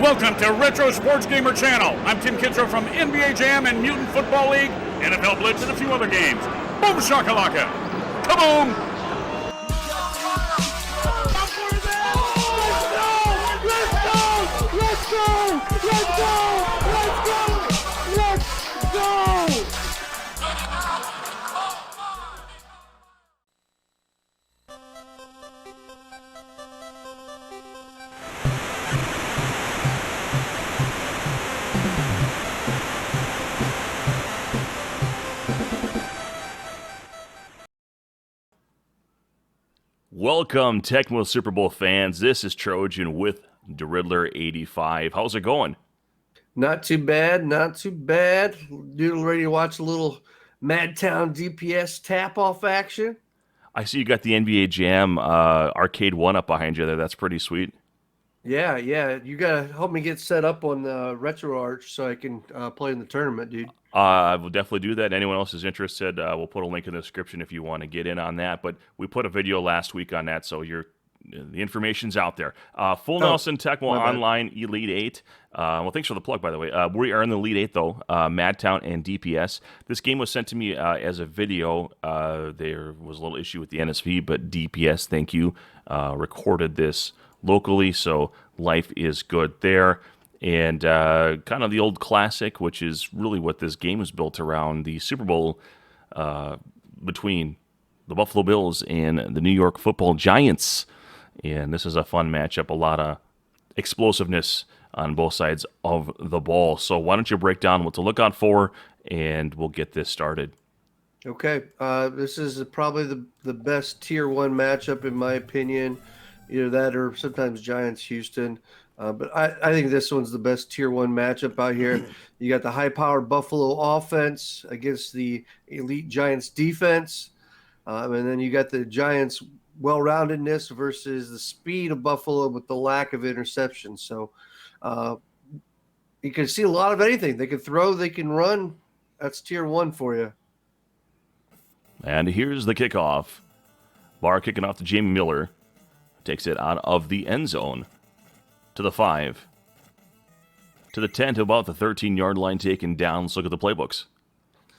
Welcome to Retro Sports Gamer Channel. I'm Tim Kittro from NBA Jam and Mutant Football League, NFL Blitz, and a few other games. Boom shakalaka! Kaboom! Let's go! Welcome, Tecmo Super Bowl fans. This is Trojan with DeRiddler85. How's it going? Not too bad, not too bad. Dude, ready to watch a little Madtown DPS tap-off action? I see you got the NBA Jam Arcade 1 up behind you there. That's pretty sweet. Yeah. You got to help me get set up on the RetroArch so I can play in the tournament, dude. I will definitely do that. Anyone else is interested, we'll put a link in the description if you want to get in on that. But we put a video last week on that, so the information's out there. Full Nelson Tecmo Online Elite 8. Well, thanks for the plug, by the way. We are in the Elite 8, though. Madtown and DPS. This game was sent to me as a video. There was a little issue with the NSV, but DPS, thank you, recorded this locally, so life is good there. And kind of the old classic, which is really what this game is built around, the Super Bowl between the Buffalo Bills and the New York Football Giants. And this is a fun matchup, a lot of explosiveness on both sides of the ball. So why don't you break down what to look out for, and we'll get this started. Okay, this is probably the best Tier 1 matchup in my opinion. Either that or sometimes Giants-Houston. But I think this one's the best Tier 1 matchup out here. You got the high-powered Buffalo offense against the elite Giants defense. And then you got the Giants' well-roundedness versus the speed of Buffalo with the lack of interception. So you can see a lot of anything. They can throw, they can run. That's Tier 1 for you. And here's the kickoff. Barr kicking off to Jamie Miller. Takes it out of the end zone. To the 5. To the 10, to about the 13-yard line, taken down. Let's look at the playbooks.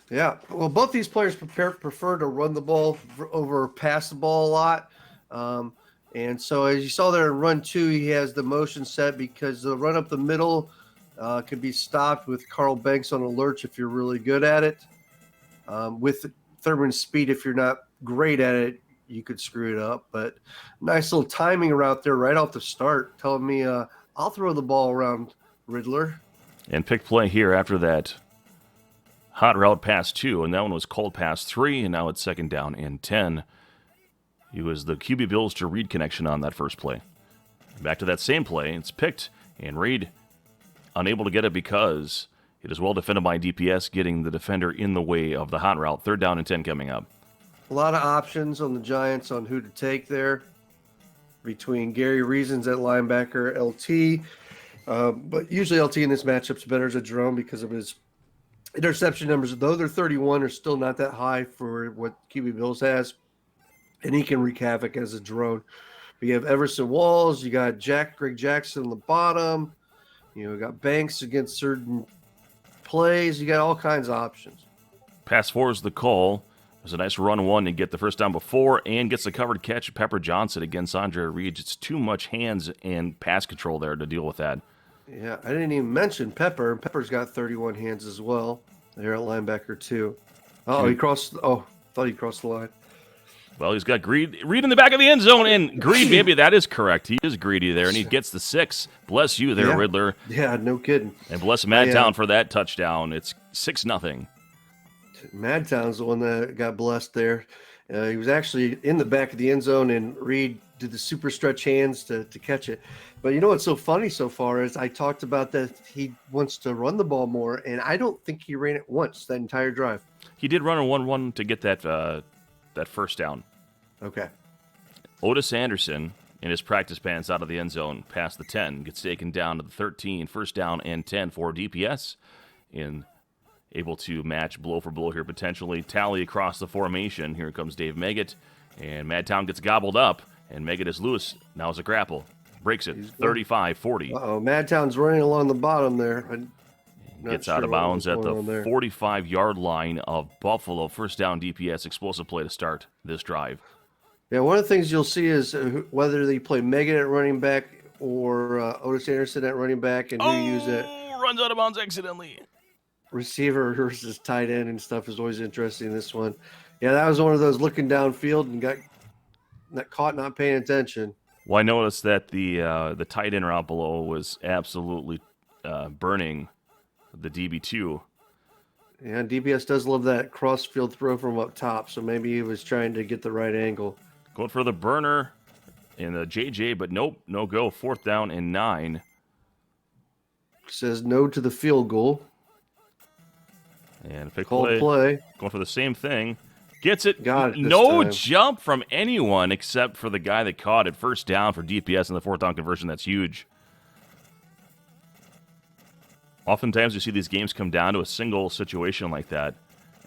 Yeah, well, both these players prefer to run the ball over pass the ball a lot. And so as you saw there in run 2, he has the motion set because the run up the middle can be stopped with Carl Banks on a lurch if you're really good at it. With Thurman's speed, if you're not great at it, you could screw it up. But nice little timing route there right off the start, telling me I'll throw the ball around Riddler. And pick play here after that hot route pass 2, and that one was called pass 3, and now it's second down and 10. It was the QB Bills to Reed connection on that first play. Back to that same play, it's picked, and Reed unable to get it because it is well defended by DPS, getting the defender in the way of the hot route. Third down and 10 coming up. A lot of options on the Giants on who to take there between Gary Reasons at linebacker, LT. But usually LT in this matchup's better as a drone because of his interception numbers. Though they're 31, are still not that high for what QB Bills has. And he can wreak havoc as a drone. But you have Everson Walls. You got Greg Jackson on the bottom. You got Banks against certain plays. You got all kinds of options. Pass 4 is the call. There's a nice run 1 to get the first down before and gets the covered catch. Pepper Johnson against Andre Reed. It's too much hands and pass control there to deal with that. Yeah, I didn't even mention Pepper. Pepper's got 31 hands as well. There at linebacker too. Oh, he crossed. Oh, thought he crossed the line. Well, he's got Reed in the back of the end zone, and Reed, maybe that is correct. He is greedy there, and he gets the 6. Bless you there, Riddler. Yeah, no kidding. And bless Madtown for that touchdown. It's 6-0. Madtown's the one that got blessed there. He was actually in the back of the end zone, and Reed did the super stretch hands to catch it. But you know what's so funny so far is I talked about that he wants to run the ball more, and I don't think he ran it once that entire drive. He did run a 1-1 to get that first down. Okay. Otis Anderson in his practice pants out of the end zone past the 10, gets taken down to the 13, first down and 10 for DPS. Able to match blow for blow here potentially. Tally across the formation. Here comes Dave Meggett, and Madtown gets gobbled up, and Meggett is loose. Now it's a grapple. Breaks it 35-40. Uh-oh, Madtown's running along the bottom there. Gets out of bounds at the 45-yard line of Buffalo. First down, DPS. Explosive play to start this drive. Yeah, one of the things you'll see is whether they play Megan at running back or Otis Anderson at running back, and who use it. Runs out of bounds accidentally. Receiver versus tight end and stuff is always interesting. This one, yeah, that was one of those looking downfield and got caught not paying attention. Well, I noticed that the tight end route below was absolutely burning the DB2. Yeah, DPS does love that cross-field throw from up top, so maybe he was trying to get the right angle. Going for the burner in the JJ, but nope, no go. 4th down and 9. Says no to the field goal. And a pick play. Going for the same thing. Gets it. Got it no jump from anyone except for the guy that caught it. First down for DPS in the 4th down conversion. That's huge. Oftentimes, you see these games come down to a single situation like that.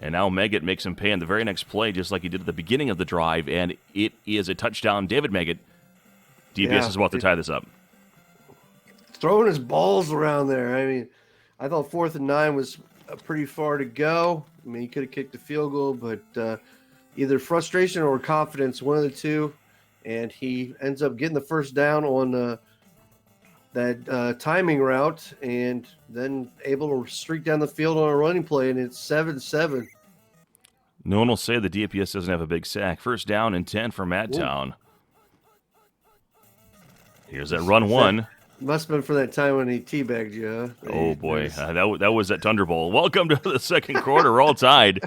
And now Meggett makes him pay in the very next play, just like he did at the beginning of the drive. And it is a touchdown. David Meggett. DPS is about to tie this up. Throwing his balls around there. I mean, I thought 4th and 9 was pretty far to go. I mean, he could have kicked the field goal, but either frustration or confidence, one of the two. And he ends up getting the first down on that timing route, and then able to streak down the field on a running play, and it's 7-7. No one will say the DPS doesn't have a big sack. First down and 10 for Madtown. Here's that run one. Must have been for that time when he teabagged you, huh? Oh, boy. That was that Thunder Bowl. Welcome to the second quarter. We're all tied.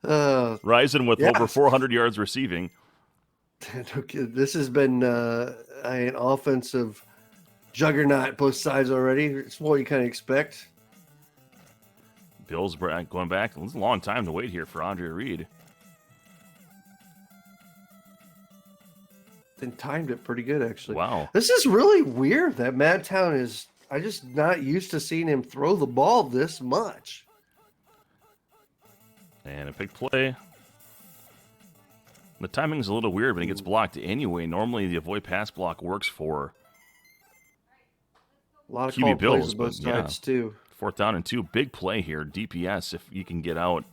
Rising with over 400 yards receiving. This has been an offensive juggernaut both sides already. It's what you kind of expect. Bills going back. It's a long time to wait here for Andre Reed. Then timed it pretty good, actually. Wow. This is really weird that Madtown is... I'm just not used to seeing him throw the ball this much. And a big play. The timing's a little weird when it gets blocked anyway. Normally, the avoid pass block works for a lot of QB Bills, on both sides, too. 4th down and 2. Big play here. DPS, if you can get out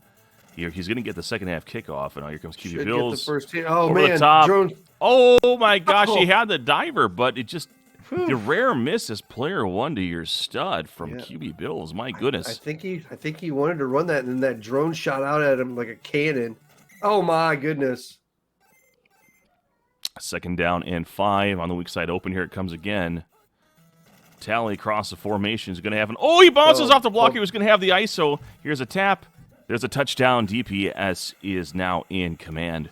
here, he's going to get the second half kickoff. And here comes QB Bills. Get the first hit. Oh, over man. the top. Drone. Oh, my gosh. He had the diver, but it just... The rare miss is player 1 to your stud from QB Bills. My goodness. I think he wanted to run that, and then that drone shot out at him like a cannon. Oh, my goodness. 2nd down and 5 on the weak side open. Here it comes again. Tally across the formation is going to have an... Oh, he bounces off the block. He was going to have the ISO. Here's a tap. There's a touchdown. DPS is now in command.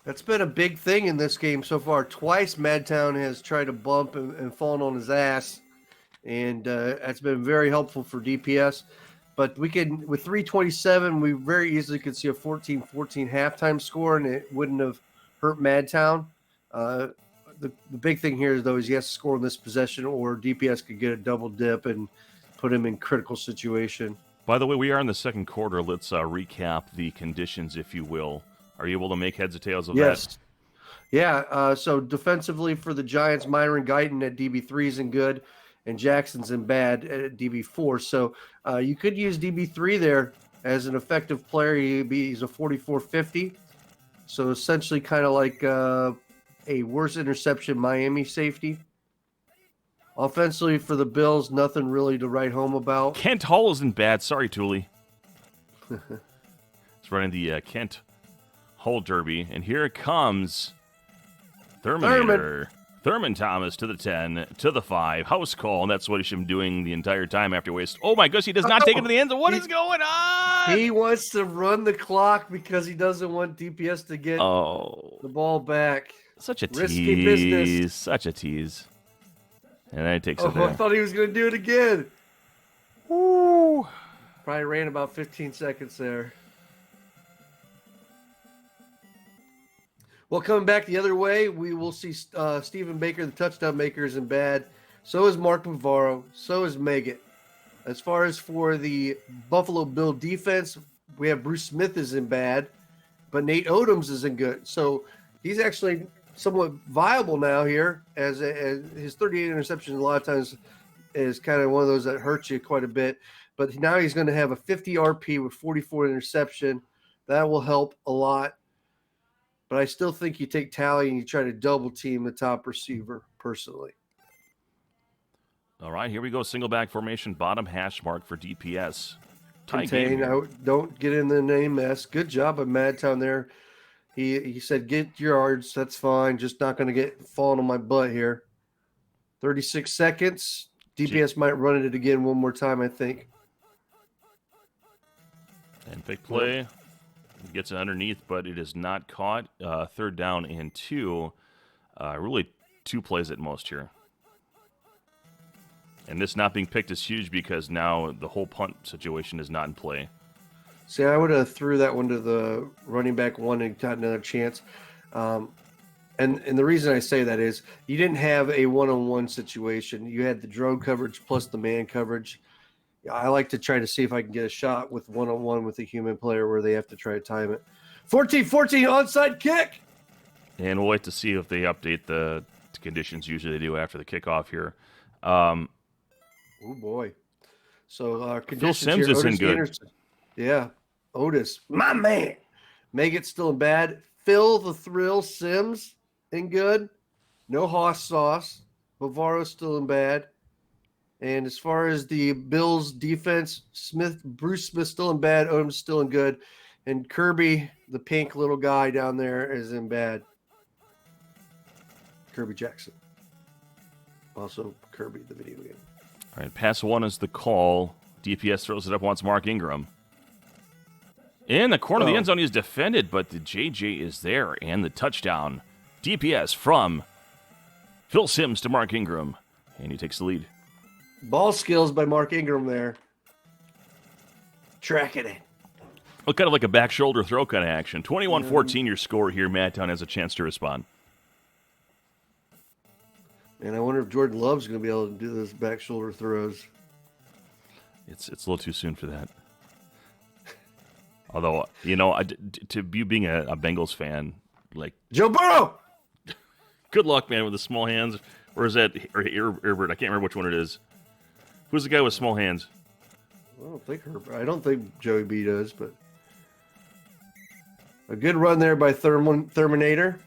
That's been a big thing in this game so far. Twice Madtown has tried to bump and fallen on his ass, and that's been very helpful for DPS. But we can, with 3:27, we very easily could see a 14-14 halftime score, and it wouldn't have hurt Madtown. The big thing here, though, is he has to score in this possession, or DPS could get a double dip and put him in critical situation. By the way, we are in the second quarter. Let's recap the conditions, if you will. Are you able to make heads or tails of that? Yeah, so defensively for the Giants, Myron Guyton at DB3 is in good, and Jackson's in bad at DB4. So you could use DB3 there as an effective player. He's a 44-50. So essentially kind of like a worse interception Miami safety. Offensively for the Bills, nothing really to write home about. Kent Hull isn't bad. Sorry, Tooley. It's running the Kent Hull Derby, and here it comes. Thurman Thomas to the 10, to the 5. House call, and that's what he should be doing the entire time after waste. Oh, my gosh, he does not take it to the end zone. What is going on? He wants to run the clock because he doesn't want DPS to get the ball back. Such a Risky tease. business. Such a tease. And then he takes it I there. thought he was going to do it again. Woo. Probably ran about 15 seconds there. Well, coming back the other way, we will see Stephen Baker, the touchdown maker, is in bad. So is Mark Bavaro. So is Meggett. As far as for the Buffalo Bill defense, we have Bruce Smith is in bad, but Nate Odoms is in good. So he's actually somewhat viable now here, as his 38 interceptions a lot of times is kind of one of those that hurts you quite a bit. But now he's going to have a 50 RP with 44 interception. That will help a lot. But I still think you take Tally and you try to double team the top receiver, personally. All right, here we go. Single back formation, bottom hash mark for DPS. Contain. Don't get in the name mess. Good job by Madtown there. He said, get yards. That's fine. Just not going to get falling on my butt here. 36 seconds. DPS might run it again one more time, I think. And big play. Gets it underneath, but it is not caught. Third down and 2. Really 2 plays at most here. And this not being picked is huge because now the whole punt situation is not in play. See, I would have threw that one to the running back one and got another chance. And the reason I say that is you didn't have a one-on-one situation. You had the drone coverage plus the man coverage. I like to try to see if I can get a shot with one-on-one with a human player where they have to try to time it. 14-14 onside kick. And we'll wait to see if they update the conditions. Usually they do after the kickoff here. Oh, boy. So Phil Simms here, isn't good. Anderson. Yeah. Otis, my man. Megan's still in bad. Phil the Thrill Sims in good. No Hoss sauce. Bavaro's still in bad. And as far as the Bills defense, Bruce Smith still in bad. Odom's still in good. And Kirby, the pink little guy down there, is in bad. Kirby Jackson. Also Kirby, the video game. All right, pass 1 is the call. DPS throws it up, wants Mark Ingram. In the corner of the end zone, he's defended, but the JJ is there, and the touchdown. DPS from Phil Simms to Mark Ingram, and he takes the lead. Ball skills by Mark Ingram there. Tracking it. Well, kind of like a back shoulder throw kind of action. 21-14 your score here. Madtown has a chance to respond. And I wonder if Jordan Love's going to be able to do those back shoulder throws. It's a little too soon for that. Although, you know, to you being a Bengals fan, like Joe Burrow, good luck, man, with the small hands. Or is that Herbert? I can't remember which one it is. Who's the guy with small hands? I don't think Herbert. I don't think Joey B does, but a good run there by Terminator.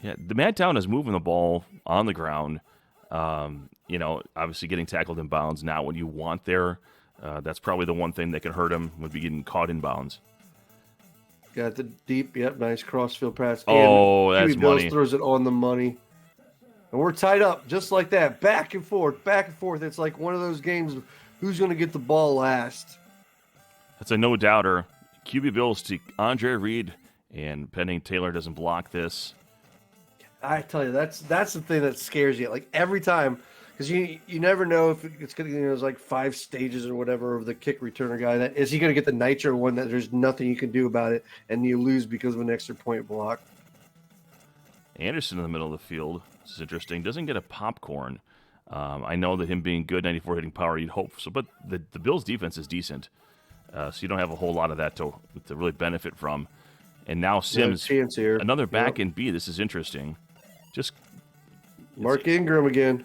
Yeah, the Madtown is moving the ball on the ground. You know, obviously getting tackled in bounds, not what you want there. That's probably the one thing that can hurt him, would be getting caught in bounds. Got the deep, nice crossfield pass. Oh, and that's Bills money. Throws it on the money. And we're tied up just like that, back and forth, back and forth. It's like one of those games of who's going to get the ball last. That's a no-doubter. QB Bills to Andre Reed, and pending Taylor doesn't block this. I tell you, that's the thing that scares you. Like every time, because you never know if it's going to, there's like 5 stages or whatever of the kick returner guy. That is he going to get the nitro one that there's nothing you can do about it, and you lose because of an extra point block. Anderson in the middle of the field. This is interesting. Doesn't get a popcorn. I know that him being good, 94 hitting power, you'd hope so. But the Bills' defense is decent, so you don't have a whole lot of that to really benefit from. And now Sims, here. Another back in B. This is interesting. Just Mark Ingram again.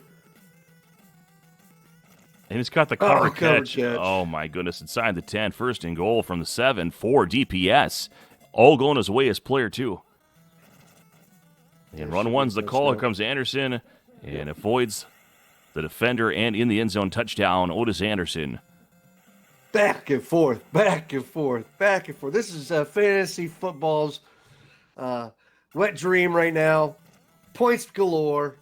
And he's got the cover catch. Oh, my goodness. Inside the 10. First and goal from the 7 for DPS. All going his way as player 2. And run 1's the call. Here comes Anderson. And avoids the defender. And in the end zone, touchdown, Otis Anderson. Back and forth, back and forth, back and forth. This is fantasy football's wet dream right now. Points galore.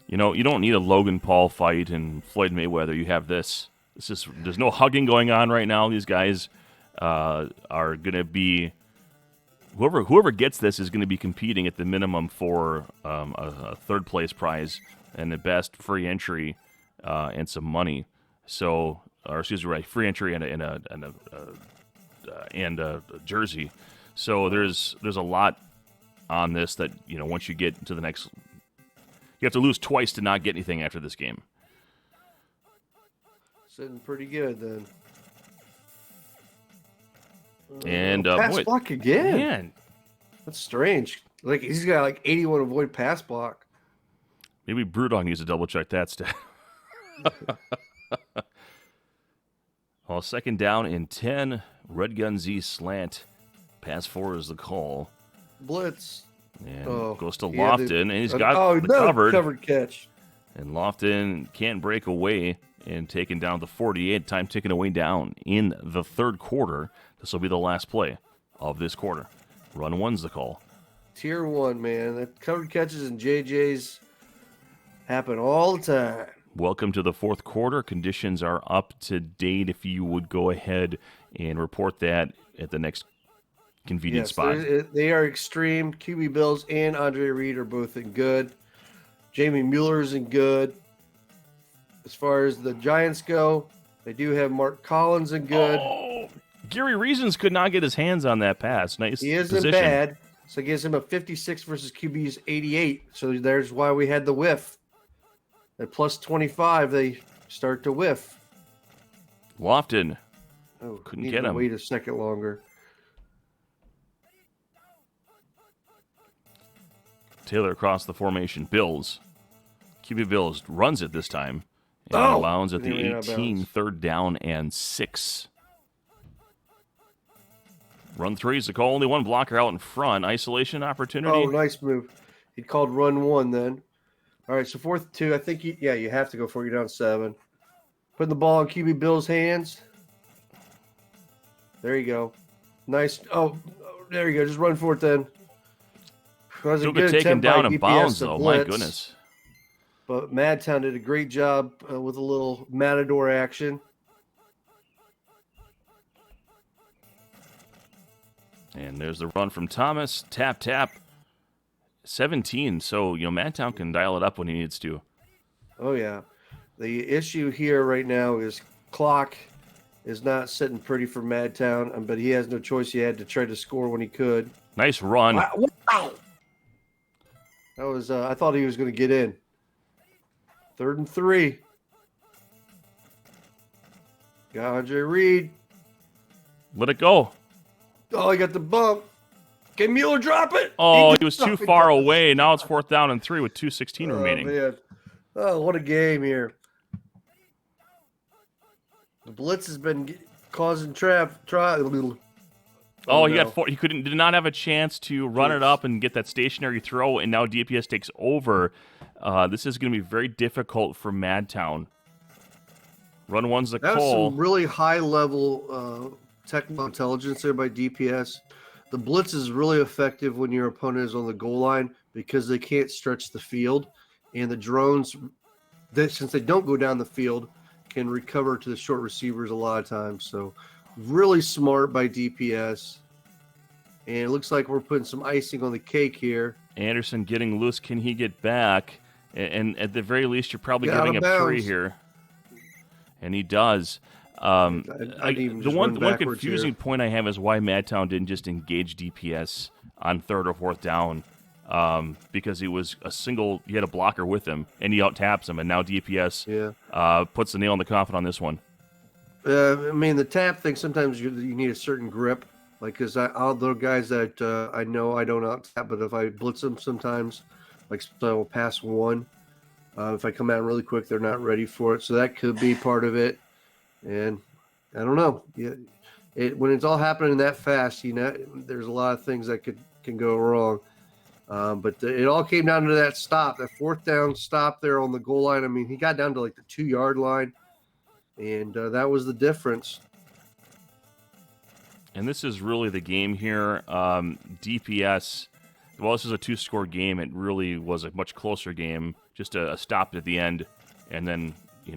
You know, you don't need a Logan Paul fight and Floyd Mayweather. You have this. There's no hugging going on right now. These guys are going to be whoever gets this is going to be competing at the minimum for a third place prize and the best free entry and some money. So, or excuse me, right, free entry and a jersey. So there's a lot on this that, you know, once you get to the next. You have to lose twice to not get anything after this game. Sitting pretty good then. And pass block again. Man. That's strange. Like he's got like 81 avoid pass block. Maybe Brewdog needs to double check that stat. Well, second down and 10. Red Gun Z slant. Pass 4 is the call. Blitz. And goes to Lofton, and he's got the covered catch. And Lofton can't break away and taken down the 48. Time ticking away down in the third quarter. This will be the last play of this quarter. Run 1's the call. Tier 1, man. The covered catches and JJs happen all the time. Welcome to the fourth quarter. Conditions are up to date. If you would go ahead and report that at the next convenient spot. They are extreme. QB Bills and Andre Reed are both in good. Jamie Mueller's in good. As far as the Giants go, they do have Mark Collins in good. Oh, Gary Reasons could not get his hands on that pass. Nice He isn't position. bad. So it gives him a 56 versus QB's 88. So there's why we had the whiff. At plus 25, they start to whiff. Lofton couldn't get him. Wait a second longer. Taylor across the formation. Bills. QB Bills runs it this time. And allows at the 18, third down and 6. Run 3 is the call. Only one blocker out in front. Isolation opportunity. Oh, nice move. He called run 1 then. All right, so 4th 2. I think you have to go for it. You're down 7. Putting the ball in QB Bill's hands. There you go. Nice. Oh, there you go. Just run for it then. Still get taken down in bounds, though. My goodness. But Madtown did a great job with a little Matador action. And there's the run from Thomas. Tap, tap. 17. So, Madtown can dial it up when he needs to. Oh, yeah. The issue here right now is clock is not sitting pretty for Madtown, but he has no choice. He had to try to score when he could. Nice run. Wow. That was, I thought he was going to get in. 3rd and 3. Got Andre Reed. Let it go. Oh, he got the bump. Can Mueller drop it? Oh, he was too far away. Now it's 4th down and 3 with 2:16 remaining. Man. Oh, what a game here. The blitz has been causing He did not have a chance to run it up and get that stationary throw, and now DPS takes over. This is going to be very difficult for Madtown. Run 1's the call. That's some really high-level technical intelligence there by DPS. The blitz is really effective when your opponent is on the goal line because they can't stretch the field, and the drones, since they don't go down the field, can recover to the short receivers a lot of times. So really smart by DPS. And it looks like we're putting some icing on the cake here. Anderson getting loose. Can he get back? And at the very least, you're probably getting a free here. And he does. The one confusing point I have is why Madtown didn't just engage DPS on 3rd or 4th down, because he was he had a blocker with him, and he out-taps him, and now DPS puts the nail in the coffin on this one. The tap thing, sometimes you need a certain grip, because all the guys that I know I don't out-tap, but if I blitz them sometimes, so pass 1, if I come out really quick, they're not ready for it, so that could be part of it. And I don't know. When it's all happening that fast, there's a lot of things that can go wrong. But it all came down to that stop, that 4th down stop there on the goal line. He got down to the 2-yard line, and that was the difference. And this is really the game here. DPS, this is a 2-score game. It really was a much closer game. Just a stop at the end, and then, you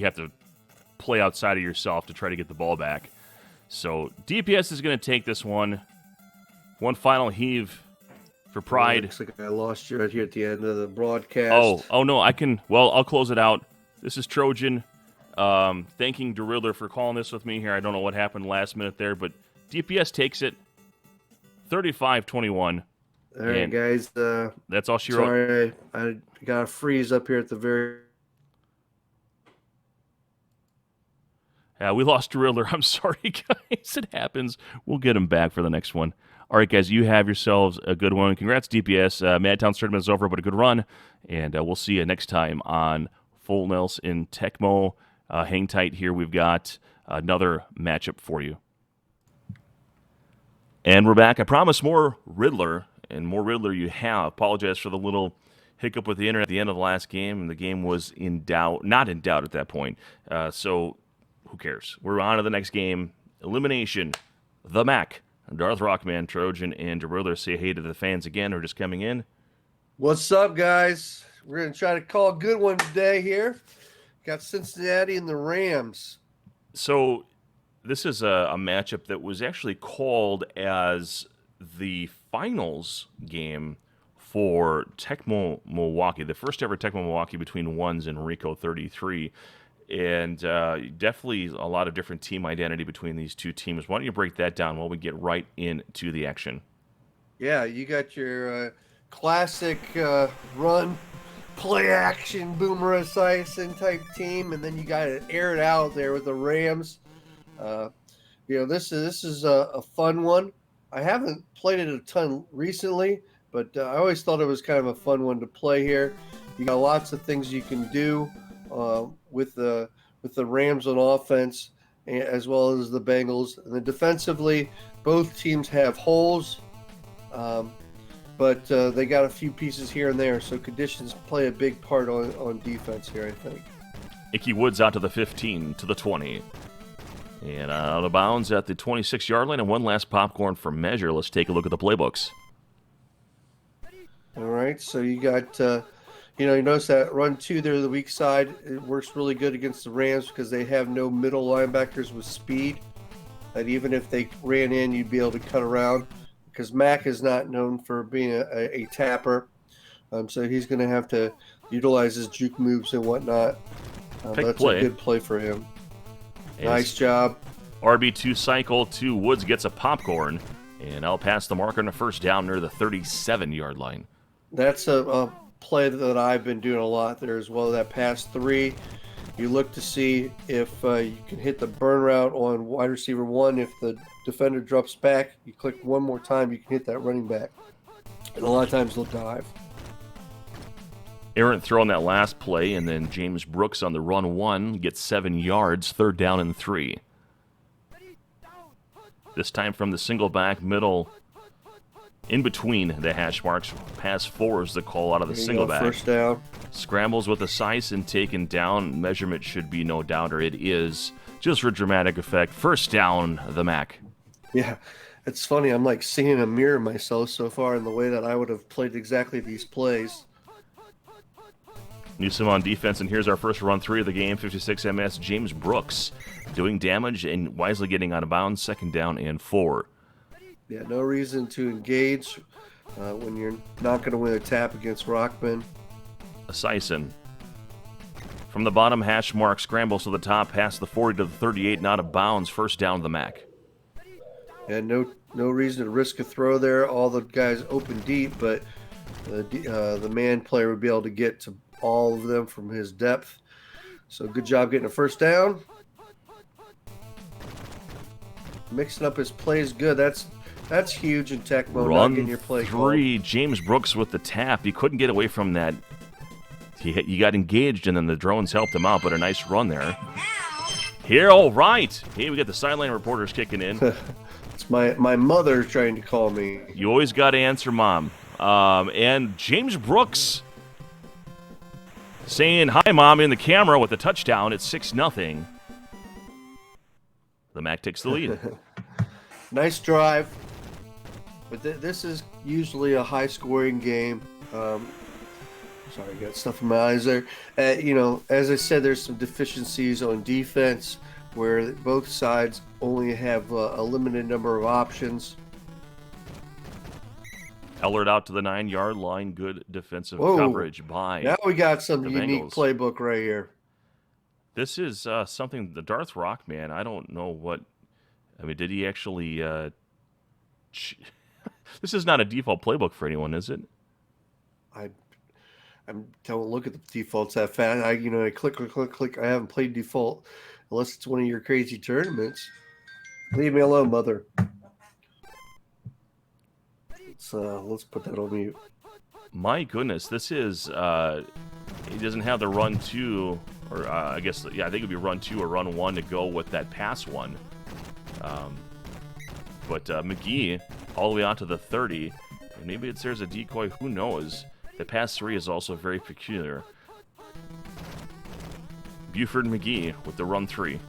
have to play outside of yourself to try to get the ball back. So DPS is going to take this one. One final heave for pride. Looks like I lost you right here at the end of the broadcast. Oh no, I'll close it out. This is Trojan thanking DeRiddler for calling this with me here. I don't know what happened last minute there, but DPS takes it 35-21. All right, guys. That's all she wrote. Sorry, I got a freeze up here at the very... We lost Riddler. I'm sorry, guys. It happens. We'll get him back for the next one. All right, guys, you have yourselves a good one. Congrats, DPS. Madtown's tournament is over, but a good run. And we'll see you next time on Full Nelson Tecmo. Hang tight here. We've got another matchup for you. And we're back. I promise more Riddler, and more Riddler you have. Apologize for the little hiccup with the internet at the end of the last game, and the game was in doubt. Not in doubt at that point. So who cares? We're on to the next game. Elimination. The Mac. Darth, Rockman, Trojan, and Riddler. Say hey to the fans again who are just coming in. What's up, guys? We're going to try to call a good one today here. Got Cincinnati and the Rams. So this is a matchup that was actually called as the finals game for Tecmo Milwaukee, the first ever Tecmo Milwaukee between ones and Rico 33. And definitely a lot of different team identity between these two teams. Why don't you break that down while we get right into the action? Yeah, you got your classic run, play action, Boomer Esiason type team, and then you got to air it out there with the Rams. This is a fun one. I haven't played it a ton recently, but I always thought it was kind of a fun one to play here. You got lots of things you can do with the Rams on offense, as well as the Bengals. And then defensively, both teams have holes, but they got a few pieces here and there. So conditions play a big part on defense here, I think. Icky Woods out to the 15, to the 20. And out of bounds at the 26-yard line, and one last popcorn for measure. Let's take a look at the playbooks. All right, so you got, you notice that run two there, the weak side. It works really good against the Rams because they have no middle linebackers with speed. That even if they ran in, you'd be able to cut around because Mac is not known for being a tapper. So he's going to have to utilize his juke moves and whatnot. That's a good play for him. Nice job. RB2 cycle to Woods gets a popcorn, and I'll pass the marker on a first down near the 37-yard line. That's a play that I've been doing a lot there as well. That pass three, you look to see if you can hit the burn route on wide receiver one. If the defender drops back, you click one more time, you can hit that running back. And a lot of times they'll dive. Errant throw on that last play, and then James Brooks on the run one gets 7 yards, 3rd down and 3. This time from the single back middle, in between the hash marks. Pass 4 is the call out of the single back. First down. Scrambles with a size and taken down. Measurement should be no doubter. It is, just for dramatic effect. First down, the Mac. Yeah, it's funny. I'm like seeing a mirror myself so far in the way that I would have played exactly these plays. Newsom on defense, and here's our first run 3 of the game. 56 MS, James Brooks doing damage and wisely getting out of bounds. 2nd down and 4. Yeah, no reason to engage when you're not going to win a tap against Rockman. Esiason. From the bottom hash mark, scrambles to the top, past the 40 to the 38, not out of bounds. 1st down the Mac. And no reason to risk a throw there. All the guys open deep, but the man player would be able to get to all of them from his depth. So good job getting a first down. Mixing up his plays good. That's huge in Tecmo. Run not getting your play 3, called. James Brooks with the tap. He couldn't get away from that. He got engaged, and then the drones helped him out, but a nice run there. Here, all right. Hey, we got the sideline reporters kicking in. It's my mother trying to call me. You always got to answer Mom. And James Brooks saying, "Hi, Mom," in the camera with a touchdown. It's 6-0. The Mac takes the lead. Nice drive. But this is usually a high-scoring game. Sorry, I got stuff in my eyes there. As I said, there's some deficiencies on defense where both sides only have a limited number of options. Ellard out to the 9-yard line. Good defensive coverage by Now we got some the unique Bengals. playbook right here. This is something, the Darth Rockman, I don't know what, I mean, did he actually, this is not a default playbook for anyone, is it? I don't look at the defaults that fast. I click. I haven't played default unless it's one of your crazy tournaments. Leave me alone, mother. Let's put that on mute. My goodness, this is. He doesn't have the run 2, or I guess, yeah, I think it would be run 2 or run 1 to go with that pass one. But McGee all the way out to the 30. And maybe there's a decoy. Who knows? The pass 3 is also very peculiar. Buford McGee with the run 3.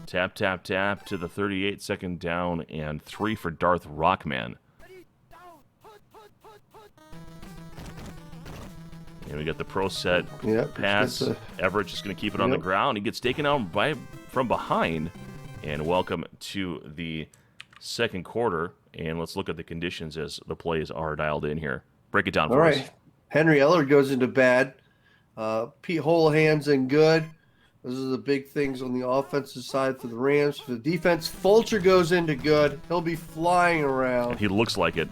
Tap, tap, tap to the 38, second down, and 3 for Darth Rockman. And we got the pro set pass. Everett just going to keep it on the ground. He gets taken out from behind. And welcome to the second quarter. And let's look at the conditions as the plays are dialed in here. Break it down for us. All right. Henry Ellard goes into bad. Pete Holohan's in good. Those are the big things on the offensive side for the Rams. For the defense, Fulcher goes into good. He'll be flying around. And he looks like it.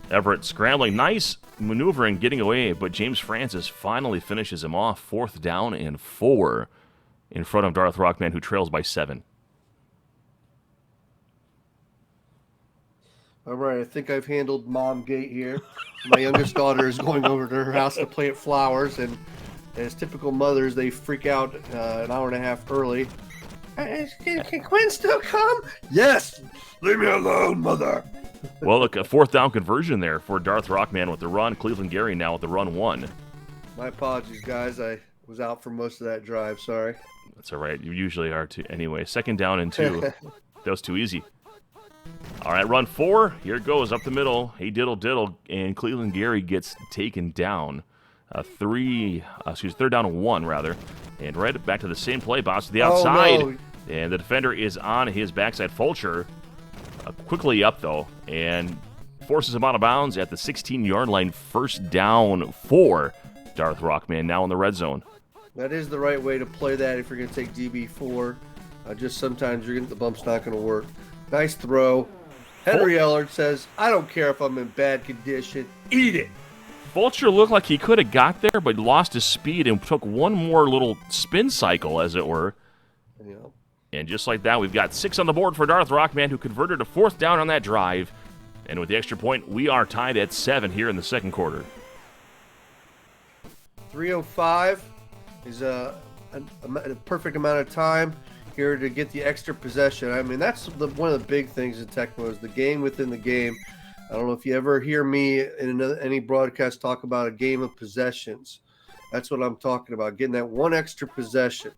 Everett scrambling. Nice maneuvering, getting away, but James Francis finally finishes him off. 4th down and 4 in front of Darth Rockman, who trails by 7. All right, I think I've handled Mom Gate here. My youngest daughter is going over to her house to plant flowers, and as typical mothers, they freak out an hour and a half early. Can Gwen still come? Yes! Leave me alone, mother! Well, look, a 4th down conversion there for Darth Rockman with the run. Cleveland Gary now with the run 1. My apologies, guys. I was out for most of that drive. Sorry. That's all right. You usually are, too. Anyway, 2nd down and 2. That was too easy. All right, run 4. Here it goes up the middle. Hey, diddle, diddle. And Cleveland Gary gets taken down. 3rd down and 1, rather. And right back to the same play, boss, to the outside. Oh, no. And the defender is on his backside. Fulcher quickly up, though, and forces him out of bounds at the 16-yard line. 1st down for Darth Rockman, now in the red zone. That is the right way to play that if you're going to take DB4. Just sometimes the bump's not going to work. Nice throw. Henry Ellard says, I don't care if I'm in bad condition. Eat it. Fulcher looked like he could have got there, but lost his speed and took one more little spin cycle, as it were. Yeah. And just like that, we've got 6 on the board for Darth Rockman, who converted a 4th down on that drive. And with the extra point, we are tied at 7 here in the second quarter. 3:05 is a perfect amount of time here to get the extra possession. I mean, that's one of the big things in Tecmo is the game within the game. I don't know if you ever hear me in any broadcast talk about a game of possessions. That's what I'm talking about, getting that one extra possession.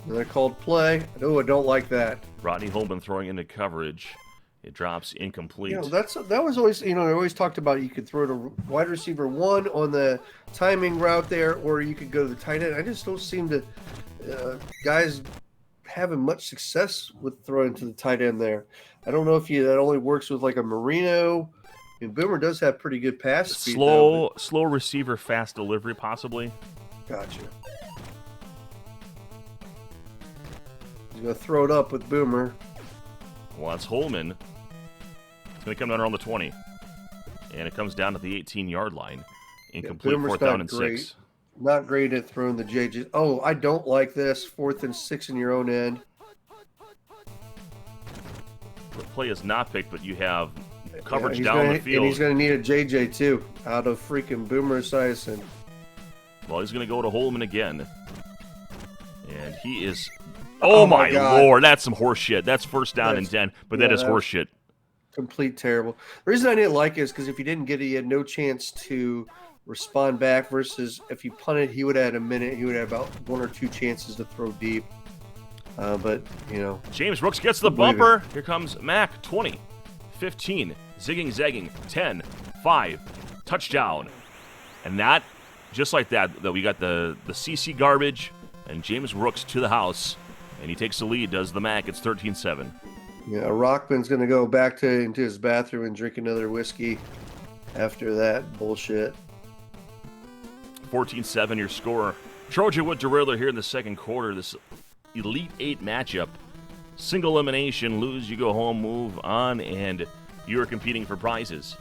And they're called play. Oh, I don't like that. Rodney Holman throwing into coverage. It drops incomplete. That was always, I always talked about you could throw to wide receiver 1 on the timing route there, or you could go to the tight end. I just don't seem to guys having much success with throwing to the tight end there. I don't know if that only works with like a Marino. And Boomer does have pretty good pass speed. Slow receiver, fast delivery, possibly. Gotcha. He's going to throw it up with Boomer. Well, that's Holman. It's going to come down around the 20. And it comes down to the 18-yard line. Incomplete, 4th down and 6. Not great at throwing the JJs. Oh, I don't like this. 4th and 6 in your own end. The play is not picked, but you have coverage down the field. And he's going to need a JJ, too, out of freaking Boomer Esiason. Well, he's going to go to Holman again. And he is... Oh my Lord, that's some horse shit. That's 1st down and 10, but that is horse shit. Complete terrible. The reason I didn't like it is because if he didn't get it, he had no chance to respond back, versus if he punted, he would have had a minute. He would have about 1 or 2 chances to throw deep. But, James Brooks gets the bumper. Here comes Mack, 20, 15, zigging, zagging, 10, 5, touchdown. And that, just like that we got the CC garbage and James Brooks to the house. And he takes the lead, does the Mac. It's 13-7. Yeah, Rockman's going to go back into his bathroom and drink another whiskey after that bullshit. 14-7 your score. Trojan Wood Derailleur here in the second quarter. This Elite 8 matchup. Single elimination, lose, you go home, move on, and You are competing for prizes.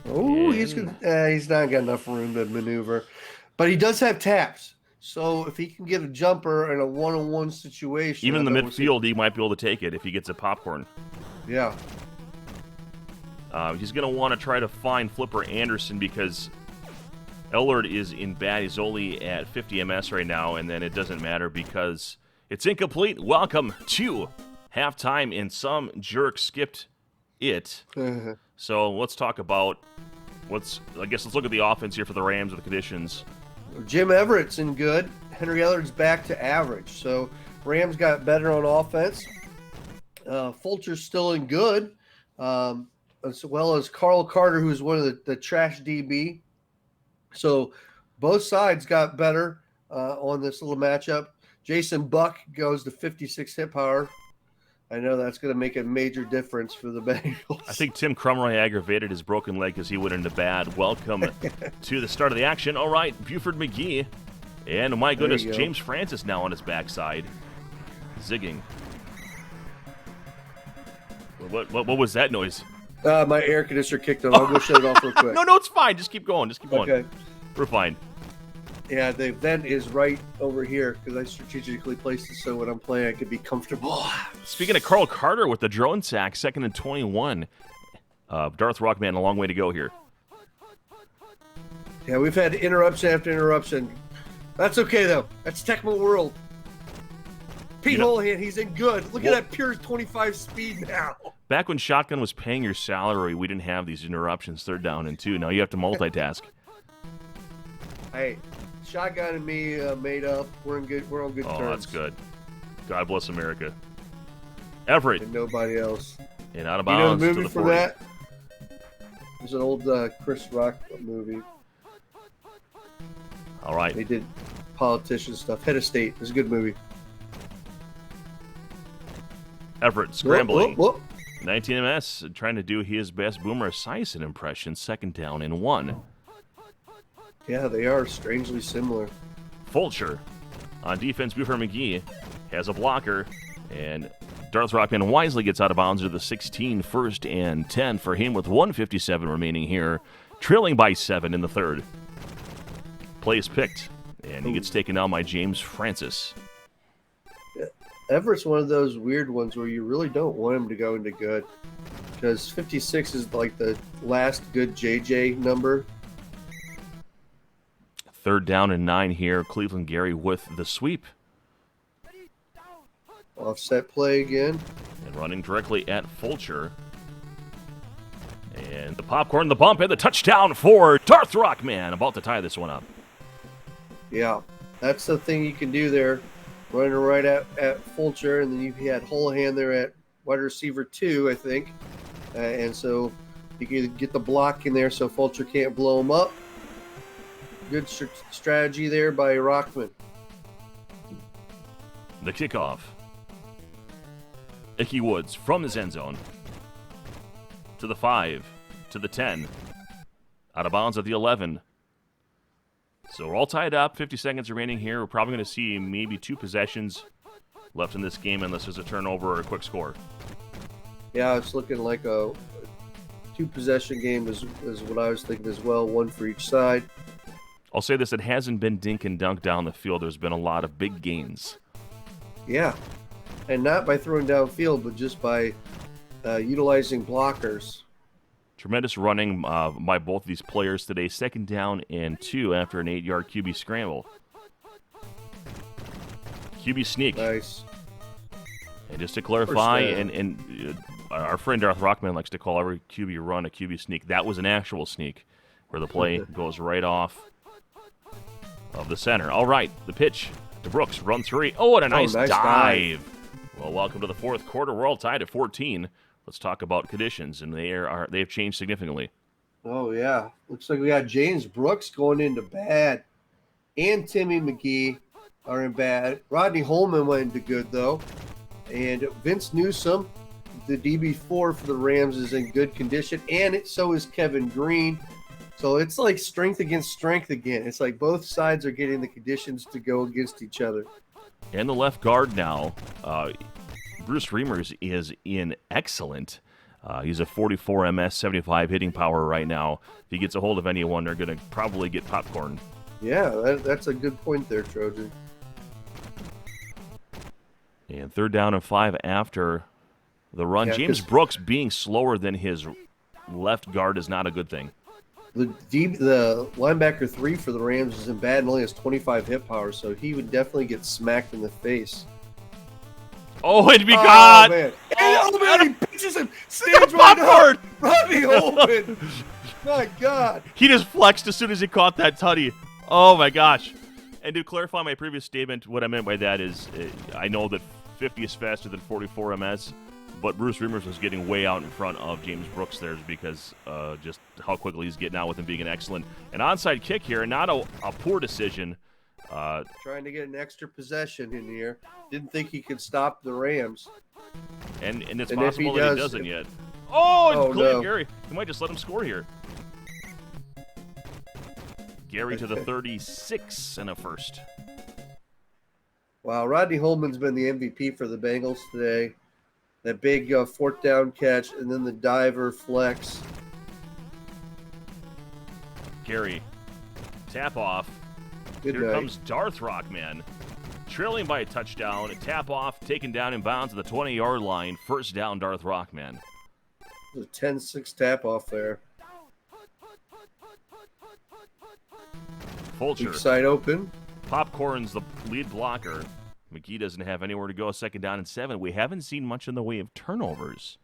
Oh, he's not got enough room to maneuver. But he does have taps. So if he can get a jumper in a one-on-one situation... Even in the midfield, he might be able to take it if he gets a popcorn. Yeah. He's going to want to try to find Flipper Anderson because Ellard is in bad. He's only at 50 MS right now, and then it doesn't matter because it's incomplete. Welcome to halftime, and some jerk skipped it. So let's talk about let's look at the offense here for the Rams with the conditions. Jim Everett's in good. Henry Ellard's back to average. So Rams got better on offense. Fulcher's still in good, as well as Carl Carter, who's one of the trash DB. So both sides got better on this little matchup. Jason Buck goes to 56 hit power. I know that's going to make a major difference for the Bengals. I think Tim Crumroy aggravated his broken leg because he went into bad. Welcome to the start of the action. All right, Buford McGee. And, my goodness, James Francis now on his backside. Zigging. What was that noise? My air conditioner kicked on. I'll go shut it off real quick. No, it's fine. Just keep going. Okay. We're fine. Yeah, the vent is right over here because I strategically placed it so when I'm playing I could be comfortable. Speaking of Carl Carter with the drone sack, 2nd and 21. Darth Rockman, a long way to go here. Yeah, we've had interruption after interruption. That's okay, though. That's Tecmo World. Pete Holohan, he's in good. Look at that pure 25 speed now. Back when Shotgun was paying your salary, we didn't have these interruptions, 3rd down and 2. Now you have to multitask. Hey, Shotgun and me made up. We're on good terms. Oh, that's good. God bless America. Everett. And nobody else. And out of bounds. You know the movie to the for 40. that? There's an old Chris Rock movie. All right. They did politician stuff. Head of State. It's a good movie. Everett scrambling. Whoop. 19 MS, trying to do his best Boomer Esiason impression. 2nd down and 1. Yeah, they are strangely similar. Fulcher on defense. Buford McGee has a blocker, and Darth Rockman wisely gets out of bounds to the 16, 1st and 10 for him with 1:57 remaining here, trailing by 7 in the 3rd. Play is picked, and he gets taken down by James Francis. Everett's one of those weird ones where you really don't want him to go into good because 56 is like the last good JJ number. 3rd down and 9 here. Cleveland Gary with the sweep. Offset play again. And running directly at Fulcher. And the popcorn, the bump, and the touchdown for Darth Rockman. About to tie this one up. Yeah, that's the thing you can do there. Running right at Fulcher, and then you had Holohan there at wide receiver 2, I think. And so you can get the block in there so Fulcher can't blow him up. Good strategy there by Rockman. The kickoff. Icky Woods from his end zone. To the 5. To the 10. Out of bounds at the 11. So we're all tied up. 50 seconds remaining here. We're probably going to see maybe 2 possessions left in this game unless there's a turnover or a quick score. Yeah, it's looking like a 2-possession game is what I was thinking as well. 1 for each side. I'll say this, it hasn't been dink and dunk down the field. There's been a lot of big gains. Yeah, and not by throwing downfield, but just by utilizing blockers. Tremendous running by both of these players today. 2nd down and 2 after an 8-yard QB scramble. QB sneak. Nice. And just to clarify, and our friend Darth Rockman likes to call every QB run a QB sneak. That was an actual sneak where the play goes right off of the center. All right, the pitch to Brooks. Run 3. Oh, and a nice dive. Well, welcome to the 4th quarter. We're all tied at 14. Let's talk about conditions, and they have changed significantly. Oh, yeah. Looks like we got James Brooks going into bad, and Timmy McGee are in bad. Rodney Holman went into good, though. And Vince Newsom, the DB4 for the Rams, is in good condition, and so is Kevin Green. So it's like strength against strength again. It's like both sides are getting the conditions to go against each other. And the left guard now, Bruce Reimers is in excellent He's a 44 MS, 75 hitting power right now. If he gets a hold of anyone, they're going to probably get popcorned. Yeah, that's a good point there, Trojan. And 3rd down and 5 after the run. Yeah, James Brooks being slower than his left guard is not a good thing. The linebacker 3 for the Rams isn't bad and only has 25 hit power, so he would definitely get smacked in the face. Oh, it'd be caught! Man. Man, he pitches him, stands right up. Rodney Holman. My God. He just flexed as soon as he caught that tutty. Oh, my gosh. And to clarify my previous statement, what I meant by that is I know that 50 is faster than 44 MS, but Bruce Reimers was getting way out in front of James Brooks there because just how quickly he's getting out with him being an excellent. An onside kick here, not a poor decision. Trying to get an extra possession in here. Didn't think he could stop the Rams. And it's possible that he doesn't yet. Gary. He might just let him score here. Gary to the 36 and a first. Wow, Rodney Holman's been the MVP for the Bengals today. That big 4th down catch and then the diver flex. Gary, tap off. Good Here night. comes Darth Rockman. Trailing by a touchdown. A tap off, taken down in bounds at the 20-yard line. 1st down, Darth Rockman. There's a 10-6 tap off there. Fulcher. Weak side open. Popcorn's the lead blocker. McGee doesn't have anywhere to go. 2nd down and 7. We haven't seen much in the way of turnovers.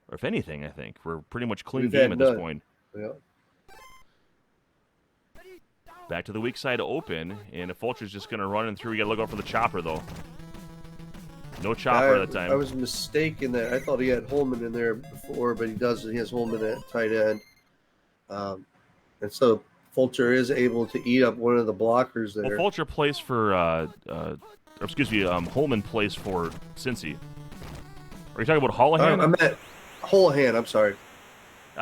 Or if anything, I think. We're pretty much clean game at this point. Yeah. Back to the weak side open, and if Fulcher's just going to run in through, we got to look out for the chopper, though. No chopper that time. I was mistaken that I thought he had Holman in there before, but he doesn't. He has Holman at tight end. And so Fulcher is able to eat up one of the blockers there. Well, Fulcher plays for, Holman plays for Cincy. Are you talking about Holohan? I'm at Holohan, I'm sorry.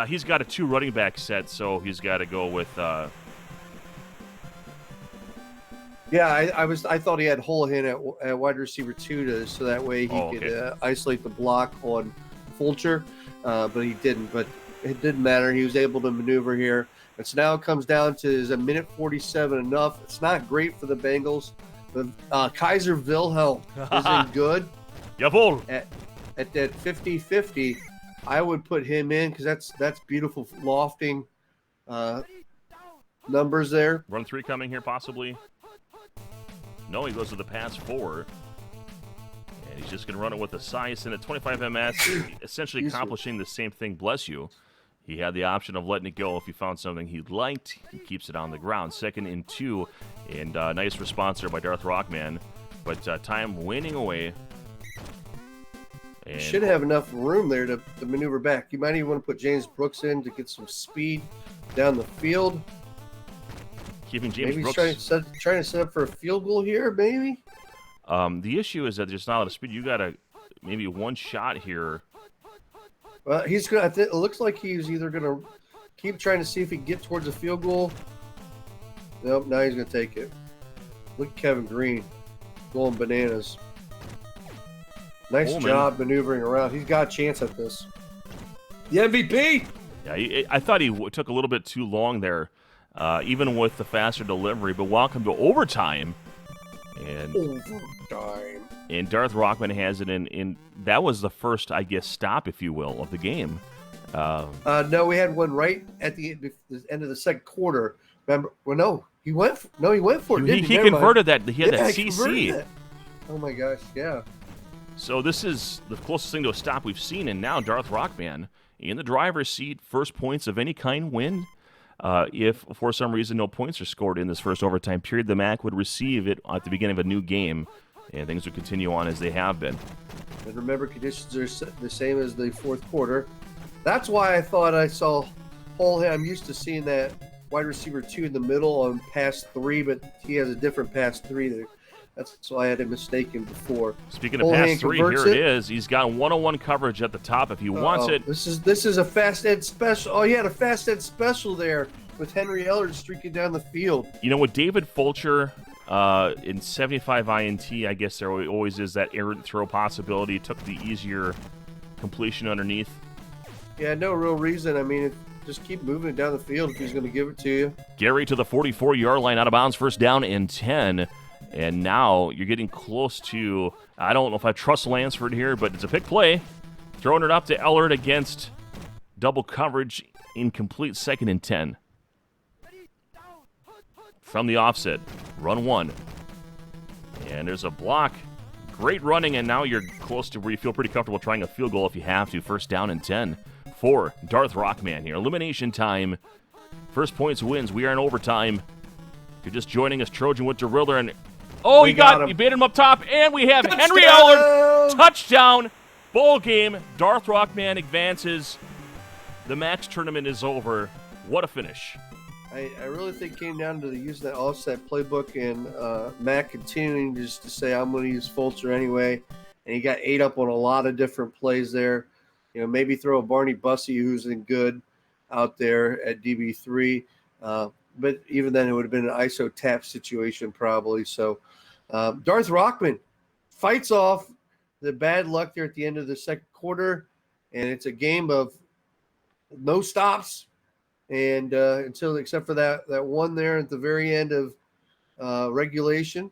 He's got a 2 running back set, so he's got to go with... Yeah, I thought he had Holohan at wide receiver 2 so that way he could isolate the block on Fulcher, but he didn't. But it didn't matter. He was able to maneuver here. And so now it comes down to, is a minute 47 enough? It's not great for the Bengals. But Kaiser Wilhelm isn't good. Jawohl. At that 50-50, I would put him in because that's beautiful lofting numbers there. Run 3 coming here possibly. No, he goes to the pass 4. And he's just going to run it with a size and a 25 MS, essentially accomplishing the same thing, bless you. He had the option of letting it go if he found something he liked. He keeps it on the ground. 2nd and 2, and nice response there by Darth Rockman. But time waning away. And should have enough room there to maneuver back. You might even want to put James Brooks in to get some speed down the field. Keeping James maybe Brooks. Trying to set up for a field goal here, maybe? The issue is that there's not a lot of speed. You got maybe one shot here. Well, he's gonna. It looks like he's either gonna keep trying to see if he can get towards a field goal. Nope, now he's gonna take it. Look at Kevin Green going bananas. Nice job maneuvering around. He's got a chance at this. The MVP. Yeah, I thought he took a little bit too long there. Even with the faster delivery, but welcome to overtime. And Darth Rockman has it in that was the first, I guess, stop, if you will, of the game. No, we had one right at the end of the 2nd quarter. Remember? Well, no, he went for it. He converted that. He had that CC. Oh my gosh, yeah. So this is the closest thing to a stop we've seen, and now Darth Rockman in the driver's seat, first points of any kind win. If, for some reason, no points are scored in this first overtime period, the MAC would receive it at the beginning of a new game, and things would continue on as they have been. And remember, conditions are the same as the 4th quarter. That's why I thought I saw Holohan. I'm used to seeing that wide receiver 2 in the middle on pass 3, but he has a different pass 3 there. That's why I had a mistaken before. Speaking of pass 3, here it is. He's got 101 coverage at the top if he wants it. This is a fast end special. Oh, he had a fast end special there with Henry Ellard streaking down the field. You know, with David Fulcher in 75 INT, I guess there always is that errant throw possibility. Took the easier completion underneath. Yeah, no real reason. I mean, just keep moving it down the field if he's going to give it to you. Gary to the 44-yard line, out of bounds, first down and 10. And now you're getting close to, I don't know if I trust Lansford here, but it's a pick play. Throwing it up to Ellard against double coverage, incomplete, 2nd and 10. From the offset, run 1. And there's a block. Great running, and now you're close to where you feel pretty comfortable trying a field goal if you have to. First down and 10 for Darth Rockman here. Elimination time. First points wins. We are in overtime. If you're just joining us, Trojan with Deriller, and he baited him up top, and we have Henry Ellard. Touchdown. Bowl game. Darth Rockman advances. The Max tournament is over. What a finish. I really think it came down to the use of that offset playbook and Mac continuing just to say, I'm going to use Fulcher anyway. And he got ate up on a lot of different plays there. You know, maybe throw a Barney Bussey who's in good out there at DB3. But even then, it would have been an ISO tap situation probably. So Darth Rockman fights off the bad luck there at the end of the second quarter. And it's a game of no stops. And except for that one there at the very end of regulation,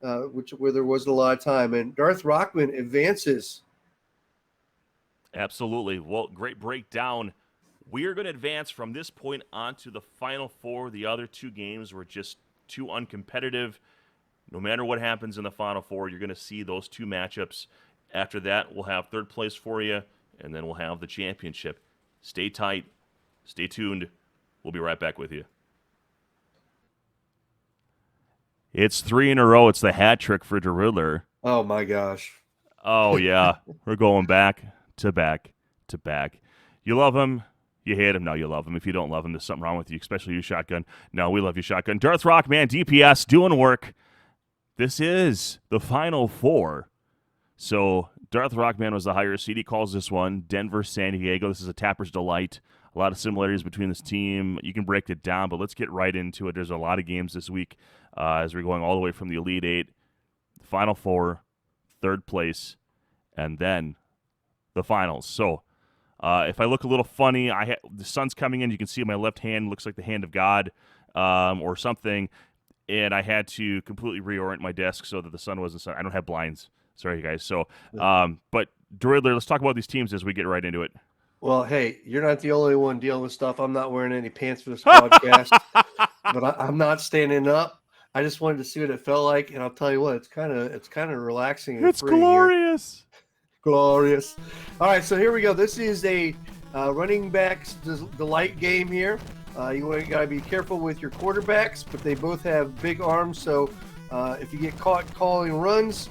where there wasn't a lot of time. And Darth Rockman advances. Absolutely. Well, great breakdown. We are going to advance from this point on to the Final Four. The other 2 games were just too uncompetitive. No matter what happens in the Final Four, you're going to see those 2 matchups. After that, we'll have 3rd place for you, and then we'll have the championship. Stay tight. Stay tuned. We'll be right back with you. It's 3 in a row. It's the hat trick for Deriller. Oh, my gosh. Oh, yeah. We're going back to back to back. You love him. You hate him. No, you love him. If you don't love him, there's something wrong with you, especially you, Shotgun. No, we love you, Shotgun. Darth Rockman, DPS, doing work. This is the Final Four. So Darth Rockman was the higher seed. He calls this one Denver, San Diego. This is a Tapper's Delight. A lot of similarities between this team. You can break it down, but let's get right into it. There's a lot of games this week as we're going all the way from the Elite Eight, Final Four, 3rd place, and then the finals. So if I look a little funny, the sun's coming in. You can see my left hand looks like the hand of God or something, and I had to completely reorient my desk so that the sun wasn't sun. I don't have blinds. Sorry, guys. So, but Deriller, let's talk about these teams as we get right into it. Well, hey, you're not the only one dealing with stuff. I'm not wearing any pants for this podcast, but I'm not standing up. I just wanted to see what it felt like, and I'll tell you what, it's kind of relaxing. And it's glorious. Glorious. All right, so here we go. This is a running backs delight game here. You got to be careful with your quarterbacks, but they both have big arms, so if you get caught calling runs,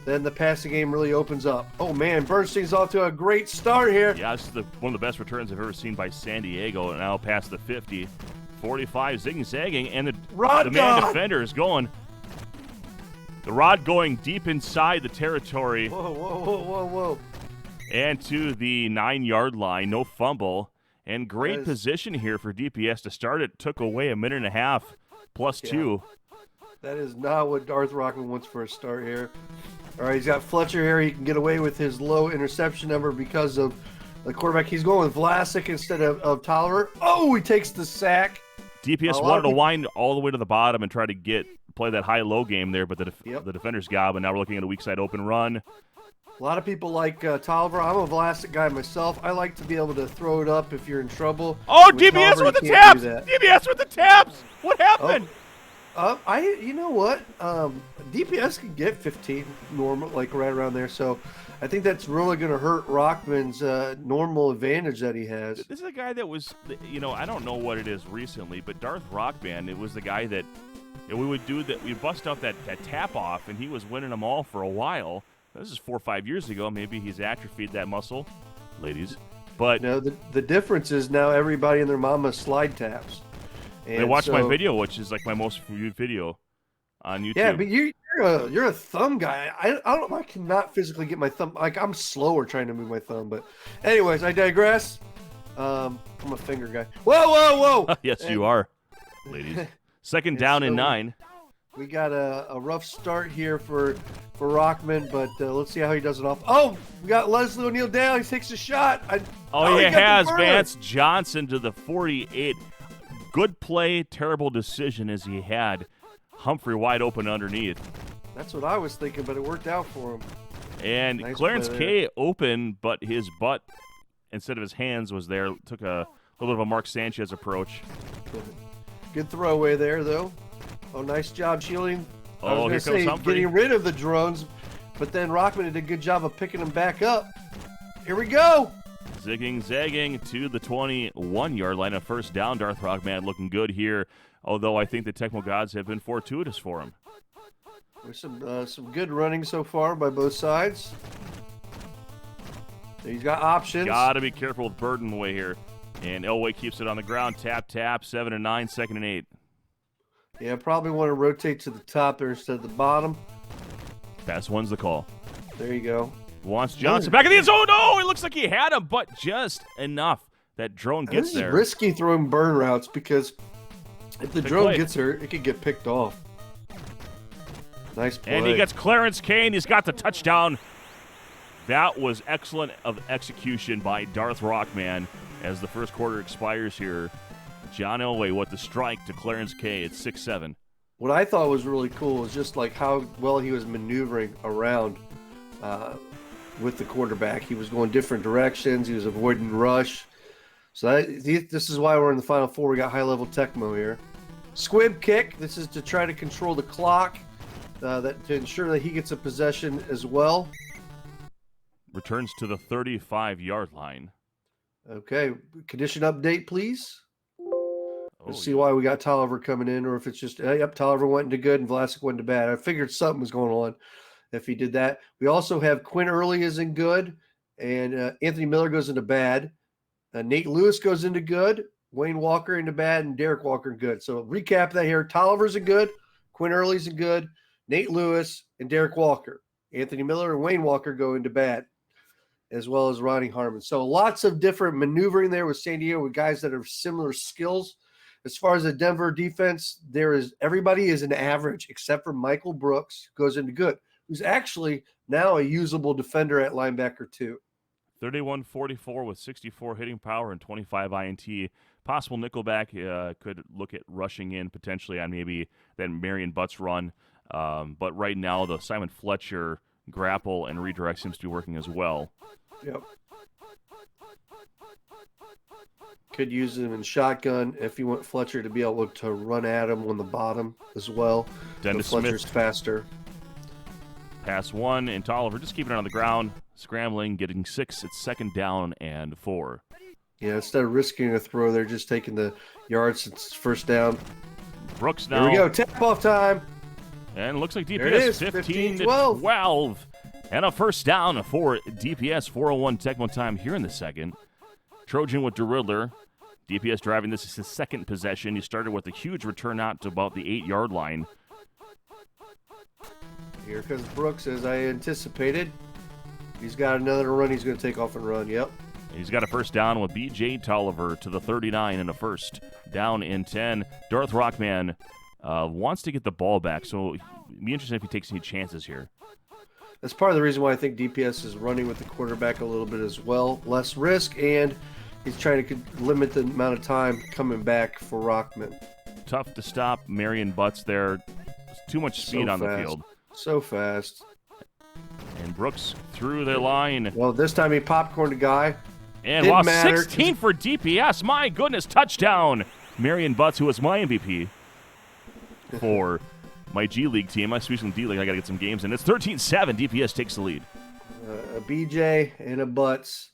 then the passing game really opens up. Oh, man, Bernstein's off to a great start here. Yeah, this is one of the best returns I've ever seen by San Diego, and now past the 50. 45, zigging-zagging, and the man defender is going. The rod going deep inside the territory. Whoa. And to the 9-yard line, no fumble. And great position here for DPS to start it. Took away a minute and a half, plus 2. That is not what Darth Rockman wants for a start here. All right, he's got Fletcher here. He can get away with his low interception number because of the quarterback. He's going with Vlasic instead of Tolliver. Oh, he takes the sack. DPS wanted to wind all the way to the bottom and try to play that high-low game there, but the defender's gob, and now we're looking at a weak side open run. A lot of people like Tolliver. I'm a Vlasic guy myself. I like to be able to throw it up if you're in trouble. Oh, DPS Tolliver, with the taps! DPS with the taps! What happened? You know what? DPS can get 15 normal, like right around there. So I think that's really going to hurt Rockman's normal advantage that he has. This is a guy that was, I don't know what it is recently, but Darth Rockman, it was the guy that we would do that. We bust out that tap off, and he was winning them all for a while. This is 4 or 5 years ago. Maybe he's atrophied that muscle, ladies. But the difference is now everybody and their mama slide taps. And they watch my video, which is like my most viewed video on YouTube. Yeah, but you're a thumb guy. I don't know. I cannot physically get my thumb. Like, I'm slower trying to move my thumb. But anyways, I digress. I'm a finger guy. Whoa. Yes, you are, ladies. Second down and 9. We got a rough start here for Rockman, but let's see how he does it off. Oh, we got Leslie O'Neal down. He takes a shot. He got has. the burn. Vance Johnson to the 48. Good play, terrible decision as he had Humphrey wide open underneath. That's what I was thinking, but it worked out for him. And Nice Clarence play K open, but his butt instead of his hands was there. Took a little bit of a Mark Sanchez approach. Good throwaway there, though. Oh, nice job shielding. I Oh, was here gonna comes say Humphrey. getting rid of the drones, but then Rockman did a good job of picking them back up. Here we go. Zigging, zagging to the 21-yard line. A first down. Darth Rockman looking good here, although I think the Tecmo gods have been fortuitous for him. There's some good running so far by both sides. He's got options. Got to be careful with Burden away here. And Elway keeps it on the ground. Tap, 7 and 9, 2nd and 8. Yeah, probably want to rotate to the top there instead of the bottom. Pass one's the call. There you go. Wants Johnson back in the end zone. Oh, it looks like he had him, but just enough. That drone gets This is there. risky throwing burn routes because if the Big drone play. gets there, it could get picked off. Nice play. And he gets Clarence Kane. He's got the touchdown. That was excellent of execution by Darth Rockman as the first quarter expires here. John Elway with the strike to Clarence K. It's 6-7. What I thought was really cool was just like how well he was maneuvering around with the quarterback. He was going different directions. He was avoiding rush. So this is why we're in the Final Four. We got high-level Tecmo here. Squib kick. This is to try to control the clock, to ensure that he gets a possession as well. Returns to the 35-yard line. Okay, condition update, please. Oh, Let's see why we got Tolliver coming in, or if it's just, yep, Tolliver went into good and Vlasic went into bad. I figured something was going on if he did that. We also have Quinn Early is in good, and Anthony Miller goes into bad. Nate Lewis goes into good, Wayne Walker into bad, and Derek Walker in good. So recap that here. Tolliver's in good, Quinn Early's in good, Nate Lewis and Derek Walker. Anthony Miller and Wayne Walker go into bad, as well as Ronnie Harmon. So lots of different maneuvering there with San Diego with guys that have similar skills. As far as the Denver defense, everybody is an average except for Michael Brooks, who goes into good, who's actually now a usable defender at linebacker too. 31-44 with 64 hitting power and 25 INT. Possible nickelback could look at rushing in potentially on maybe that Marion Butts run. But right now the Simon Fletcher grapple and redirect seems to be working as well. Yep. Could use him in shotgun if you want Fletcher to be able to run at him on the bottom as well. Dennis Fletcher's Smith. faster. Pass one, and Tolliver just keeping it on the ground, scrambling, getting 6. It's 2nd down and 4. Yeah, instead of risking a throw, they're just taking the yards. It's first down. Brooks now. Here we go. Tap off time. And it looks like There it DPS is, 15-12. 15-12. And a first down for DPS. 4:01 Tecmo time here in the second. Trojan with DeRiddler. DPS driving. This is his second possession. He started with a huge return out to about the 8-yard line. Here comes Brooks, as I anticipated. He's got another run. He's going to take off and run. Yep. He's got a first down with B.J. Tolliver to the 39 and a first down in 10. Darth Rockman wants to get the ball back, so it'd be interesting if he takes any chances here. That's part of the reason why I think DPS is running with the quarterback a little bit as well. Less risk, and he's trying to limit the amount of time coming back for Rockman. Tough to stop Marion Butts there. Too much speed on the field. So fast. And Brooks through the line. Well, this time he popcorned a guy. And Didn't wow, matter, 16 for DPS. My goodness, touchdown. Marion Butts, who was my MVP for my G League team. My Swedish D League, I got to get some games in. It's 13-7. DPS takes the lead. A BJ and a Butts.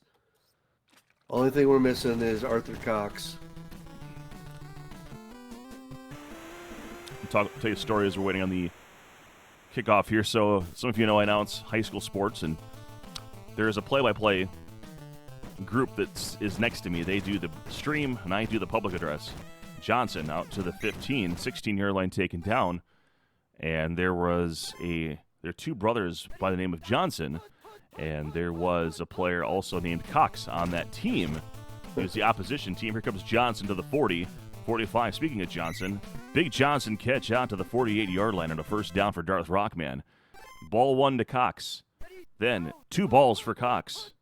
Only thing we're missing is Arthur Cox. Tell you a story as we're waiting on the kickoff here. So some of you know I announce high school sports, and there is a play-by-play group that is next to me. They do the stream, and I do the public address. Johnson out to the 15, 16-yard line taken down, and there are 2 brothers by the name of Johnson, and there was a player also named Cox on that team. It was the opposition team. Here comes Johnson to the 40, 45. Speaking of Johnson, Big Johnson catch out to the 48-yard line on a first down for Darth Rockman. Ball 1 to Cox. Then 2 balls for Cox.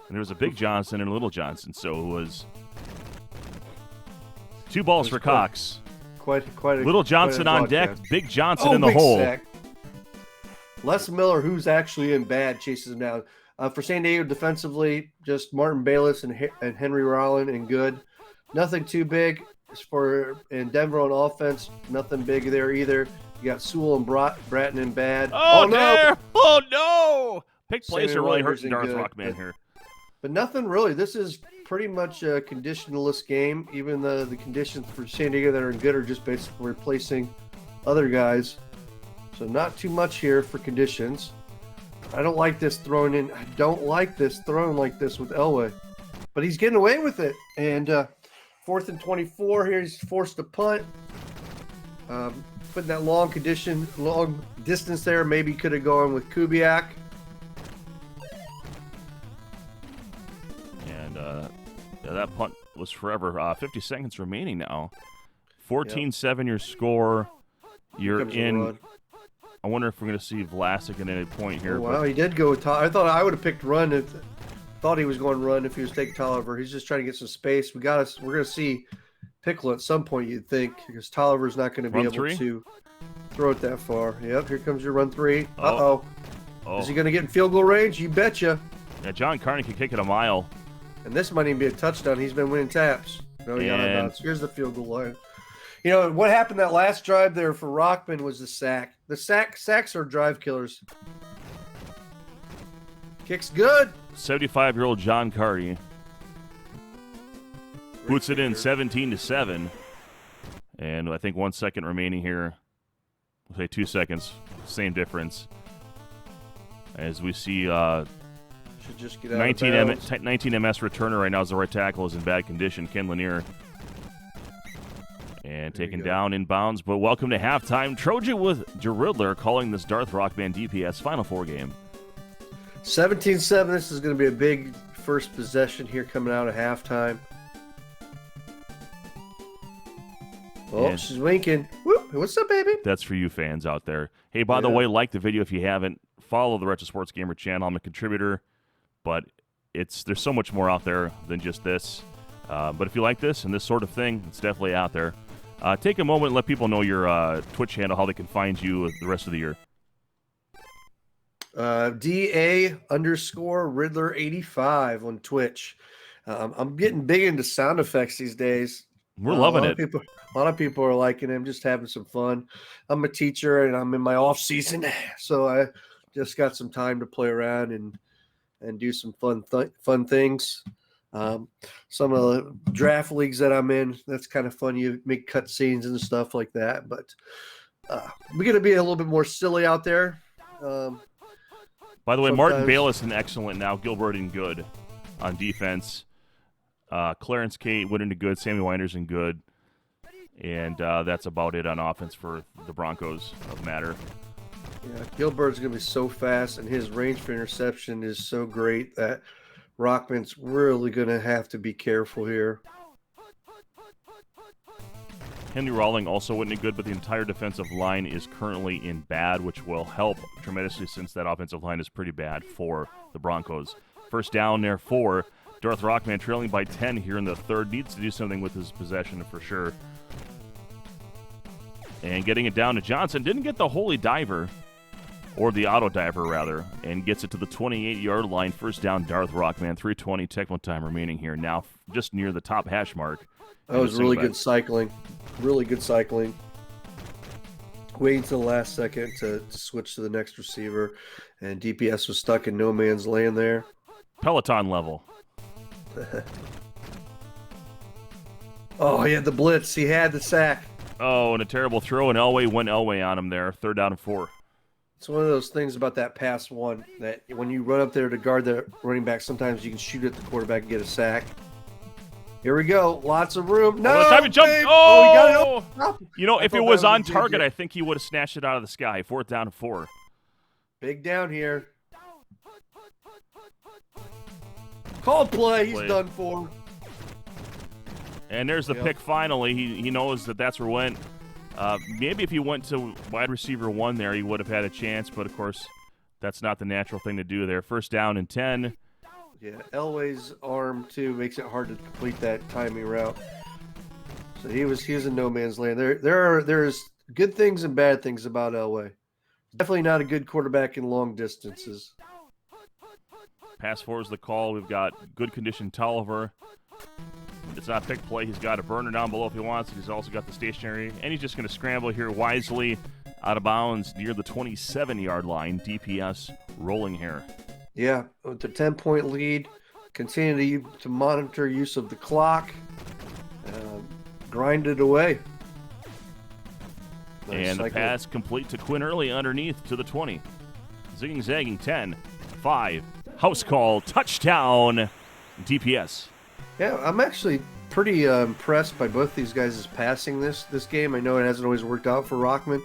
And there was a Big Johnson and a Little Johnson, so it was 2 balls for Cox. Quite a Little Johnson on deck, Big Johnson in the big hole. Sack. Les Miller, who's actually in bad, chases him down. For San Diego defensively, just Martin Bayless and Henry Rollin and good. Nothing too big. As for in Denver on offense, nothing big there either. You got Sewell and Bratton in bad. Oh, no! Oh, no! Pick plays are really hurting Darth Rockman here. But nothing really. This is pretty much a conditionless game. Even the conditions for San Diego that are good are just basically replacing other guys. So not too much here for conditions. I don't like this thrown in. I don't like this thrown like this with Elway. But he's getting away with it. And 4th and 24 here. He's forced to punt. Putting that long distance there. Maybe could have gone with Kubiak. And that punt was forever. 50 seconds remaining now. 14-7 your score. You're in. I wonder if we're going to see Vlasic at any point here. Oh, wow, he did go with Tolliver. I thought I would have picked run. Thought he was going to run if he was taking Tolliver. He's just trying to get some space. We're going to see Pickle at some point, you'd think, because Tolliver's not going to be able to throw it that far. Yep, here comes your run 3. Uh-oh. Is he going to get in field goal range? You betcha. Yeah, John Carney can kick it a mile. And this might even be a touchdown. He's been winning taps. No, he got it. Here's the field goal line. You know, what happened that last drive there for Rockman was the sack. The sacks are drive killers. Kicks good. 75-year-old John Carney boots it in 17-7. And I think 1 second remaining here. We'll say 2 seconds. Same difference. As we see should just get out 19 MS returner right now as the right tackle is in bad condition. Ken Lanier. And taken down in bounds. But welcome to halftime. Trojan with Riddler calling this Darth Rockman DPS Final Four game. 17-7. This is going to be a big first possession here coming out of halftime. Oh, and she's winking. Whoop. What's up, baby? That's for you fans out there. Hey, by the way, like the video if you haven't. Follow the Retro Sports Gamer channel. I'm a contributor, but there's so much more out there than just this. But if you like this and this sort of thing, it's definitely out there. Take a moment and let people know your Twitch handle, how they can find you the rest of the year. DA_Riddler85 on Twitch. I'm getting big into sound effects these days. We're loving it. A lot of people are liking it. I'm just having some fun. I'm a teacher and I'm in my off season, so I just got some time to play around and do some fun things. Some of the draft leagues that I'm in, that's kind of fun. You make cut scenes and stuff like that. But we're going to be a little bit more silly out there. By the way, Martin Bayless and excellent now. Gilbert and good on defense. Clarence Kate went into good. Sammy Winders and good. And that's about it on offense for the Broncos of matter. Yeah, Gilbert's going to be so fast, and his range for interception is so great that Rockman's really going to have to be careful here. Henry Rawling also went into good, but the entire defensive line is currently in bad, which will help tremendously since that offensive line is pretty bad for the Broncos. First down there for Darth Rockman, trailing by 10 here in the third. Needs to do something with his possession for sure. And getting it down to Johnson. Didn't get the holy diver, or the auto diver rather, and gets it to the 28-yard line. First down, Darth Rockman. 3:20 Tecmo time remaining here. Now just near the top hash mark. That was really good cycling. Really good cycling. Waiting to the last second to switch to the next receiver, and DPS was stuck in no man's land there. Peloton level. Oh, he had the blitz. He had the sack. Oh, and a terrible throw, and Elway went Elway on him there. 3rd down and 4. It's one of those things about that pass one that when you run up there to guard the running back, sometimes you can shoot at the quarterback and get a sack. Here we go. Lots of room. No, time to jump. Babe. Oh, he got it. You know, if it was on target, I think he would have snatched it out of the sky. 4th down and 4. Big down here. Called play. He's done for. And there's the pick finally. He knows that's where it went. Maybe if he went to wide receiver 1 there, he would have had a chance, but of course, that's not the natural thing to do there. First down and 10. Yeah, Elway's arm, too, makes it hard to complete that timing route. So he was in no man's land. There's good things and bad things about Elway. Definitely not a good quarterback in long distances. Pass forward is the call. We've got good condition Tolliver. It's not a pick play. He's got a burner down below if he wants. He's also got the stationary. And he's just going to scramble here wisely out of bounds near the 27-yard line. DPS rolling here. Yeah, with the 10-point lead, continue to monitor use of the clock. Grind it away. Nice and cycle. The pass complete to Quinn Early underneath to the 20. Zigging, zagging, 10, 5. House call, touchdown, DPS. Yeah, I'm actually pretty impressed by both these guys' passing this game. I know it hasn't always worked out for Rockman,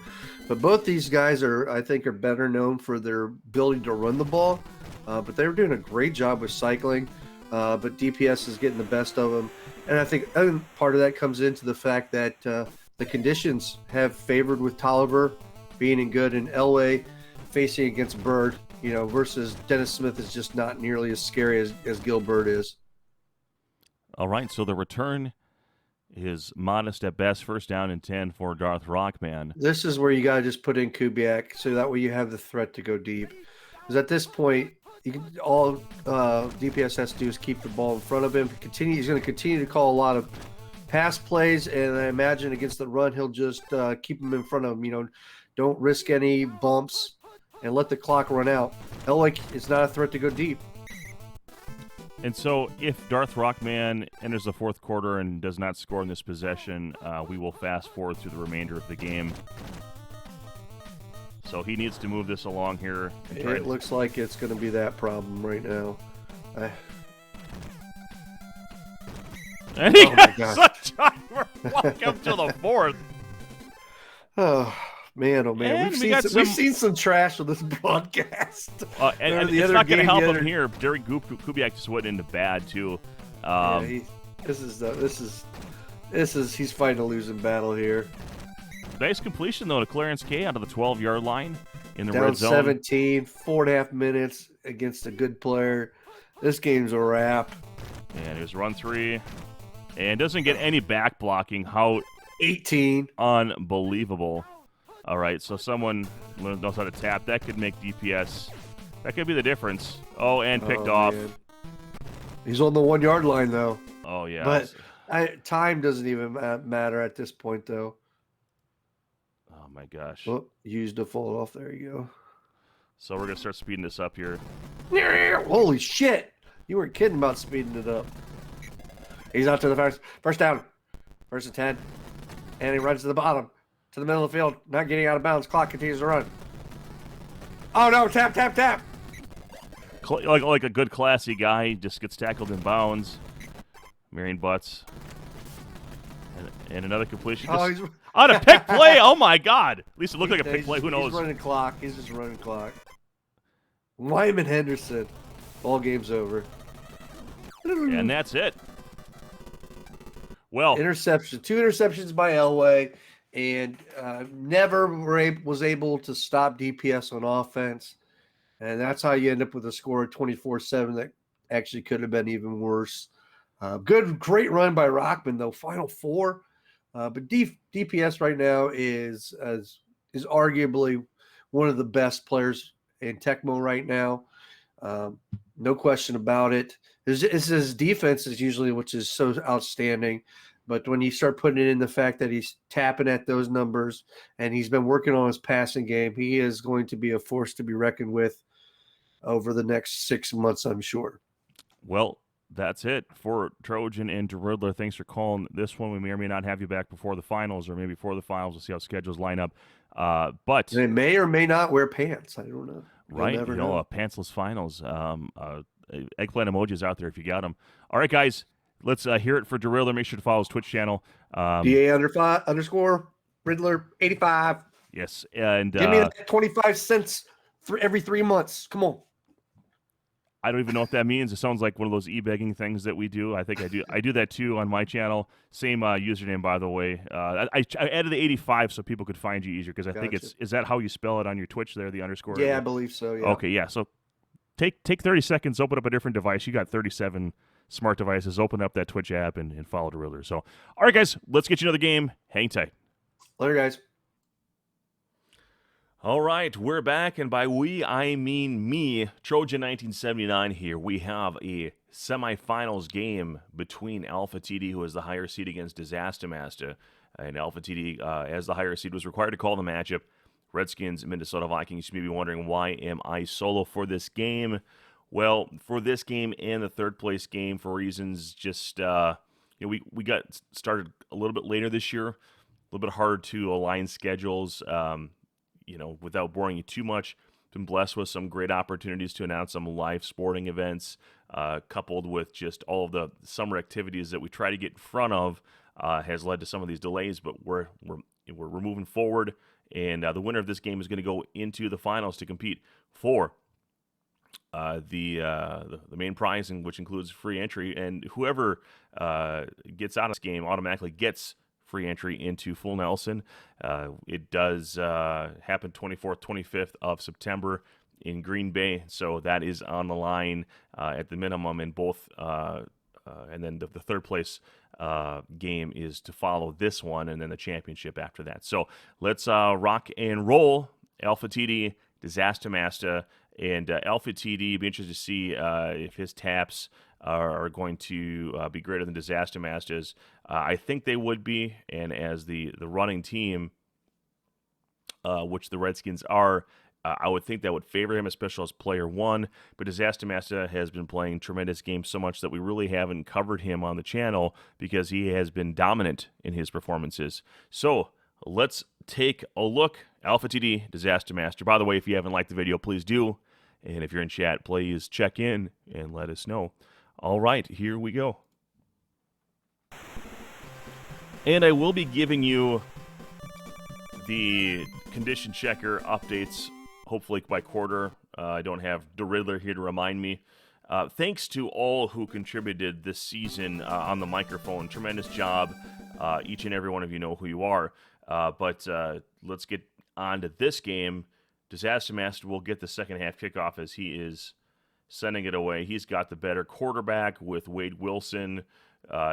but both these guys I think are better known for their ability to run the ball. But they were doing a great job with cycling, but DPS is getting the best of them. And I think part of that comes into the fact that the conditions have favored with Tolliver being in good and Elway facing against Bird, versus Dennis Smith is just not nearly as scary as Gilbert is. All right, so the return is modest at best. First down and 10 for Darth Rockman. This is where you got to just put in Kubiak so that way you have the threat to go deep. Because at this point, all DPS has to do is keep the ball in front of him. He's going to continue to call a lot of pass plays, and I imagine against the run, he'll just keep him in front of him. Don't risk any bumps and let the clock run out. Elway is not a threat to go deep. And so if Darth Rockman enters the fourth quarter and does not score in this possession, we will fast forward through the remainder of the game. So he needs to move this along here. It looks like it's going to be that problem right now. And he got such a welcome to the fourth. Oh man! And we've seen some trash on this broadcast. And it's not going to help him here. Derek Kubiak just went into bad too. He's fighting a losing battle here. Nice completion, though, to Clarence K out of the 12-yard line in the Down red zone. 17, 4.5 minutes against a good player. This game's a wrap. And here's run 3. And doesn't get any back blocking. How 18. Unbelievable. All right, so someone knows how to tap. That could make DPS. That could be the difference. Oh, and picked off. Man. He's on the 1-yard line, though. Oh, yeah. But time doesn't even matter at this point, though. Oh, my gosh. Oh, used to fall off. There you go. So we're going to start speeding this up here. Holy shit. You weren't kidding about speeding it up. He's out to the first down. First and 10. And he runs to the bottom. To the middle of the field. Not getting out of bounds. Clock continues to run. Oh, no. Tap, tap, tap. Like a good classy guy. He just gets tackled in bounds. Marion Butts. And another completion. On a pick play. Oh, my God. At least it looked like a pick play. Who knows? He's running clock. He's just running clock. Wyman Henderson. Ball game's over. And that's it. Well, two interceptions by Elway, and never was able to stop DPS on offense. And that's how you end up with a score of 24-7 that actually could have been even worse. Great run by Rockman, though. Final 4. But DPS right now is arguably one of the best players in Tecmo right now. No question about it. It's his defense is usually, which is so outstanding. But when you start putting it in the fact that he's tapping at those numbers and he's been working on his passing game, he is going to be a force to be reckoned with over the next 6 months, I'm sure. Well, that's it for Trojan and DeRiddler. Thanks for calling this one. We may or may not have you back before the finals or maybe before the finals. We'll see how schedules line up. But they may or may not wear pants. I don't know. Right. Pantsless finals. Eggplant emojis out there if you got them. All right, guys. Let's hear it for DeRiddler. Make sure to follow his Twitch channel. DA_Riddler 85. Yes. And give me that 25 cents for every 3 months. Come on. I don't even know what that means. It sounds like one of those e-begging things that we do. I think I do that too on my channel. Same username, by the way. I added the 85 so people could find you easier, because I think is that how you spell it on your Twitch there, the underscore? Yeah, I believe so, yeah. Okay, yeah. So take 30 seconds, open up a different device. You got 37 smart devices. Open up that Twitch app and follow the ruler. So, all right, guys, let's get you another game. Hang tight. Later, guys. All right, we're back, and by we, I mean me, Trojan 1979 here. We have a semifinals game between Alpha TD, who is the higher seed, against Disaster Master. And Alpha TD, as the higher seed, was required to call the matchup. Redskins, Minnesota Vikings. You may be wondering, why am I solo for this game? Well, for this game and the third place game, for reasons just, we got started a little bit later this year, a little bit hard to align schedules. Without boring you too much, been blessed with some great opportunities to announce some live sporting events, coupled with just all of the summer activities that we try to get in front of, has led to some of these delays. But we're moving forward, and the winner of this game is going to go into the finals to compete for the main prize, which includes free entry. And whoever gets out of this game automatically gets free entry into Full Nelson. It does happen 24th, 25th of September in Green Bay, so that is on the line at the minimum in both. And then the third place game is to follow this one, and then the championship after that. So let's rock and roll. Alpha TD, Disaster Master, and Alpha TD. Be interested to see if his taps are going to be greater than Disaster Master's. I think they would be, and as the running team, which the Redskins are, I would think that would favor him, especially as player one. But Disaster Master has been playing tremendous games so much that we really haven't covered him on the channel, because he has been dominant in his performances. So let's take a look. Alpha TD, Disaster Master. By the way, if you haven't liked the video, please do. And if you're in chat, please check in and let us know. All right, here we go. And I will be giving you the condition checker updates, hopefully by quarter. I don't have the Riddler here to remind me. Thanks to all who contributed this season on the microphone. Tremendous job. Each and every one of you know who you are. But let's get on to this game. Disaster Master will get the second half kickoff as he is sending it away. He's got the better quarterback with Wade Wilson.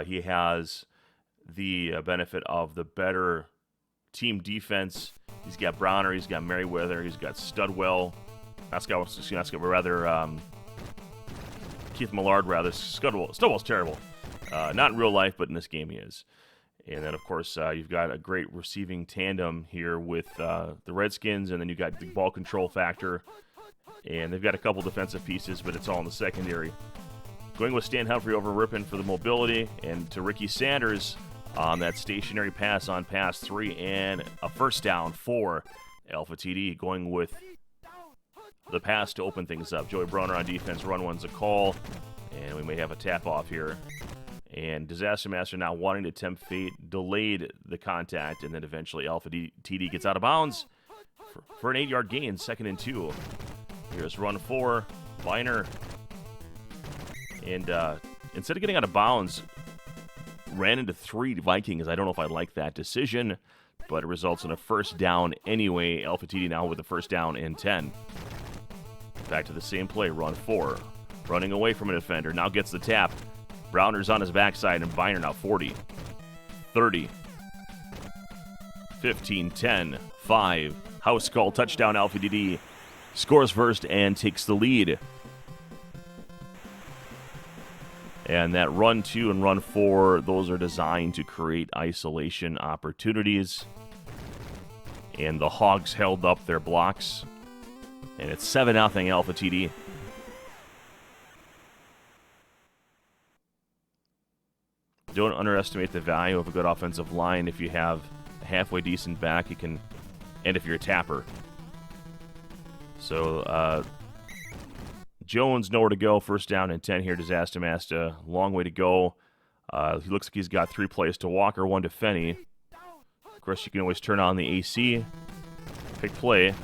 He has the benefit of the better team defense. He's got Browner, he's got Merriweather, he's got Studwell. Keith Millard, rather. Studwell's terrible. Not in real life, but in this game he is. And then, of course, you've got a great receiving tandem here with the Redskins, and then you've got the ball control factor. And they've got a couple defensive pieces, but it's all in the secondary. Going with Stan Humphrey over Rippin for the mobility, and to Ricky Sanders on that stationary pass on pass 3, and a first down for Alpha TD. Going with the pass to open things up. Joey Brunner on defense, run one's a call, and we may have a tap off here. And Disaster Master, now wanting to tempt fate, delayed the contact, and then eventually Alpha TD gets out of bounds for an 8-yard gain, 2nd and 2. Here's run 4, Viner. And instead of getting out of bounds, ran into 3 Vikings. I don't know if I like that decision, but it results in a first down anyway. Alpha TD now with a first down and 10. Back to the same play, run 4. Running away from a defender, now gets the tap. Browner's on his backside, and Viner now 40, 30, 15, 10, 5. House call, touchdown, Alpha TD. Scores first and takes the lead. And that run 2 and run 4, those are designed to create isolation opportunities. And the Hogs held up their blocks. And it's 7-0 Alpha TD. Don't underestimate the value of a good offensive line. If you have a halfway decent back, you can, and if you're a tapper. So, Jones nowhere to go. First down and 10 here. Disaster Master, long way to go. He looks like he's got 3 plays to Walker, 1 to Fenny. Of course, you can always turn on the AC, pick play,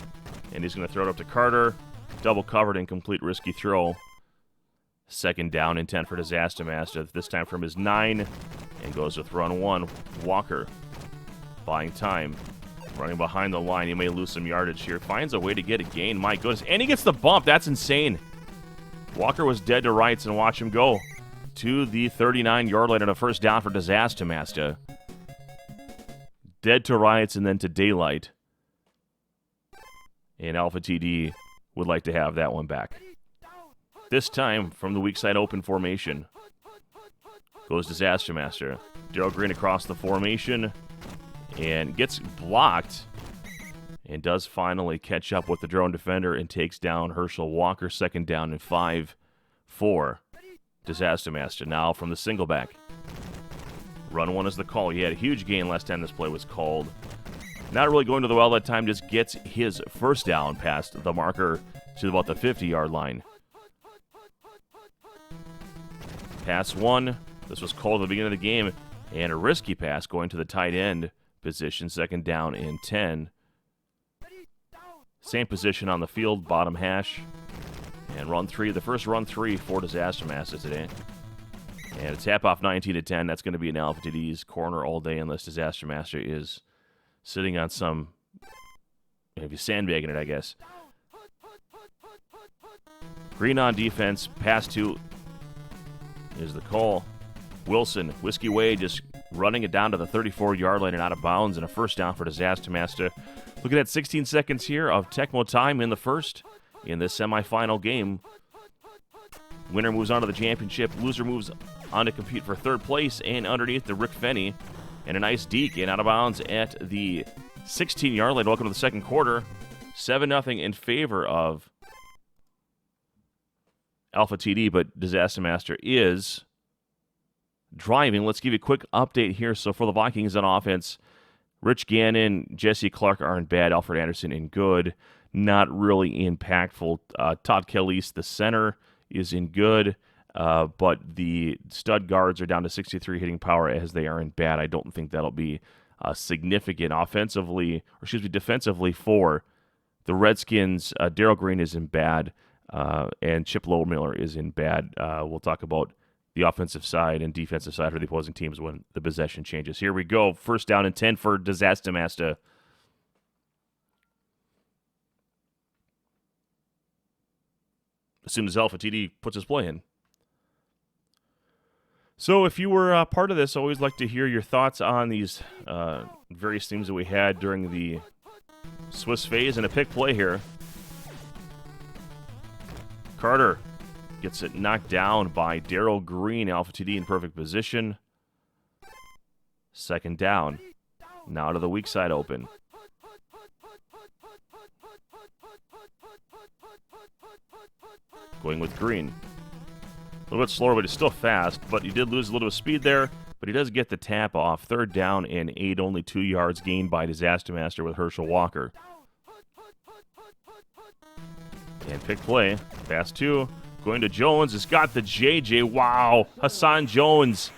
and he's going to throw it up to Carter. Double covered, incomplete, risky throw. Second down and 10 for Disaster Master. This time from his 9 and goes with run 1. Walker buying time. Running behind the line. He may lose some yardage here. Finds a way to get a gain. My goodness. And he gets the bump. That's insane. Walker was dead to rights, and watch him go to the 39-yard line on a first down for Disaster Master. Dead to rights and then to daylight. And Alpha TD would like to have that one back. This time from the weak side open formation goes Disaster Master. Darryl Green across the formation and gets blocked and does finally catch up with the drone defender and takes down Herschel Walker. Second down and 5 for Disaster Master. Now from the single back. Run 1 is the call. He had a huge gain last time this play was called. Not really going to the well that time, just gets his first down past the marker to about the 50-yard line. Pass 1. This was called at the beginning of the game. And a risky pass going to the tight end position. Second down and 10. Same position on the field, bottom hash. And run 3, the first run 3 for Disaster Master today. And a tap off 19 to 10. That's going to be an Alpha TD's corner all day unless Disaster Master is sitting on some, maybe sandbagging it, I guess. Green on defense. Pass 2 is the call. Wilson, Whiskey Way, just running it down to the 34-yard line and out of bounds, and a first down for Disaster Master. Look at that, 16 seconds here of Tecmo time in the first in this semifinal game. Winner moves on to the championship. Loser moves on to compete for third place, and underneath the Rick Fenny. And a nice deke and out of bounds at the 16-yard line. Welcome to the second quarter. 7-0 in favor of Alpha TD, but Disaster Master is driving. Let's give you a quick update here. So for the Vikings on offense, Rich Gannon, Jesse Clark aren't bad. Alfred Anderson in good. Not really impactful. Todd Kelly's the center is in good. But the stud guards are down to 63 hitting power as they are in bad. I don't think that'll be significant defensively for the Redskins. Darryl Green is in bad, and Chip Lowmiller is in bad. We'll talk about the offensive side and defensive side for the opposing teams when the possession changes. Here we go. First down and 10 for Disaster Master. As soon as Alpha TD puts his play in. So if you were part of this, I always like to hear your thoughts on these various themes that we had during the Swiss phase, and a pick play here. Carter gets it knocked down by Darryl Green. Alpha TD in perfect position. Second down. Now to the weak side open. Going with Green. A little bit slower, but he's still fast. But he did lose a little bit of speed there. But he does get the tap off. Third down and 8, only 2 yards gained by Disaster Master with Herschel Walker. And pick play. Pass 2. Going to Jones. It's got the JJ. Wow. Hassan Jones.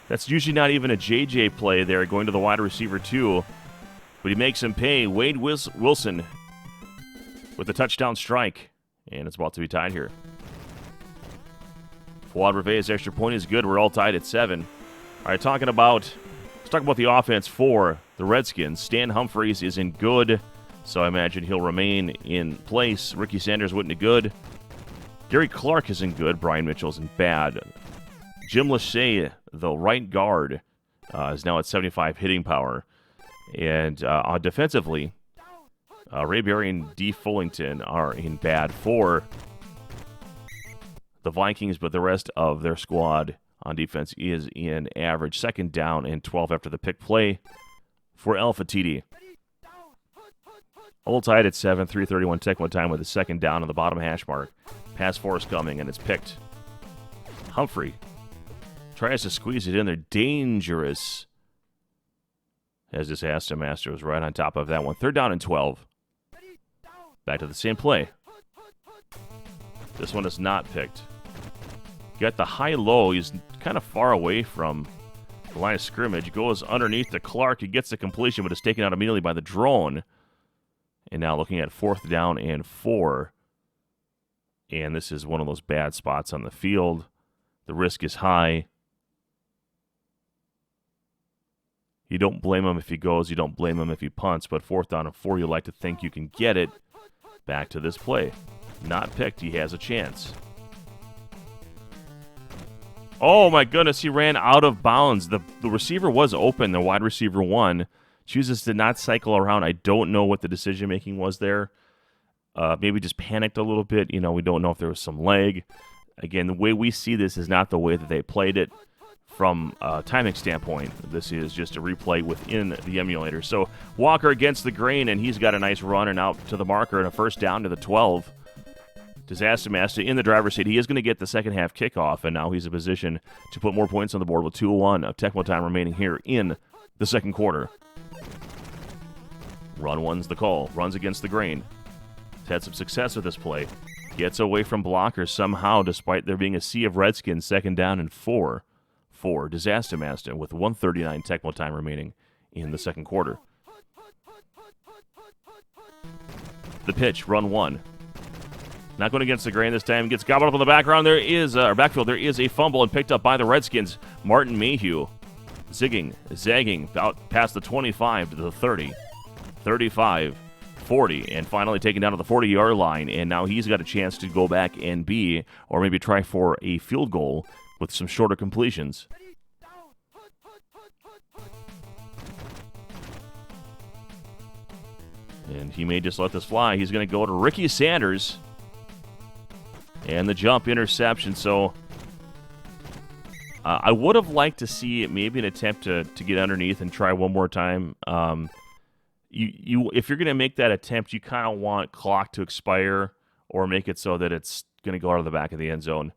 That's usually not even a JJ play there. Going to the wide receiver 2. But he makes him pay. Wade Wilson with a touchdown strike. And it's about to be tied here. Fuad Reve's extra point is good. We're all tied at 7. All right, let's talk about the offense for the Redskins. Stan Humphries is in good, so I imagine he'll remain in place. Ricky Sanders went into good. Gary Clark is in good. Brian Mitchell's in bad. Jim Lachey, the right guard, is now at 75 hitting power. And defensively, Ray Berry and D. Fullington are in bad for the Vikings, but the rest of their squad on defense is in average. Second down and 12 after the pick play for Alpha TD. All tied at 7, 3:31 Tecmo time with a second down on the bottom hash mark. Pass 4 is coming, and it's picked. Humphrey tries to squeeze it in there. Dangerous. As Disaster Master was right on top of that one. Third down and 12. Back to the same play. This one is not picked. Got the high-low. He's kind of far away from the line of scrimmage. Goes underneath to Clark. He gets the completion, but is taken out immediately by the drone. And now looking at 4th down and 4. And this is one of those bad spots on the field. The risk is high. You don't blame him if he goes. You don't blame him if he punts. But 4th down and 4, you like to think you can get it. Back to this play. Not picked. He has a chance. Oh, my goodness. He ran out of bounds. The receiver was open. The wide receiver one. Chooses to not cycle around. I don't know what the decision-making was there. Maybe just panicked a little bit. We don't know if there was some leg. Again, the way we see this is not the way that they played it from a timing standpoint. This is just a replay within the emulator. So Walker against the grain, and he's got a nice run and out to the marker and a first down to the 12. Disaster Master in the driver's seat. He is going to get the second half kickoff, and now he's in position to put more points on the board with 2:01 of Tecmo time remaining here in the second quarter. Run one's the call. Runs against the grain. Had some success with this play. Gets away from blockers somehow, despite there being a sea of Redskins. 2nd down and 4 for Disaster Master with 1:39 Tecmo time remaining in the second quarter. The pitch, run 1. Not going against the grain this time. Gets gobbled up in the background. Backfield. There is a fumble and picked up by the Redskins. Martin Mayhew zagging out past the 25 to the 30. 35. 40, and finally taken down to the 40-yard line, and now he's got a chance to go back and or maybe try for a field goal with some shorter completions. And he may just let this fly. He's going to go to Ricky Sanders, and the jump interception. So I would have liked to see maybe an attempt to get underneath and try one more time. If you're going to make that attempt, you kind of want clock to expire or make it so that it's going to go out of the back of the end zone.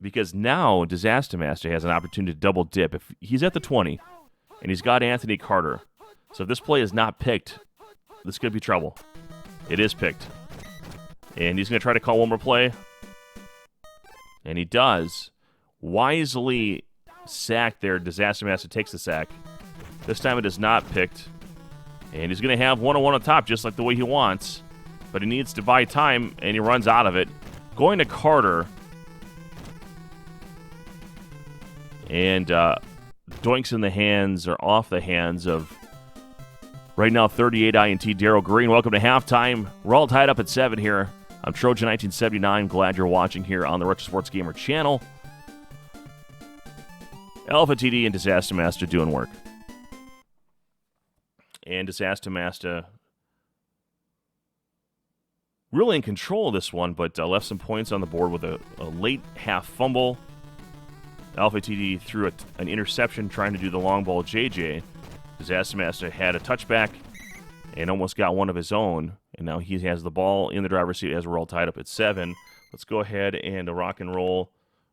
Because now Disaster Master has an opportunity to double dip. If he's at the 20, and he's got Anthony Carter. So if this play is not picked, this could be trouble. It is picked. And he's going to try to call one more play. And he does. Wisely sacked there. Disaster Master takes the sack. This time it is not picked. And he's going to have 1-on-1 on top, just like the way he wants. But he needs to buy time, and he runs out of it. Going to Carter. And doinks in the hands, or off the hands of, right now, 38 INT Darrell Green. Welcome to halftime. We're all tied up at 7 here. I'm Trojan 1979. Glad you're watching here on the Retro Sports Gamer channel. Alpha TD and Disaster Master doing work. And Disaster Master really in control of this one, but left some points on the board with a late half fumble. Alpha TD threw an interception trying to do the long ball JJ. Disaster Master had a touchback and almost got one of his own. And now he has the ball in the driver's seat as we're all tied up at 7. Let's go ahead and rock and roll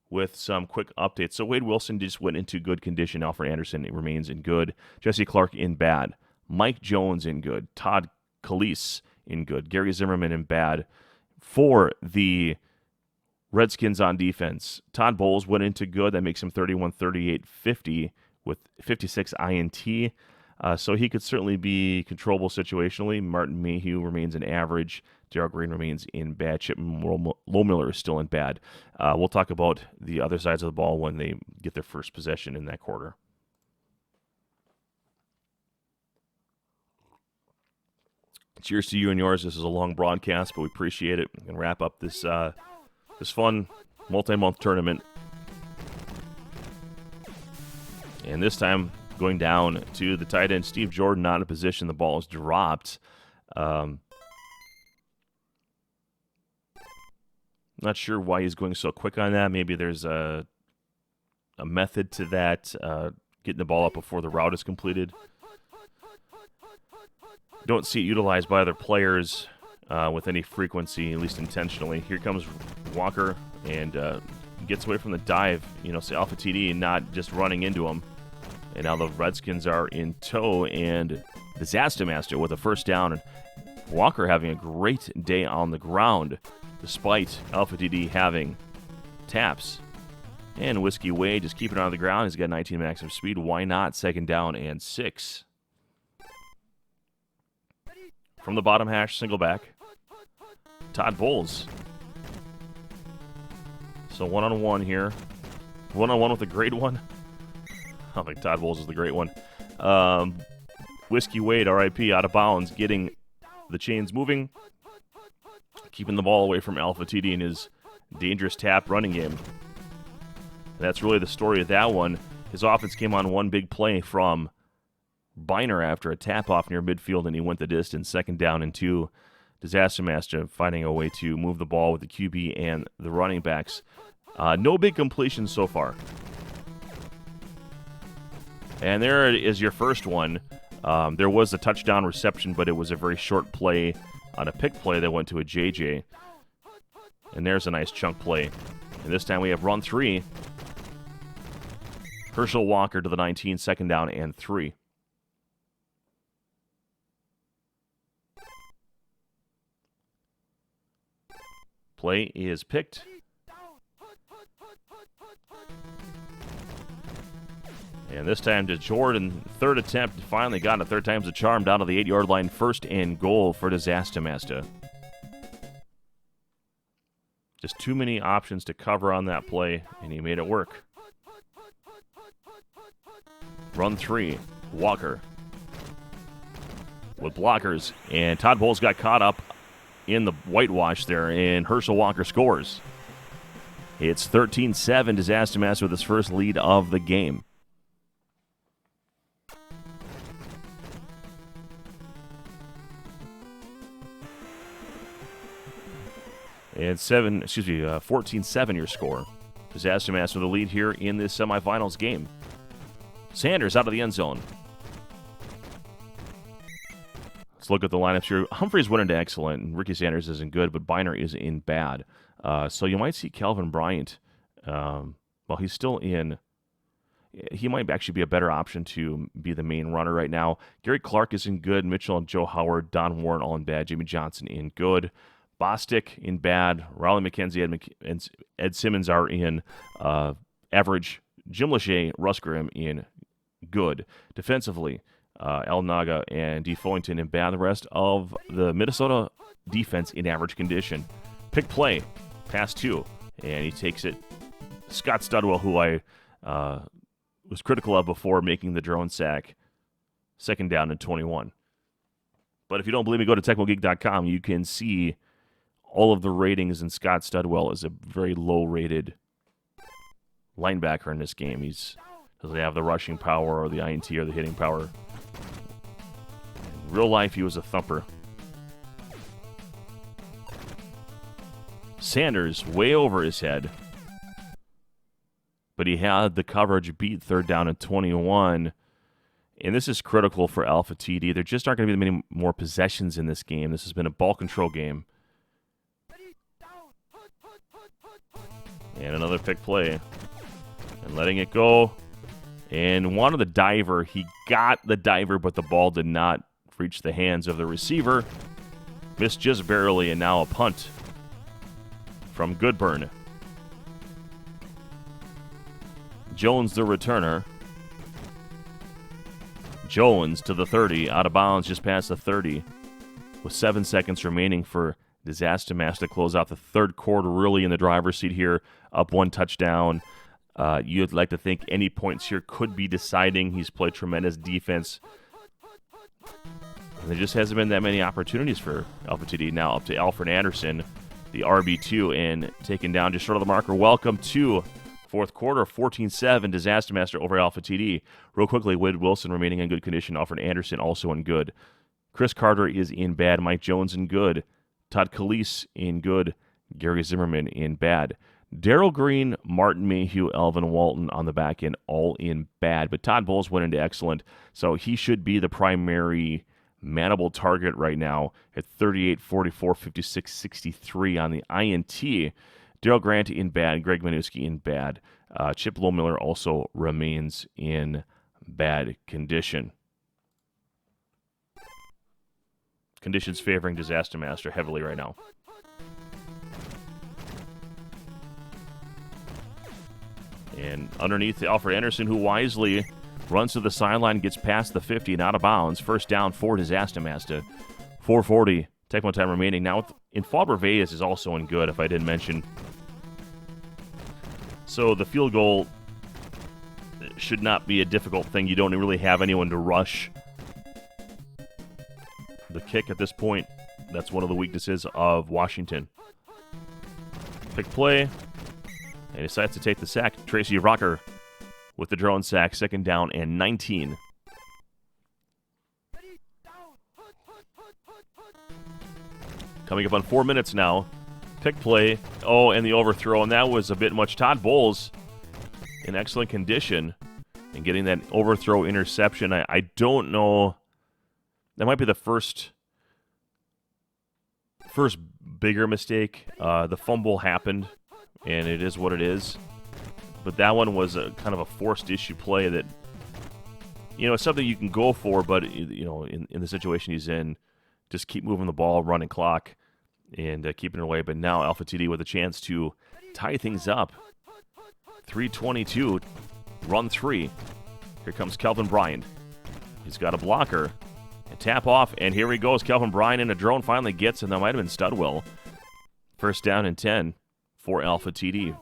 with some quick updates. So Wade Wilson just went into good condition. Alfred Anderson remains in good. Jesse Clark in bad. Mike Jones in good. Todd Calise in good. Gary Zimmerman in bad. For the Redskins on defense, Todd Bowles went into good. That makes him 31, 38, 50 with 56 INT. So he could certainly be controllable situationally. Martin Mayhew remains in average. Darrell Green remains in bad. Chip Lohmiller is still in bad. We'll talk about the other sides of the ball when they get their first possession in that quarter. Cheers to you and yours. This is a long broadcast, but we appreciate it. We're going to wrap up this fun multi-month tournament. And this time, going down to the tight end, Steve Jordan, not in a position. The ball is dropped. Not sure why he's going so quick on that. Maybe there's a method to that, getting the ball up before the route is completed. Don't see it utilized by other players with any frequency, at least intentionally. Here comes Walker and gets away from the dive, say Alpha TD, and not just running into him. And now the Redskins are in tow, and Disaster Master with a first down. And Walker having a great day on the ground, despite Alpha TD having taps. And Whiskey Wade just keeping it on the ground. He's got 19 maximum speed. Why not? 2nd down and 6. From the bottom hash, single back. Todd Bowles So one-on-one here. One-on-one with a great one. I don't think Todd Bowles is the great one. Whiskey Wade, R.I.P., out of bounds, getting the chains moving, keeping the ball away from Alpha TD in his dangerous tap running game. And that's really the story of that one. His offense came on one big play from Biner after a tap-off near midfield, and he went the distance, 2nd down and 2. Disaster Master finding a way to move the ball with the QB and the running backs. No big completions so far. And there is your first one. There was a touchdown reception, but it was a very short play on a pick play that went to a JJ. And there's a nice chunk play. And this time we have run 3. Herschel Walker to the 19, 2nd down and 3. Play is picked. And this time to Jordan, 3rd attempt, finally got it. 3rd time's a charm, down to the 8-yard line, 1st and goal for Disaster Master. Just too many options to cover on that play, and he made it work. Run 3, Walker with blockers, and Todd Bowles got caught up in the whitewash there, and Herschel Walker scores. It's 13-7, Disaster Master with his first lead of the game. And 14-7 your score. Disaster Master with the lead here in this semifinals game. Sanders out of the end zone. Let's look at the lineups here. Humphreys went into excellent, and Ricky Sanders isn't good, but Biner is in bad. So you might see Kelvin Bryant. He's still in. He might actually be a better option to be the main runner right now. Gary Clark is in good. Mitchell and Joe Howard, Don Warren all in bad. Jimmy Johnson in good. Bostic in bad. Raleigh McKenzie and Ed Simmons are in average. Jim Lachey, Russ Grimm in good. Defensively, El Naga and D. Fullington in bad. The rest of the Minnesota defense in average condition. Pick play, pass 2, and he takes it. Scott Studwell, who I was critical of before making the drone sack, 2nd down and 21. But if you don't believe me, go to TecmoGeek.com. You can see all of the ratings, and Scott Studwell is a very low-rated linebacker in this game. He doesn't have the rushing power or the INT or the hitting power. In real life, he was a thumper. Sanders way over his head, but he had the coverage beat, 3rd down and 21. And this is critical for Alpha TD. There just aren't going to be many more possessions in this game. This has been a ball control game. And another pick play. And letting it go. And wanted the diver. He got the diver, but the ball did not reach the hands of the receiver. Missed just barely, and now a punt from Goodburn. Jones, the returner. Jones to the 30, out of bounds just past the 30, with 7 seconds remaining for Disaster Master to close out the 3rd quarter, really in the driver's seat here, up 1 touchdown. You'd like to think any points here could be deciding. He's played tremendous defense. And there just hasn't been that many opportunities for Alpha TD. Now up to Alfred Anderson, the RB2, and taken down just short of the marker. Welcome to 4th quarter, 14-7, Disaster Master over Alpha TD. Real quickly, Wade Wilson remaining in good condition. Alfred Anderson also in good. Chris Carter is in bad. Mike Jones in good. Todd Calise in good. Gary Zimmerman in bad. Darrell Green, Martin Mayhew, Elvin Walton on the back end, all in bad. But Todd Bowles went into excellent, so he should be the primary manable target right now at 38, 44, 56, 63 on the INT. Darrell Grant in bad, Greg Minuski in bad. Chip Lohmiller also remains in bad condition. Conditions favoring Disaster Master heavily right now. And underneath, Alfred Anderson, who wisely runs to the sideline, gets past the 50 and out of bounds. 1st down for Disaster Master. 4:40 Tecmo time remaining. Now, in Fall Brevet is also in good, if I didn't mention. So the field goal should not be a difficult thing. You don't really have anyone to rush the kick at this point. That's one of the weaknesses of Washington. Pick play. And he decides to take the sack. Tracy Rocker with the drone sack. 2nd down and 19. Coming up on 4 minutes now. Pick play. Oh, and the overthrow. And that was a bit much. Todd Bowles in excellent condition and getting that overthrow interception. I don't know. That might be the first bigger mistake. The fumble happened, and it is what it is. But that one was a kind of a forced issue play that, it's something you can go for, but, in the situation he's in, just keep moving the ball, running clock, and keeping it away. But now Alpha TD with a chance to tie things up. 3:22, run 3. Here comes Kelvin Bryant. He's got a blocker. A tap off, and here he goes. Kelvin Bryant in a drone finally gets, and that might have been Studwell. 1st down and 10 for Alpha TD.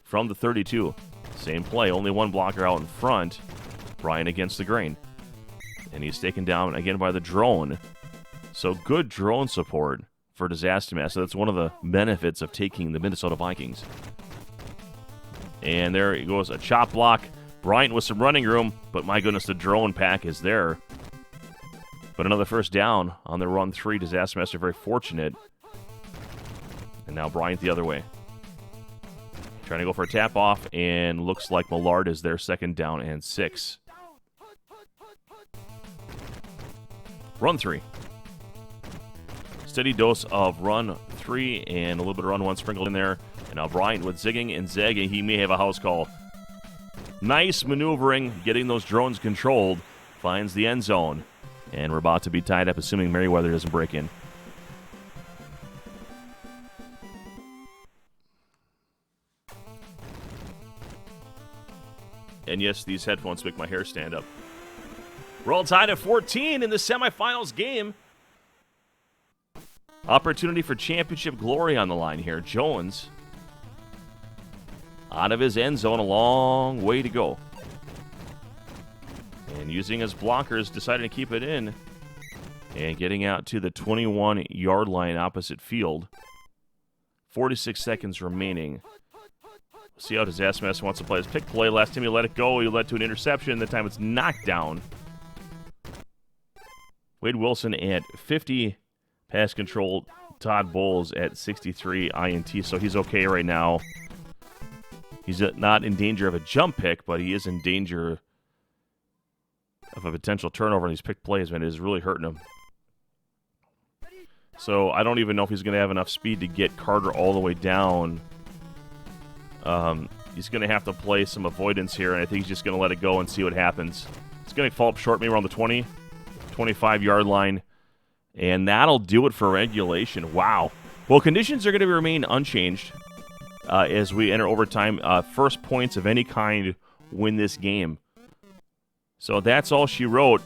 From the 32. Same play, only one blocker out in front. Bryant against the grain. And he's taken down again by the drone. So good drone support for Disaster Master. That's one of the benefits of taking the Minnesota Vikings. And there he goes, a chop block. Bryant with some running room, but my goodness, the drone pack is there. But another 1st down on the run 3. Disaster Master very fortunate. And now Bryant the other way. Trying to go for a tap off, and looks like Millard is there. 2nd down and 6. Run 3. Steady dose of run 3 and a little bit of run 1 sprinkled in there. And now Bryant with zigging and zagging. He may have a house call. Nice maneuvering, getting those drones controlled. Finds the end zone. And we're about to be tied up, assuming Merriweather doesn't break in. And yes, these headphones make my hair stand up. We're all tied at 14 in the semifinals game. Opportunity for championship glory on the line here. Jones out of his end zone, a long way to go. And using his blockers, deciding to keep it in. And getting out to the 21-yard line opposite field. 46 seconds remaining. See how Disaster Master wants to play his pick play. Last time he let it go, he led to an interception. That time it's knocked down. Wade Wilson at 50 pass control. Todd Bowles at 63 INT, so he's okay right now. He's not in danger of a jump pick, but he is in danger of a potential turnover in these pick plays, man. It is really hurting him. So I don't even know if he's going to have enough speed to get Carter all the way down. He's going to have to play some avoidance here, and I think he's just going to let it go and see what happens. It's going to fall up short, maybe around the 20, 25-yard line, and that'll do it for regulation. Wow. Well, conditions are going to remain unchanged as we enter overtime. First points of any kind win this game. So that's all she wrote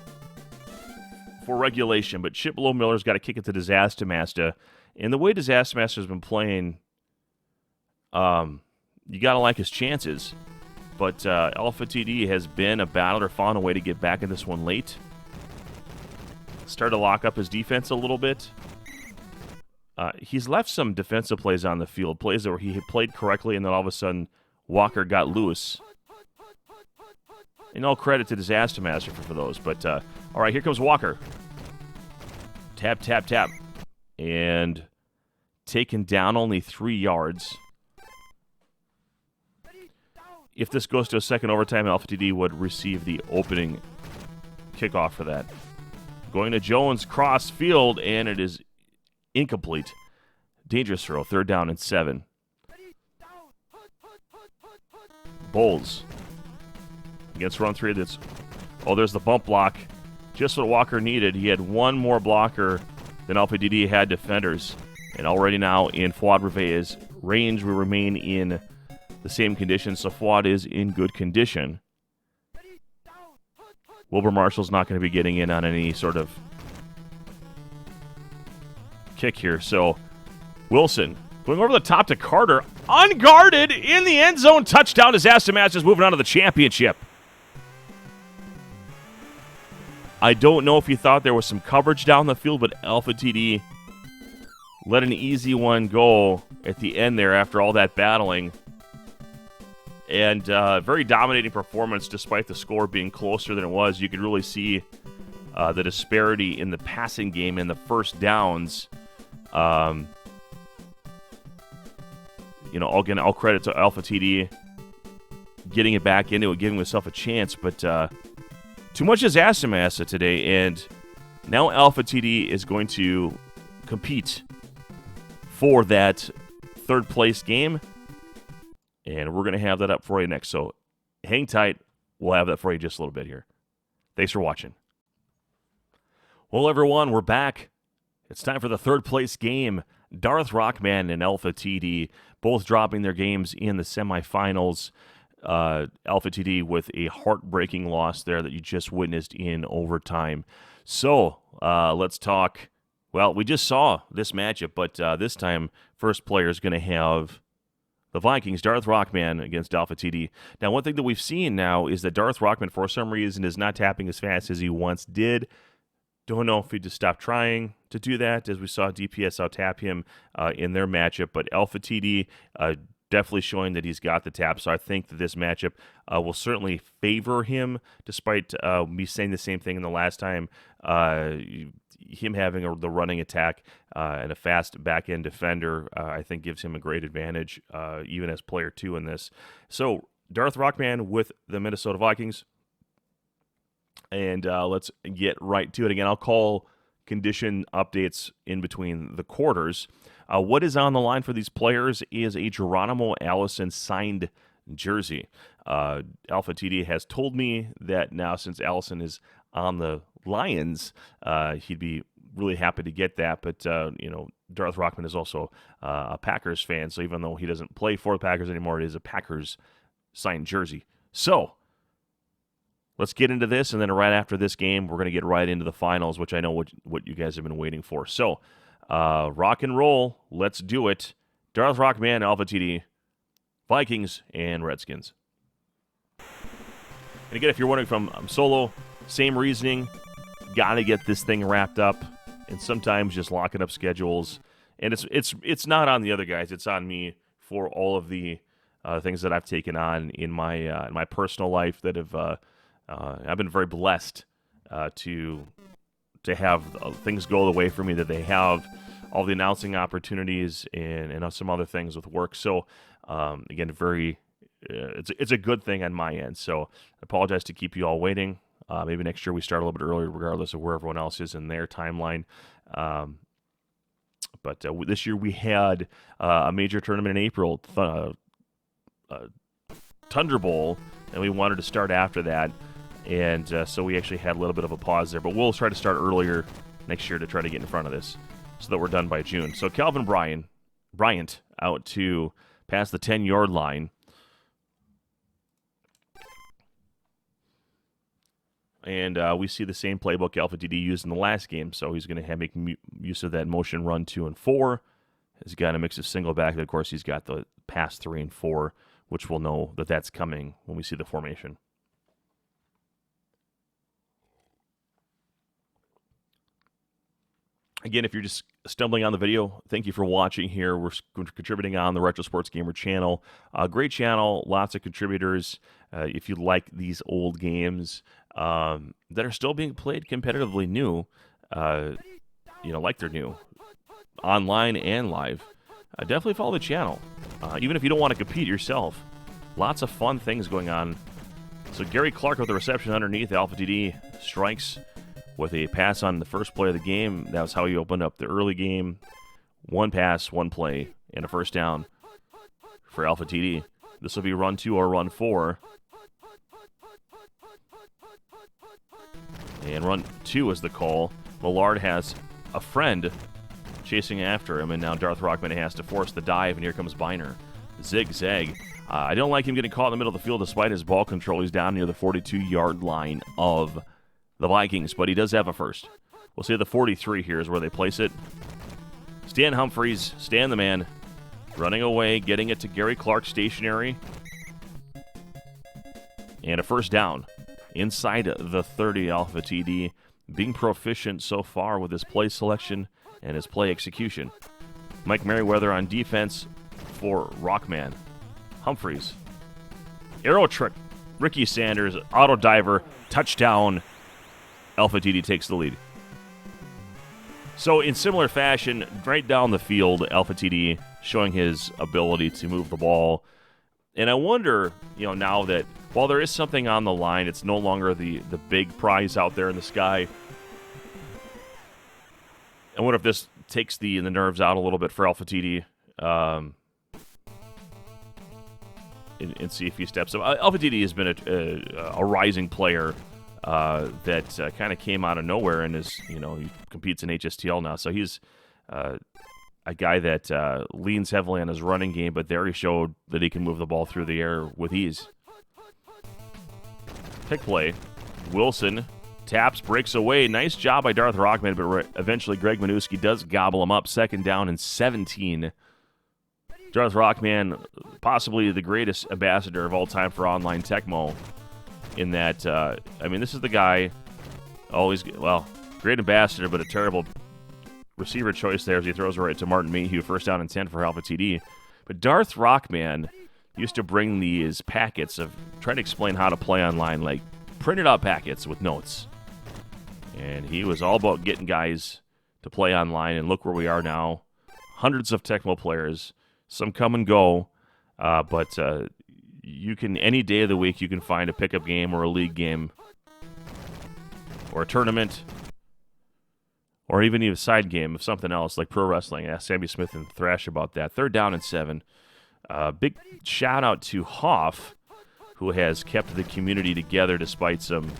for regulation, but Chip Low-Miller's got to kick it to Disaster Master. And the way Disaster Master's been playing, you got to like his chances. But Alpha TD has been a battler, found a way to get back in this one late. Started to lock up his defense a little bit. He's left some defensive plays on the field, plays where he had played correctly, and then all of a sudden Walker got loose. And all credit to Disaster Master for those. But, all right, here comes Walker. Tap, tap, tap. And taken down only 3 yards. If this goes to a second overtime, Alpha TD would receive the opening kickoff for that. Going to Jones, cross field, and it is incomplete. Dangerous throw, 3rd down and 7. Bowles against run 3. There's the bump block. Just what Walker needed. He had one more blocker than Alpha TD had defenders. And already now in Fuad Reveille's range, we remain in the same conditions, so Fuad is in good condition. Wilbur Marshall's not going to be getting in on any sort of kick here. So Wilson going over the top to Carter. unguarded in the end zone. Touchdown as Asamas is moving on to the championship. I don't know if you thought there was some coverage down the field, but Alpha TD let an easy one go at the end there after all that battling. And very dominating performance despite the score being closer than it was. You could really see the disparity in the passing game and the first downs. All credit to Alpha TD getting it back into it, giving himself a chance, but too much is Asamasa today, and now Alpha TD is going to compete for that third place game, and we're going to have that up for you next, so hang tight. We'll have that for you just a little bit here. Thanks for watching. Well, everyone, we're back. It's time for the third place game. Darth Rockman and Alpha TD both dropping their games in the semifinals. Alpha TD with a heartbreaking loss there that you just witnessed in overtime. So let's talk. Well, we just saw this matchup, but this time first player is going to have the Vikings, Darth Rockman against Alpha TD. Now, one thing that we've seen now is that Darth Rockman, for some reason, is not tapping as fast as he once did. Don't know if he just stopped trying to do that, as we saw DPS out-tap him in their matchup. But Alpha TD definitely showing that he's got the tap. So I think that this matchup will certainly favor him, despite me saying the same thing in the last time. Him having the running attack and a fast back-end defender, I think gives him a great advantage, even as player 2 in this. So Darth Rockman with the Minnesota Vikings. And let's get right to it. Again, I'll call condition updates in between the quarters. What is on the line for these players is a Geronimo Allison signed jersey. Alpha TD has told me that now, since Allison is on the Lions, he'd be really happy to get that. But, Darth Rockman is also a Packers fan. So even though he doesn't play for the Packers anymore, it is a Packers signed jersey. So let's get into this, and then right after this game, we're going to get right into the finals, which I know what you guys have been waiting for. So, rock and roll. Let's do it. Darth Rockman, Alpha TD, Vikings, and Redskins. And again, if you're wondering from solo, same reasoning. Got to get this thing wrapped up, and sometimes just locking up schedules. And it's not on the other guys. It's on me for all of the things that I've taken on in my personal life that have. I've been very blessed to have things go the way for me that they have, all the announcing opportunities and some other things with work. So again, it's a good thing on my end. So I apologize to keep you all waiting. Maybe next year we start a little bit earlier, regardless of where everyone else is in their timeline. But this year we had a major tournament in April, Thunder Bowl, and we wanted to start after that. And so we actually had a little bit of a pause there. But we'll try to start earlier next year to try to get in front of this so that we're done by June. So Kelvin Bryant out to pass the 10-yard line. And we see the same playbook Alpha TD used in the last game. So he's going to make use of that motion run 2 and 4. He's got a mix of single back. And of course, he's got the pass 3 and 4, which we'll know that that's coming when we see the formation. Again, if you're just stumbling on the video, thank you for watching here. We're contributing on the Retro Sports Gamer channel. Great channel, lots of contributors. If you like these old games that are still being played competitively new, like they're new, online and live, definitely follow the channel. Even if you don't want to compete yourself, lots of fun things going on. So Gary Clark with the reception underneath. Alpha TD strikes with a pass on the first play of the game. That was how he opened up the early game. 1 pass, 1 play, and a first down for Alpha TD. This will be run 2 or run 4. And run 2 is the call. Millard has a friend chasing after him, and now Darth Rockman has to force the dive, and here comes Biner. Zigzag. I don't like him getting caught in the middle of the field despite his ball control. He's down near the 42-yard line of the Vikings, but he does have a first. We'll say the 43 here is where they place it. Stan Humphries, Stan the man, running away, getting it to Gary Clark stationary. And a first down inside the 30. Alpha TD being proficient so far with his play selection and his play execution. Mike Merriweather on defense for Rockman. Humphreys. Arrow trick. Ricky Sanders, auto diver, touchdown. Alpha TD takes the lead. So in similar fashion, right down the field, Alpha TD showing his ability to move the ball. And I wonder, now that while there is something on the line, it's no longer the big prize out there in the sky. I wonder if this takes the nerves out a little bit for Alpha TD. And see if he steps up. Alpha TD has been a rising player that kind of came out of nowhere and is, he competes in HSTL now. So he's a guy that leans heavily on his running game, but there he showed that he can move the ball through the air with ease. Pick play. Wilson taps, breaks away. Nice job by Darth Rockman, but eventually Greg Minuski does gobble him up. 2nd down and 17. Darth Rockman, possibly the greatest ambassador of all time for online Tecmo, in that, this is the guy, great ambassador, but a terrible receiver choice there as he throws it right to Martin Mayhew. 1st down and 10 for Alpha TD. But Darth Rockman used to bring these packets of trying to explain how to play online, like printed out packets with notes. And he was all about getting guys to play online, and look where we are now. Hundreds of Tecmo players. Some come and go, but you can, any day of the week, you can find a pickup game or a league game or a tournament or even a side game of something else like pro wrestling. Ask Sammy Smith and Thrash about that. 3rd down and 7. Big shout out to Hoff, who has kept the community together despite some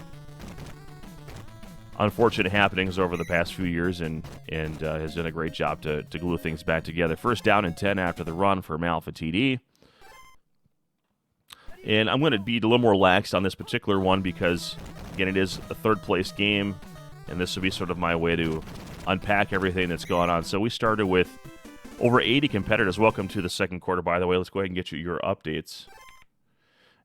unfortunate happenings over the past few years, and has done a great job to glue things back together. 1st down and 10 after the run for Alpha TD. And I'm going to be a little more lax on this particular one because, again, it is a 3rd-place game, and this will be sort of my way to unpack everything that's going on. So we started with over 80 competitors. Welcome to the 2nd quarter, by the way. Let's go ahead and get you your updates.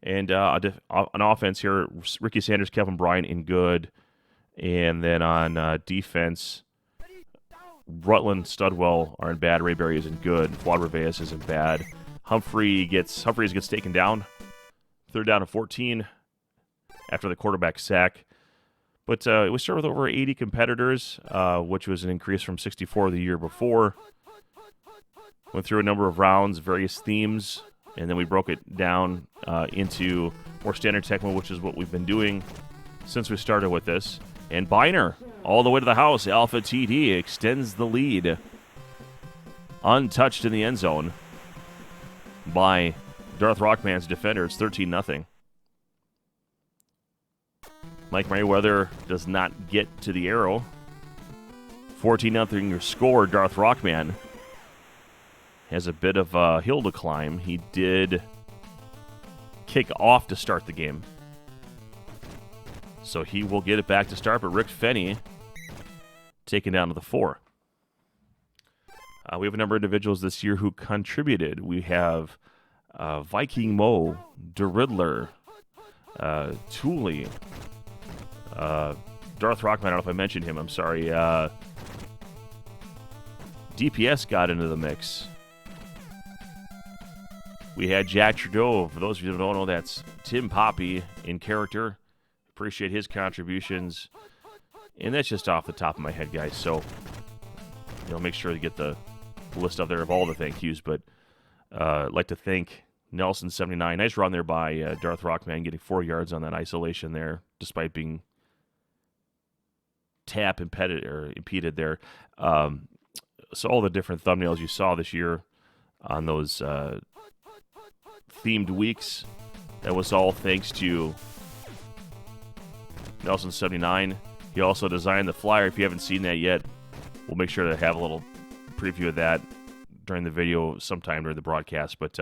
And on offense here, Ricky Sanders, Kelvin Bryant in good. And then on defense, Rutland, Studwell are in bad. Rayberry is in good. Fuad Reveas is in bad. Humphreys gets taken down. 3rd down and 14 after the quarterback sack. But we start with over 80 competitors, which was an increase from 64 the year before. Went through a number of rounds, various themes, and then we broke it down into more standard Tecmo, which is what we've been doing since we started with this. And Biner, all the way to the house. Alpha TD extends the lead. Untouched in the end zone by Darth Rockman's defender. It's 13-0. Mike Merriweather does not get to the arrow. 14-0 your score. Darth Rockman has a bit of a hill to climb. He did kick off to start the game, so he will get it back to start, but Rick Fenney taken down to the 4. We have a number of individuals this year who contributed. We have Viking Mo, DeRiddler, Thule, Darth Rockman, I don't know if I mentioned him, I'm sorry. DPS got into the mix. We had Jack Trudeau. For those of you who don't know, that's Tim Poppy in character. Appreciate his contributions. And that's just off the top of my head, guys. So, make sure to get the list up there of all the thank yous. But I'd like to thank Nelson79. Nice run there by Darth Rockman, getting 4 yards on that isolation there, despite being impeded there. So all the different thumbnails you saw this year on those themed weeks, that was all thanks to Nelson79. He also designed the flyer. If you haven't seen that yet, we'll make sure to have a little preview of that during the video sometime during the broadcast. But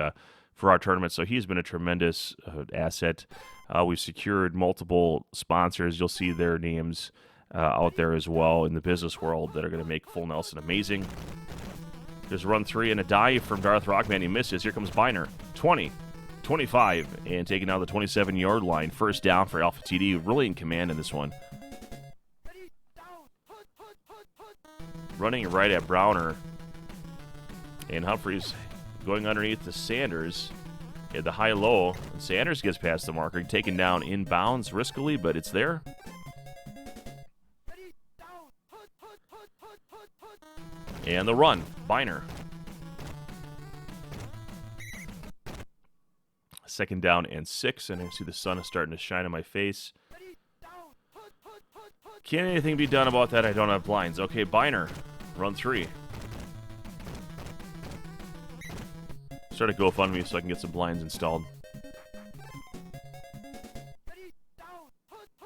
for our tournament, so he's been a tremendous asset. We've secured multiple sponsors. You'll see their names out there as well in the business world that are going to make Full Nelson amazing. There's run 3 and a dive from Darth Rockman. He misses. Here comes Biner. 20, 25, and taking out the 27-yard line. First down for Alpha TD. Really in command in this one. Running right at Browner. And Humphreys going underneath to Sanders. At the high-low. And Sanders gets past the marker. Taken down inbounds riskily, but it's there. And the run. Biner. Second down and 6. And I see the sun is starting to shine in my face. Can anything be done about that? I don't have blinds. Okay, Biner. Run 3. Start a GoFundMe so I can get some blinds installed.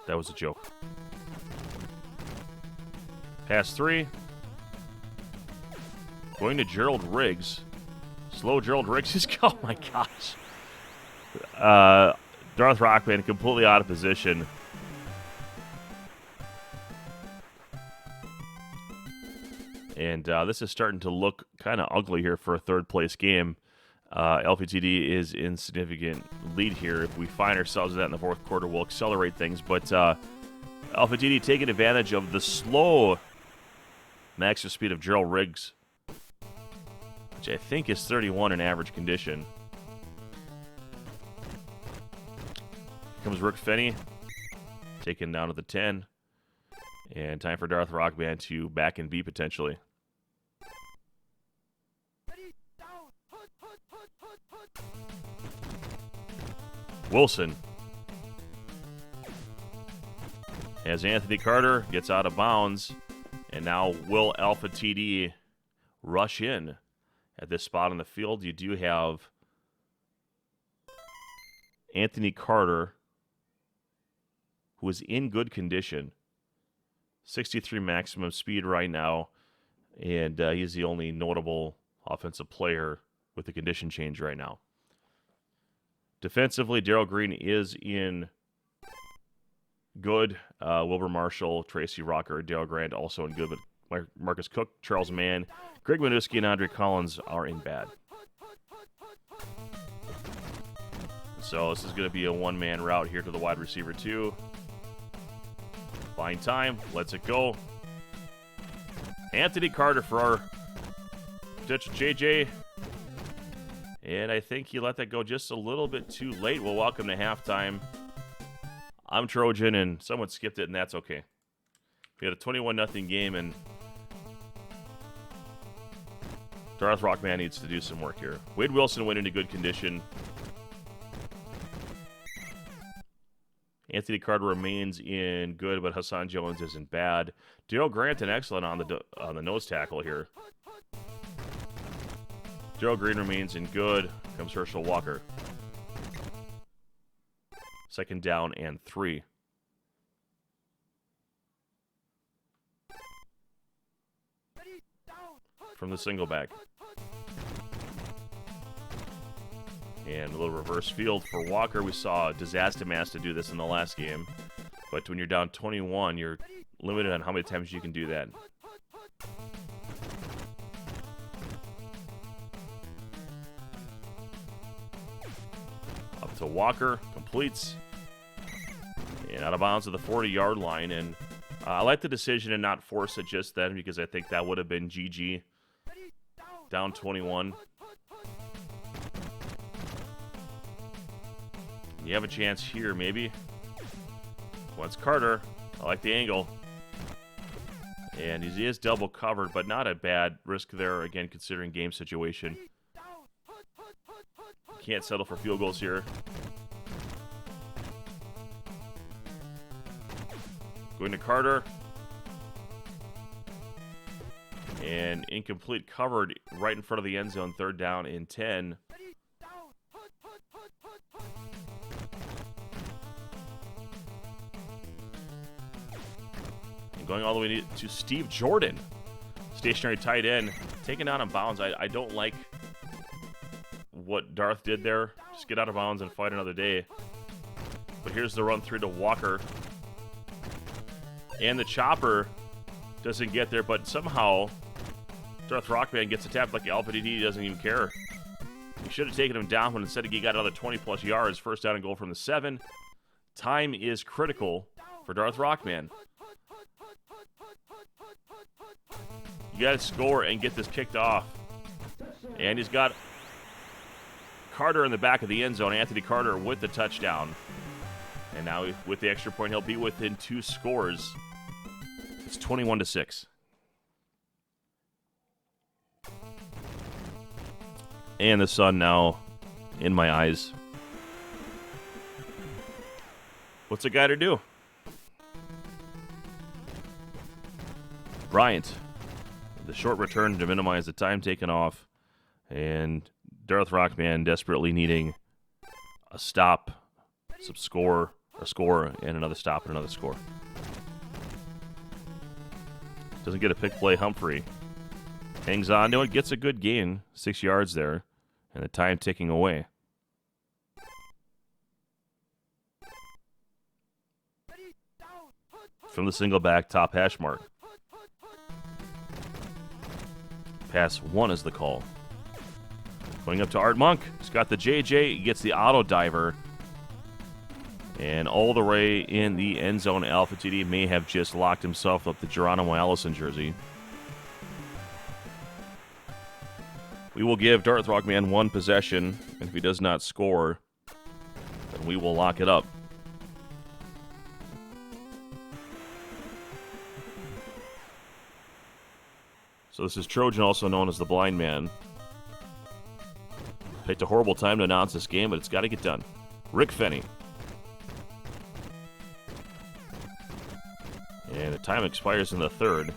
That was a joke. Pass 3. Going to Gerald Riggs. Slow Gerald Riggs. Oh my gosh. Darth Rockman completely out of position. And this is starting to look kind of ugly here for a third-place game. LPTD is in significant lead here. If we find ourselves in that in the fourth quarter, we'll accelerate things. But LPTD taking advantage of the slow maximum speed of Gerald Riggs, which I think is 31 in average condition. Here comes Rick Fenney, taken down to the 10. And time for Darth Rockman to back and B potentially. Wilson. As Anthony Carter gets out of bounds. And now will Alpha TD rush in at this spot on the field? You do have Anthony Carter, who is in good condition. 63 maximum speed right now. And he's the only notable offensive player with the condition change right now. Defensively, Darryl Green is in good. Wilbur Marshall, Tracy Rocker, Dale Grant also in good. But Marcus Cook, Charles Mann, Greg Minuski, and Andre Collins are in bad. So this is going to be a one-man route here to the wide receiver 2. Buying time. Lets it go. Anthony Carter for our potential JJ. And I think he let that go just a little bit too late. We'll welcome to halftime. I'm Trojan, and someone skipped it, and that's okay. We had a 21-0 game, and Darth Rockman needs to do some work here. Wade Wilson went into good condition. Anthony Carter remains in good, but Hassan Jones isn't bad. Darryl Grant and excellent on the nose tackle here. Darryl Green remains in good. Comes Herschel Walker. Second down and 3. From the single back. And a little reverse field for Walker. We saw Disaster Master do this in the last game. But when you're down 21, you're limited on how many times you can do that. Up to Walker. Completes. And out of bounds at the 40-yard line. And I like the decision to not force it just then, because I think that would have been GG. Down 21. You have a chance here, maybe. Once Carter. I like the angle. And he is double covered, but not a bad risk there, again, considering game situation. Can't settle for field goals here. Going to Carter. And incomplete, covered right in front of the end zone. Third down and 10. And going all the way to Steve Jordan. Stationary tight end. Taken out of bounds. I don't like what Darth did there. Just get out of bounds and fight another day. But here's the run through to Walker. And the chopper doesn't get there, but somehow Darth Rockman gets attacked like Alpha DD doesn't even care. He should have taken him down, but instead he got another 20-plus yards. First down and goal from the 7. Time is critical for Darth Rockman. You got to score and get this kicked off. And he's got Carter in the back of the end zone. Anthony Carter with the touchdown. And now with the extra point, he'll be within 2 scores. It's 21-6. And the sun now in my eyes. What's a guy to do? Bryant. The short return to minimize the time taken off. And Darth Rockman desperately needing a stop, a score, and another stop and another score. Doesn't get a pick play. Humphrey hangs on to it, gets a good gain, 6 yards there, and the time ticking away. From the single back, top hash mark. Pass 1 is the call. Going up to Art Monk. He's got the JJ. He gets the auto diver. And all the way in the end zone, Alpha TD may have just locked himself up the Geronimo Allison jersey. We will give Darth Rockman 1 possession. And if he does not score, then we will lock it up. So this is Trojan, also known as the Blind Man. Picked a horrible time to announce this game, but it's got to get done. Rick Fenny. And the time expires in the 3rd.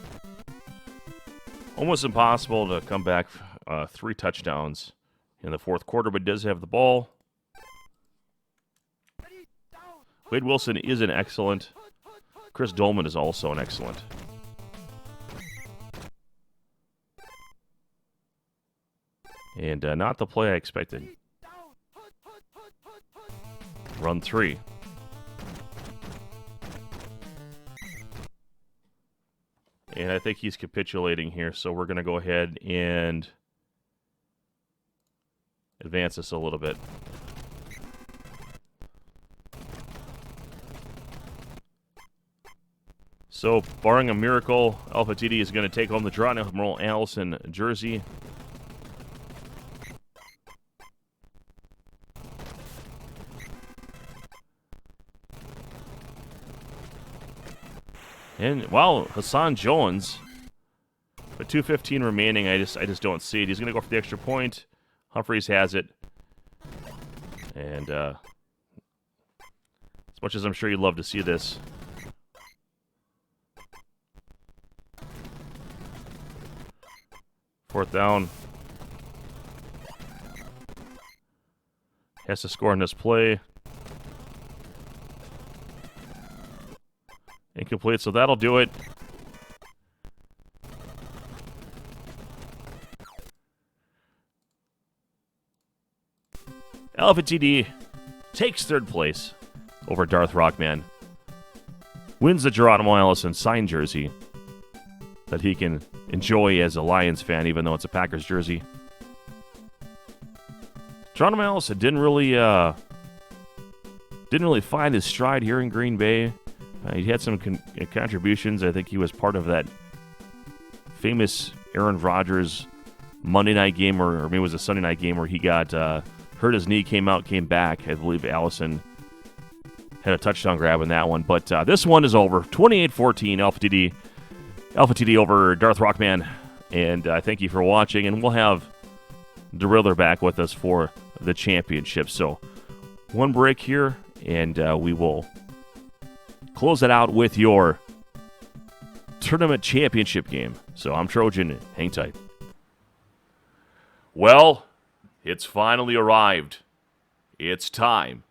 Almost impossible to come back 3 touchdowns in the 4th quarter, but does have the ball. Wade Wilson is an excellent. Chris Dolman is also an excellent. And not the play I expected. Run 3. And I think he's capitulating here, so we're going to go ahead and advance this a little bit. So, barring a miracle, Alpha TD is going to take home the Geronimo Allison jersey. And, wow, Hassan Jones. With 2:15 remaining, I just don't see it. He's going to go for the extra point. Humphreys has it. And as much as I'm sure you'd love to see this. Fourth down. Has to score on this play. Incomplete, so that'll do it. Alpha TD takes 3rd place over Darth Rockman. Wins the Geronimo Allison signed jersey that he can enjoy as a Lions fan, even though it's a Packers jersey. Geronimo Allison didn't really find his stride here in Green Bay. He had some contributions. I think he was part of that famous Aaron Rodgers Monday night game, or maybe it was a Sunday night game where he got hurt his knee, came back. I believe Allison had a touchdown grab in that one. But this one is over. 28-14, Alpha TD over Darth Rockman. And thank you for watching. And we'll have DeRiller back with us for the championship. So one break here, and we will close it out with your tournament championship game. So I'm Trojan. Hang tight. Well, it's finally arrived. It's time.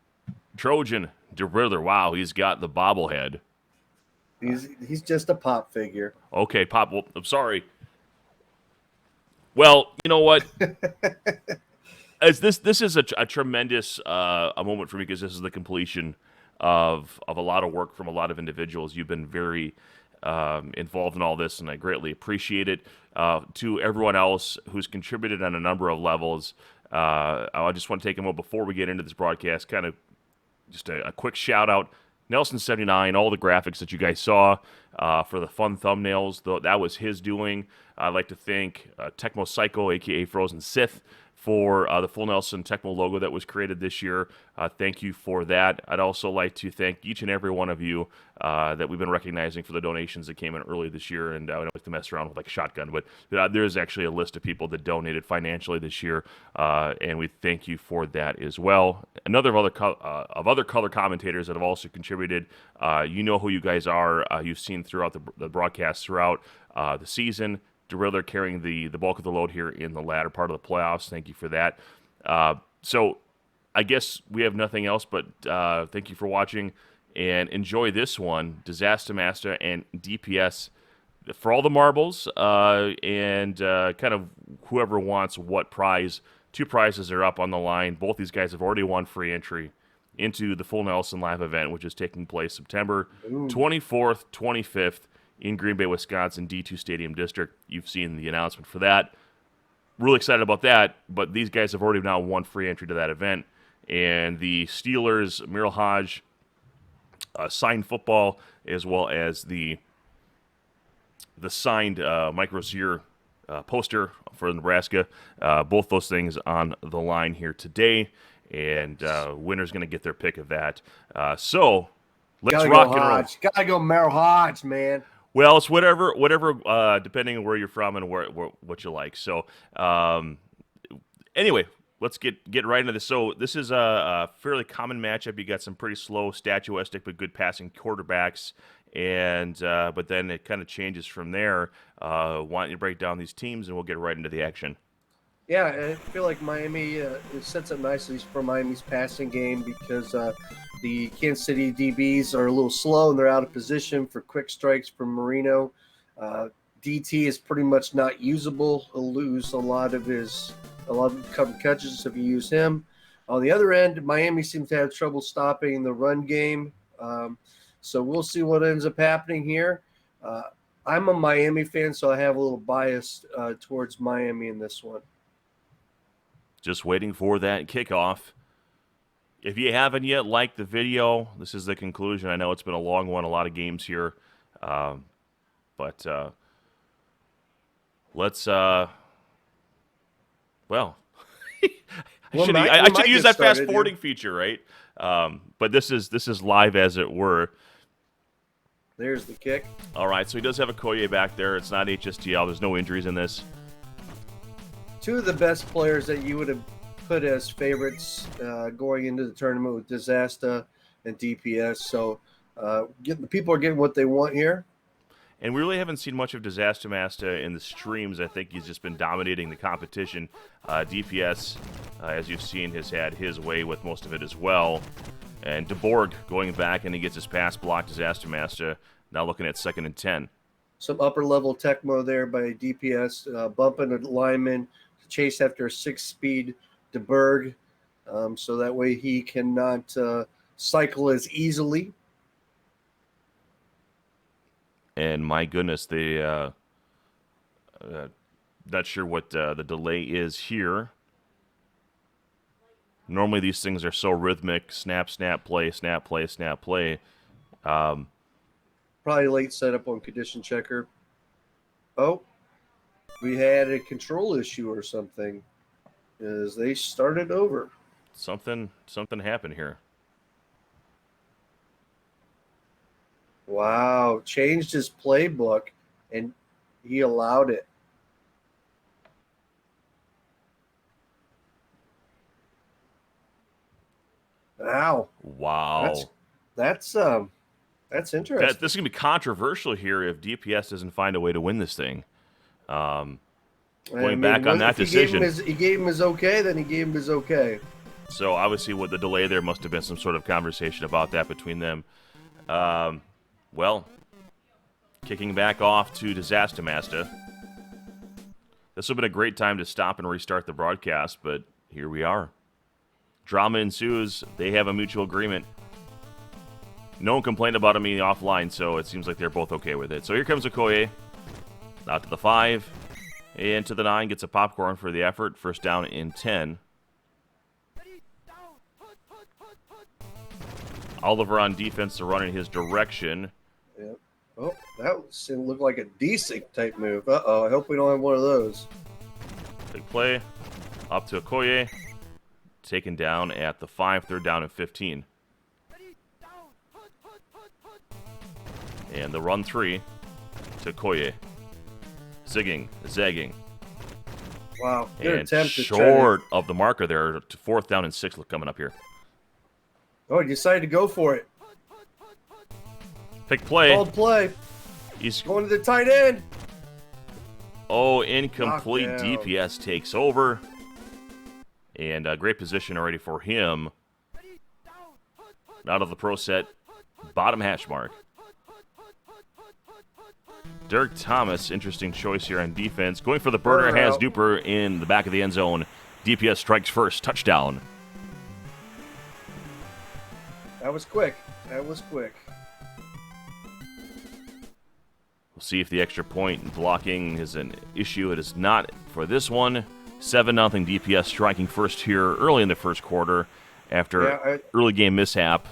Trojan, DeRiller, wow, he's got the bobblehead. He's just a pop figure. Okay, Pop, well, I'm sorry. Well, you know what? As this is a tremendous a moment for me, because this is the completion of a lot of work from a lot of individuals. You've been very involved in all this, and I greatly appreciate it. To everyone else who's contributed on a number of levels, I just want to take a moment before we get into this broadcast, kind of just a quick shout out. Nelson79, all the graphics that you guys saw for the fun thumbnails, though that was his doing. I'd like to thank Tecmo Psycho, aka Frozen Sith, for the full Nelson Tecmo logo that was created this year. Thank you for that. I'd also like to thank each and every one of you that we've been recognizing for the donations that came in early this year. And I don't like to mess around with like a shotgun, but there's actually a list of people that donated financially this year, and we thank you for that as well. Another of other color commentators that have also contributed. You know who you guys are. You've seen throughout the broadcast throughout the season. Deriller carrying the bulk of the load here in the latter part of the playoffs. Thank you for that. So I guess we have nothing else, but thank you for watching and enjoy this one. Disaster Master and DPS for all the marbles and kind of whoever wants what prize. 2 prizes are up on the line. Both these guys have already won free entry into the Full Nelson Live event, which is taking place September 24th, 25th, in Green Bay, Wisconsin, D2 Stadium District. You've seen the announcement for that. Really excited about that, but these guys have already now won free entry to that event. And the Steelers, Merrill Hodge, signed football, as well as the signed Mike Rozier poster for Nebraska. Both those things on the line here today, and winner's going to get their pick of that. So let's rock and roll. Gotta go Merrill Hodge, man. Well, it's whatever, depending on where you're from and what you like. So, anyway, let's get right into this. So, this is a fairly common matchup. You got some pretty slow, statuistic, but good passing quarterbacks, and but then it kind of changes from there. Why don't you break down these teams, and we'll get right into the action. Yeah, I feel like Miami it sets up nicely for Miami's passing game because the Kansas City DBs are a little slow and they're out of position for quick strikes from Marino. DT is pretty much not usable. He'll lose a lot of covered catches if you use him. On the other end, Miami seems to have trouble stopping the run game. So we'll see what ends up happening here. I'm a Miami fan, so I have a little bias towards Miami in this one. Just waiting for that kickoff. If you haven't yet liked the video, this is the conclusion. I know it's been a long one, a lot of games here. But let's, well, I should use that fast forwarding feature, right? But this is live as it were. There's the kick. All right, so he does have a Koye back there. It's not HSTL. There's no injuries in this. 2 of the best players that you would have put as favorites going into the tournament with Disaster and DPS. So the people are getting what they want here. And we really haven't seen much of Disaster Master in the streams. I think he's just been dominating the competition. DPS, as you've seen, has had his way with most of it as well. And DeBorg going back, and he gets his pass blocked. Disaster Master now looking at 2nd and 10. Some upper-level Tecmo there by DPS, bumping a lineman to chase after a 6-speed DeBerg, so that way he cannot cycle as easily. And my goodness, they not sure what the delay is here. Normally these things are so rhythmic: snap, snap, play, snap, play, snap, play. Probably late setup on condition checker. Oh, we had a control issue or something as they started over. Something happened here. Wow, changed his playbook and he allowed it. Wow. That's interesting. This is going to be controversial here if DPS doesn't find a way to win this thing. Going back on that decision. He gave him his okay, then he gave him his okay. So obviously with the delay there must have been some sort of conversation about that between them. Well, kicking back off to Disaster Master. This would have been a great time to stop and restart the broadcast, but here we are. Drama ensues. They have a mutual agreement. No one complained about him being offline, so it seems like they're both okay with it. So here comes Okoye. Out to the 5. And to the 9. Gets a popcorn for the effort. First down and 10. Oliver on defense to run in his direction. Yep. Oh, that looked like a decent type move. Uh-oh, I hope we don't have one of those. Big play. Up to Okoye. Taken down at the 5. Third down and 15. And the run 3 to Okoye. Zagging. Wow, good And attempt. short of the marker there. To 4th down and 6 coming up here. Oh, he decided to go for it. Pick play. Called play. He's Going to the tight end. Oh, incomplete. Knockdown. DPS takes over. And a great position already for him. Out of the pro set. Bottom hash mark. Dirk Thomas, interesting choice here on defense. Going for the burner, has Duper in the back of the end zone. DPS strikes first. Touchdown. That was quick. We'll see if the extra point blocking is an issue. It is not for this one. 7-0 DPS striking first here early in the first quarter after early game mishap.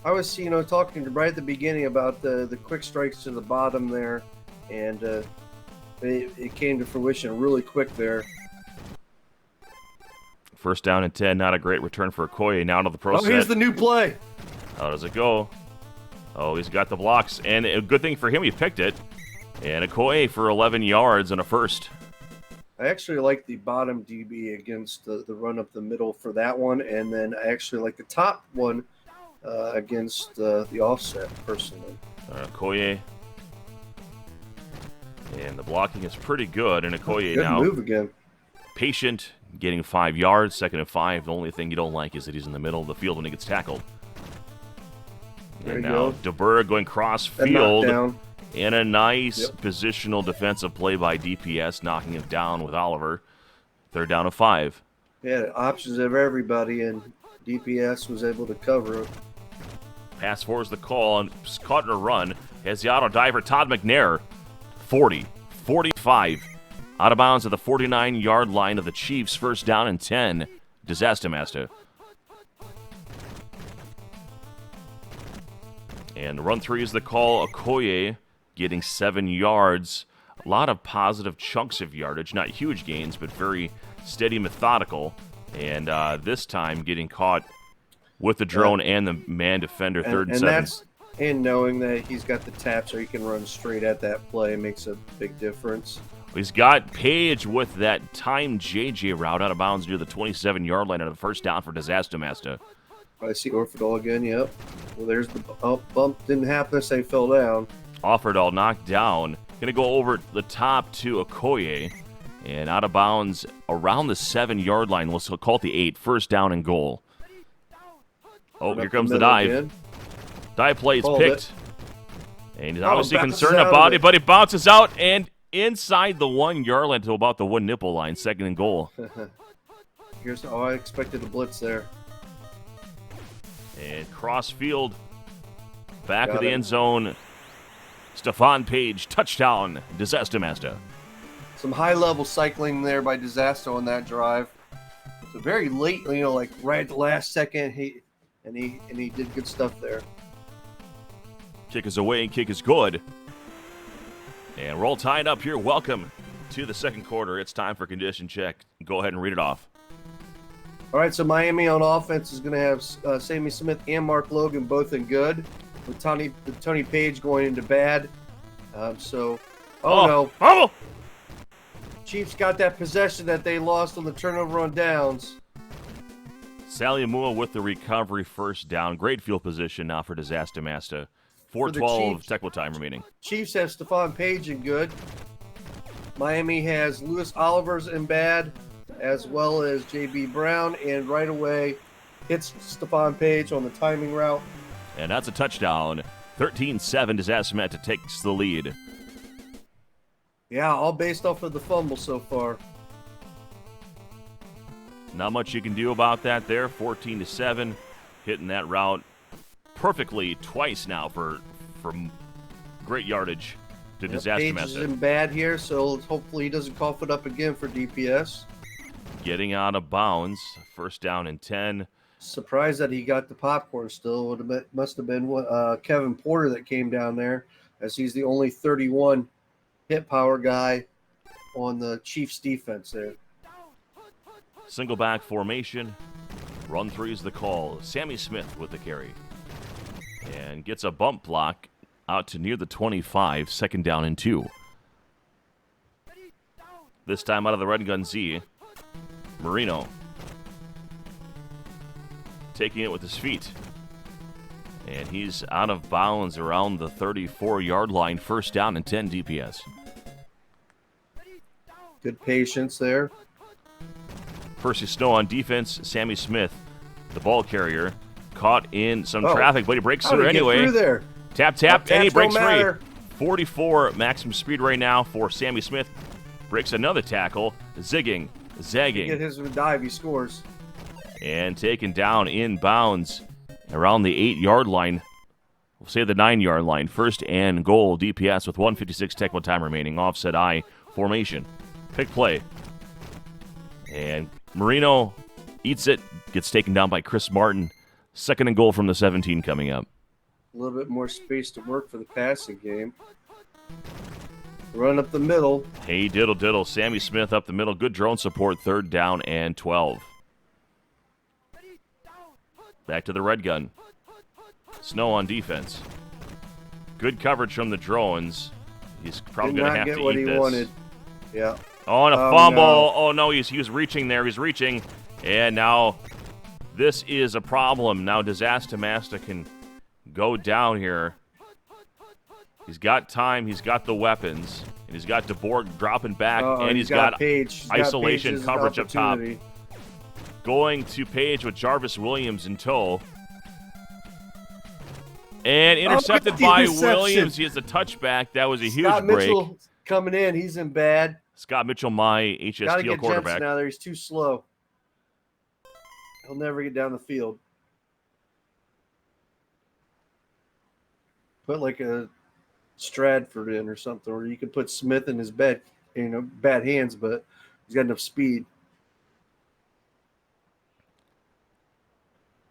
I was, talking right at the beginning about the quick strikes to the bottom there, and it came to fruition really quick there. First down and 10, not a great return for Okoye. Now to the pro set. Here's the new play. How does it go? Oh, he's got the blocks, and a good thing for him, he picked it. And Okoye for 11 yards and a first. I actually like the bottom DB against the run up the middle for that one, and then I actually like the top one against the offset, personally. Okoye. And the blocking is pretty good, and Okoye good now move again. Patient, getting 5 yards, 2nd and 5. The only thing you don't like is that he's in the middle of the field when he gets tackled. There and you now go. DeBurg going cross field. Down. And a nice positional defensive play by DPS, knocking him down with Oliver. 3rd down and 5. Yeah, options of everybody, and DPS was able to cover it. Pass forwards the call, and caught in a run. Has the auto diver, Todd McNair. 40, 45. Out of bounds at the 49-yard line of the Chiefs. First down and 10. Disaster Master. And run 3 is the call. Okoye getting 7 yards. A lot of positive chunks of yardage. Not huge gains, but very steady, methodical. And this time getting caught with the drone and the man defender, 3rd and 7. That's in knowing that he's got the tap so he can run straight at that play makes a big difference. He's got Page with that timed JJ route out of bounds near the 27-yard line on the first down for Disaster Master. I see Orfidal again, yep. Well, there's the bump. Didn't happen as they fell down. Offerdahl knocked down. Going to go over the top to Okoye. And out of bounds around the 7-yard line. We'll call it the 8. First down and goal. Oh, here comes the dive. Again. Dive play is picked. And he's obviously bounces concerned out about of it, but it bounces out and inside the 1-yard line to about the 1 nipple line. 2nd and goal. I expected a blitz there. And cross field. Back Got of the it. end zone. Stephon Page, touchdown. Disaster Master. Some high-level cycling there by Disaster on that drive. So very late, like right at the last second, he did good stuff there. Kick is away, kick is good. And we're all tied up here. Welcome to the second quarter. It's time for condition check. Go ahead and read it off. All right, so Miami on offense is going to have Sammy Smith and Mark Logan both in good, with Tony Page going into bad. No. Oh! Chiefs got that possession that they lost on the turnover on downs. Sally Amua with the recovery, first down. Great field position now for Disaster Master. 4:12 Tecmo time remaining. Chiefs have Stephon Page in good. Miami has Lewis Olivers in bad, as well as J.B. Brown, and right away hits Stephon Page on the timing route. And that's a touchdown. 13-7, Disaster Master takes the lead. Yeah, all based off of the fumble so far. Not much you can do about that there. 14-7, hitting that route perfectly twice now for great yardage to Disaster Page Master. is in bad here, so hopefully he doesn't cough it up again for DPS. Getting out of bounds. First down and 10. Surprised that he got the popcorn still. Must have been Kevin Porter that came down there, as he's the only 31 hit power guy on the Chiefs defense there. Single back formation. Run 3 is the call. Sammy Smith with the carry. And gets a bump block out to near the 25. Second down and 2. This time out of the red gun Z. Marino. Taking it with his feet. And he's out of bounds around the 34-yard line. First down and 10 DPS. Good patience there. Percy Snow on defense. Sammy Smith, the ball carrier, caught in some traffic, but he breaks through anyway. Through there? Tap, and he breaks free. Matter. 44 maximum speed right now for Sammy Smith. Breaks another tackle. Zagging. Get his dive, he scores. And taken down in bounds around the 8-yard line. We'll say the 9-yard line. First and goal, DPS with 1:56 Tecmo time remaining. Offset I formation. Pick play. And Marino eats it. Gets taken down by Chris Martin. Second and goal from the 17 coming up. A little bit more space to work for the passing game. Run up the middle. Hey, diddle. Sammy Smith up the middle. Good drone support. Third down and 12. Back to the red gun. Snow on defense. Good coverage from the drones. He's probably going to have to eat this. Did not get what he wanted. Yeah. Oh, and a fumble. No. Oh, no, he was reaching there. He's reaching. And now this is a problem. Now Disaster Master can go down here. He's got time. He's got the weapons. And he's got DeBorg dropping back. And he's got isolation coverage up top. Going to Page with Jarvis Williams in tow. And intercepted by Williams. He has a touchback. That was a huge Scott break. Mitchell coming in. He's in bad. Scott Mitchell, my HSTL quarterback. Jensen now there. He's too slow. He'll never get down the field. Put like a Stradford in or something, or you could put Smith in his bad hands, but he's got enough speed.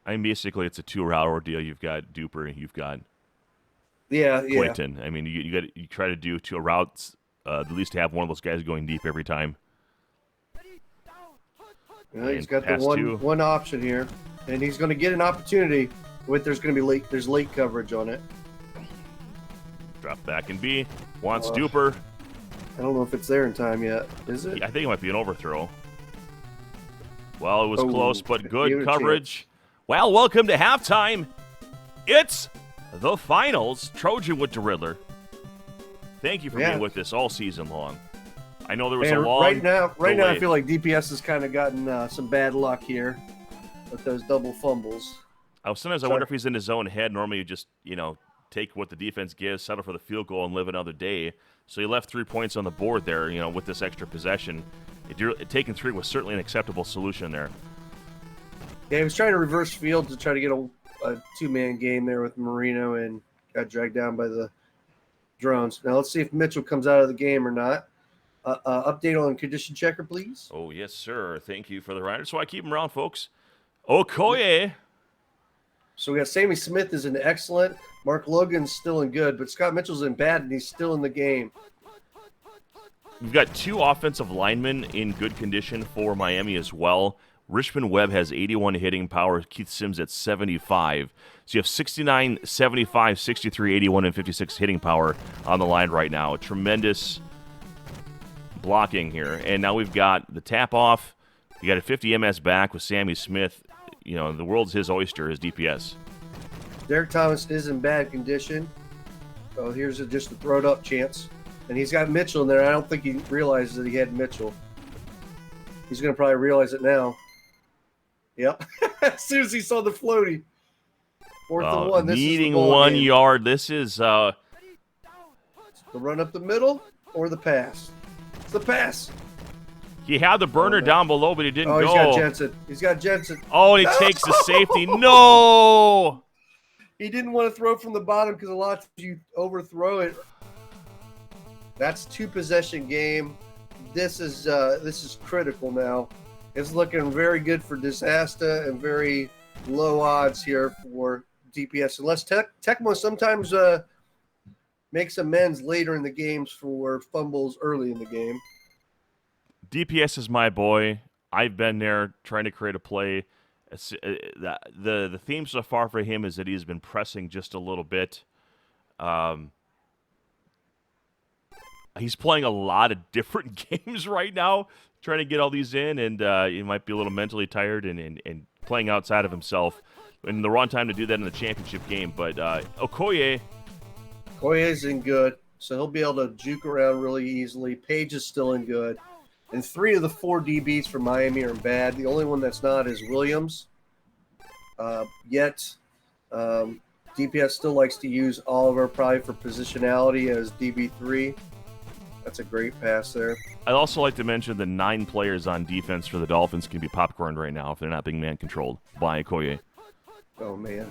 I mean, basically, it's a 2-route ordeal. You've got Duper, you've got Quinton. I mean, you try to do 2 routes, at least to have one of those guys going deep every time. Yeah, he's got the one option here, and he's going to get an opportunity. There's going to be late coverage on it. Drop back and B. Wants Duper. I don't know if it's there in time yet. Is it? I think it might be an overthrow. Well, it was close, but good coverage. Well, welcome to halftime. It's the finals. Trojan with the Riddler. Thank you for being with us all season long. I know there was a long right now I feel like DPS has kind of gotten some bad luck here with those double fumbles. Sometimes I wonder if he's in his own head. Normally you just, take what the defense gives, settle for the field goal, and live another day. So he left 3 points on the board there, with this extra possession. Taking 3 was certainly an acceptable solution there. Yeah, he was trying to reverse field to try to get a 2-man game there with Marino and got dragged down by the drones. Now let's see if Mitchell comes out of the game or not. Update on condition checker, please. Oh, yes, sir. Thank you for the rider. So I keep him around, folks. Okoye. So we got Sammy Smith is in excellent. Mark Logan's still in good, but Scott Mitchell's in bad, and he's still in the game. We've got 2 offensive linemen in good condition for Miami as well. Richmond Webb has 81 hitting power. Keith Sims at 75. So you have 69, 75, 63, 81, and 56 hitting power on the line right now. Tremendous blocking here. And now we've got the tap off. You got a 50 MS back with Sammy Smith. The world's his oyster, his DPS. Derek Thomas is in bad condition. So here's just a throw it up chance. And he's got Mitchell in there. I don't think he realizes that he had Mitchell. He's going to probably realize it now. Yep. As soon as he saw the floaty. 4th and 1. This needing is the 1 game. yard. This is the run up the middle or the pass. It's the pass. He had the burner down below, but he didn't go. He's got Jensen. Oh, and he takes the safety. No! He didn't want to throw from the bottom because a lot of times you overthrow it. That's 2-possession game. This is critical now. It's looking very good for Disaster and very low odds here for DPS. Unless Tecmo sometimes makes amends later in the games for fumbles early in the game. DPS is my boy. I've been there trying to create a play. The theme so far for him is that he's been pressing just a little bit. He's playing a lot of different games right now, trying to get all these in, and he might be a little mentally tired and playing outside of himself. And the wrong time to do that in the championship game. But Okoye Okoye's in good, so he'll be able to juke around really easily. Page is still in good. And 3 of the 4 DBs from Miami are in bad. The only one that's not is Williams. DPS still likes to use Oliver probably for positionality as DB3. That's a great pass there. I'd also like to mention the 9 players on defense for the Dolphins can be popcorned right now if they're not being man-controlled by Okoye. Oh, man.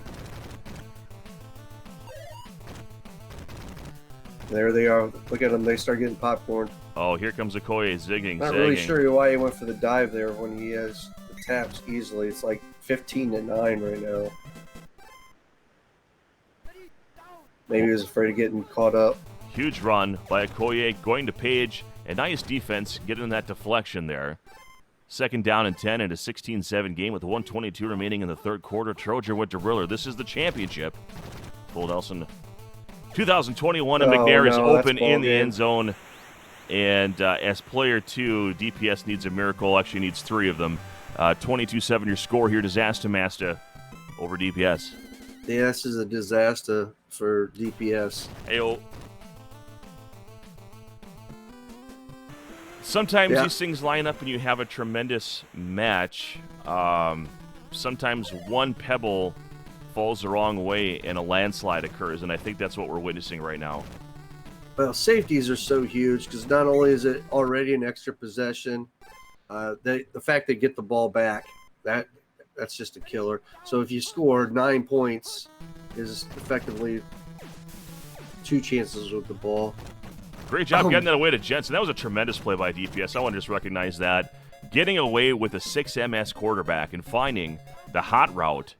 There they are. Look at them. They start getting popcorn. Oh, here comes Okoye zigging. Not really sure why he went for the dive there when he has the taps easily. It's like 15-9 right now. Maybe he was afraid of getting caught up. Huge run by Okoye going to Page. A nice defense getting that deflection there. 2nd down and 10 in a 16-7 game with 1:22 remaining in the third quarter. Trojan with Driller. This is the championship. Full Nelson 2021 and McNair is open in the end zone. And as player 2, DPS needs a miracle. Actually needs 3 of them. 22-7 your score here. Disaster Master over DPS. Yeah, this is a disaster for DPS. Ayo. Sometimes these things line up and you have a tremendous match. Sometimes one pebble falls the wrong way and a landslide occurs, and I think that's what we're witnessing right now. Well, safeties are so huge because not only is it already an extra possession, the fact they get the ball back, that's just a killer. So if you score 9 points, is effectively 2 chances with the ball. Great job getting that away to Jensen. That was a tremendous play by DPS. I want to just recognize that. Getting away with a 6 MS quarterback and finding the hot route,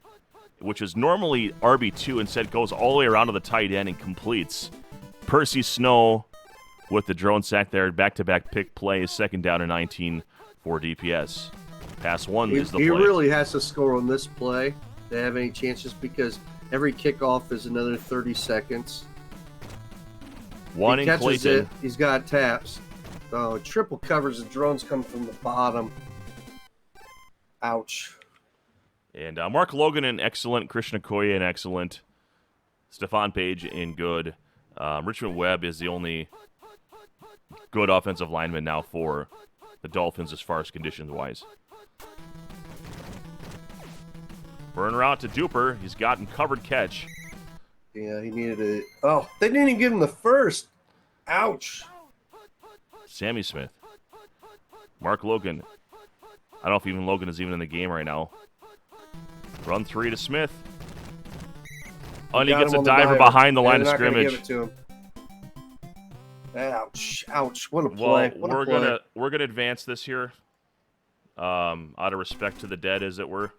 which is normally RB2, instead goes all the way around to the tight end and completes. Percy Snow with the drone sack there. Back-to-back pick plays. 2nd down and 19 for DPS. Pass 1 is the play. He really has to score on this play to have any chances because every kickoff is another 30 seconds. One in Clayton. It, he's got taps. Oh, triple covers. The drones come from the bottom. Ouch. And Mark Logan in excellent. Christian Okoye in excellent. Stephon Page in good. Richmond Webb is the only good offensive lineman now for the Dolphins as far as conditions-wise. Burner out to Duper. He's gotten covered catch. Yeah, he needed it. Oh, they didn't even give him the first. Ouch. Sammy Smith. Mark Logan. I don't know if even Logan is even in the game right now. Run 3 to Smith. Oh, and he gets a diver behind the line of scrimmage. Give it to him. Ouch. Ouch. What a play. Well, we're gonna advance this here. Out of respect to the dead, as it were.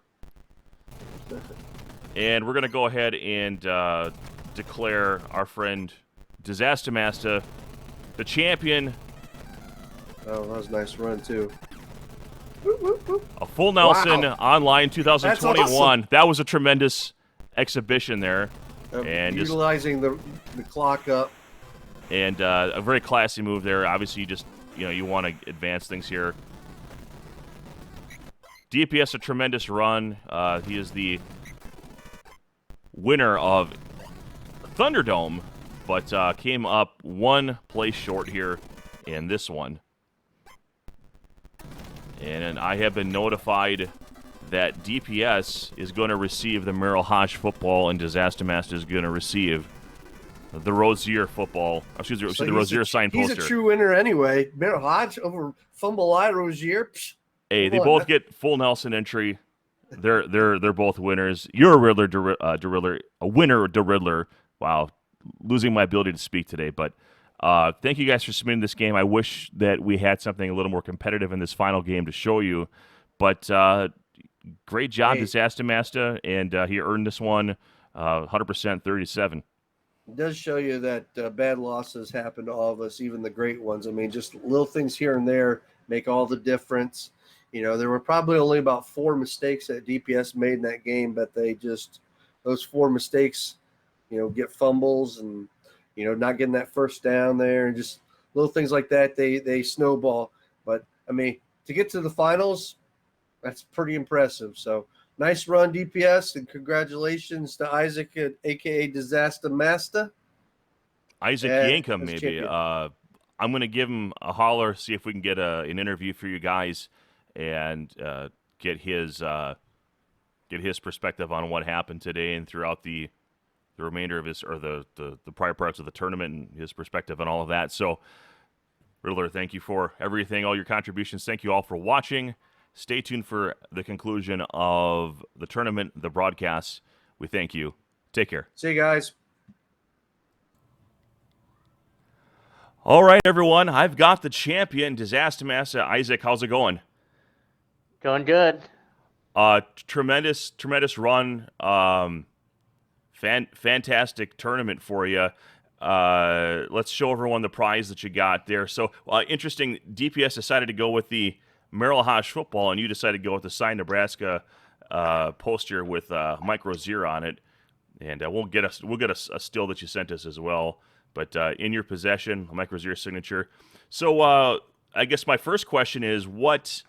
And we're going to go ahead and declare our friend Disaster Master the champion. Oh, that was a nice run, too. A full Nelson online 2021. Awesome. That was a tremendous exhibition there. And utilizing the clock up. And a very classy move there. Obviously, you want to advance things here. DPS a tremendous run. He is the winner of Thunderdome, but came up 1 place short here in this one. And I have been notified that DPS is going to receive the Merrill Hodge football and Disaster Master is going to receive the Rozier football. Excuse me, the Rozier signed poster. He's a true winner anyway. Merrill Hodge over Fumble Rozier. Hey, they both get full Nelson entry. They're both winners. You're a Riddler, DeRiddler, a winner, DeRiddler. Wow, losing my ability to speak today. But thank you guys for submitting this game. I wish that we had something a little more competitive in this final game to show you. But great job, Hey, Disaster Master, and he earned this one 100%, 37. it does show you that bad losses happen to all of us, even the great ones. I mean, just little things here and there make all the difference. There were probably only about 4 mistakes that DPS made in that game, but those 4 mistakes, get fumbles and, not getting that first down there and just little things like that. They snowball. But I mean, to get to the finals, that's pretty impressive. So nice run, DPS, and congratulations to Isaac, aka Disaster Master. Isaac Yankum, as maybe. champion. I'm going to give him a holler, see if we can get an interview for you guys, and get his perspective on what happened today and throughout the remainder of his, or the prior parts of the tournament, and his perspective on all of that. So, Riddler, thank you for everything, all your contributions. Thank you all for watching. Stay tuned for the conclusion of the tournament, the broadcasts. We thank you. Take care. See you guys. All right, everyone. I've got the champion, Disaster Master. Isaac, how's it going? Going good. Tremendous run. Fantastic tournament for you. Let's show everyone the prize that you got there. So, interesting, DPS decided to go with the Merrill Hodge football, and you decided to go with the signed Nebraska poster with Mike Rozier on it. And we'll get a still that you sent us as well. But in your possession, Mike Rozier's signature. So I guess my first question is, what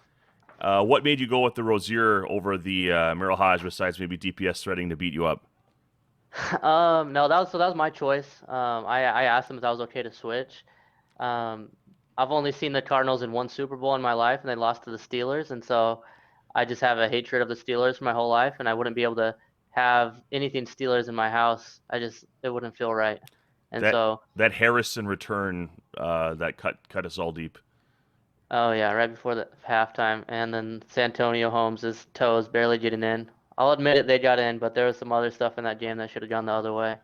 made you go with the Rozier over the Merrill Hodge, besides maybe DPS threatening to beat you up? No, that was my choice. I asked them if that was okay to switch. I've only seen the Cardinals in one Super Bowl in my life, and they lost to the Steelers, and so I just have a hatred of the Steelers for my whole life, and I wouldn't be able to have anything Steelers in my house. It wouldn't feel right. And so that Harrison return that cut us all deep. oh yeah, right before the halftime, and then Santonio Holmes' toes barely getting in. I'll admit it, they got in, but there was some other stuff in that game that should have gone the other way.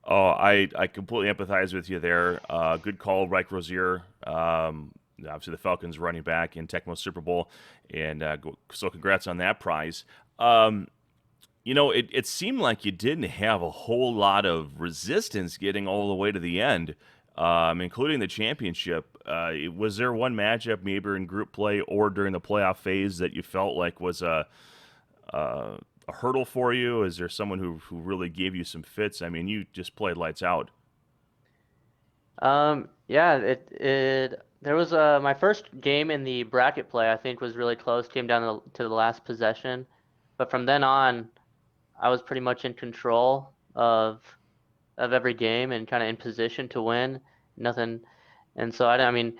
Oh, I completely empathize with you there. Good call, Mike Rozier. Obviously, the Falcons running back in Tecmo Super Bowl, and so congrats on that prize. It seemed like you didn't have a whole lot of resistance getting all the way to the end, including the championship. Was there one matchup, maybe in group play or during the playoff phase, that you felt like was a hurdle for you? Is there someone who really gave you some fits? I mean, you just played lights out. Yeah, it there was my first game in the bracket play, I think, was really close, came down to the last possession, but from then on, I was pretty much in control of every game and kind of in position to win. Nothing, and so I mean,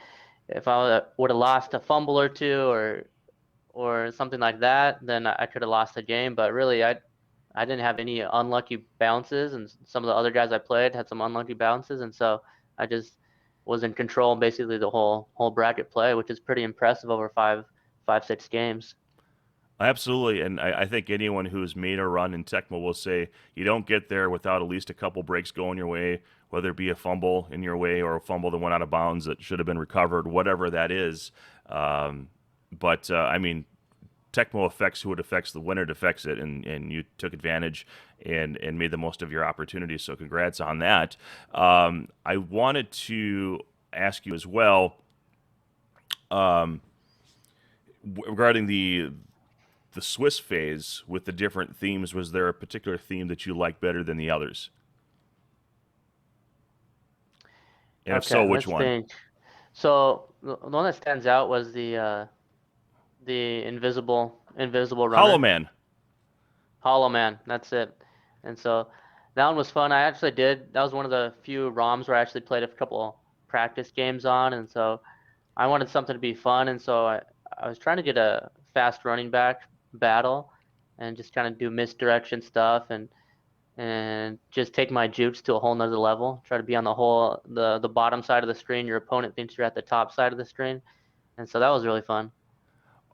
if I would have lost a fumble or two or something like that, then I could have lost the game. But really, I didn't have any unlucky bounces, and some of the other guys I played had some unlucky bounces, and so I just was in control basically the whole bracket play, which is pretty impressive over 6 games. Absolutely, and I think anyone who's made a run in Tecmo will say you don't get there without at least a couple breaks going your way, whether it be a fumble in your way or a fumble that went out of bounds that should have been recovered, whatever that is. But I mean, Tecmo affects who it affects. The winner affects it, and you took advantage and made the most of your opportunities. So congrats on that. I wanted to ask you as well regarding the Swiss phase with the different themes. Was there a particular theme that you liked better than the others? And if so, which one? Think. So the one that stands out was the invisible runner. Hollow Man. That's it. And so that one was fun. That was one of the few ROMs where I actually played a couple practice games on, and so I wanted something to be fun, and so I was trying to get a fast running back battle and just kind of do misdirection stuff and just take my jukes to a whole nother level. Try to be on the bottom side of the screen. Your opponent thinks you're at the top side of the screen, and so that was really fun.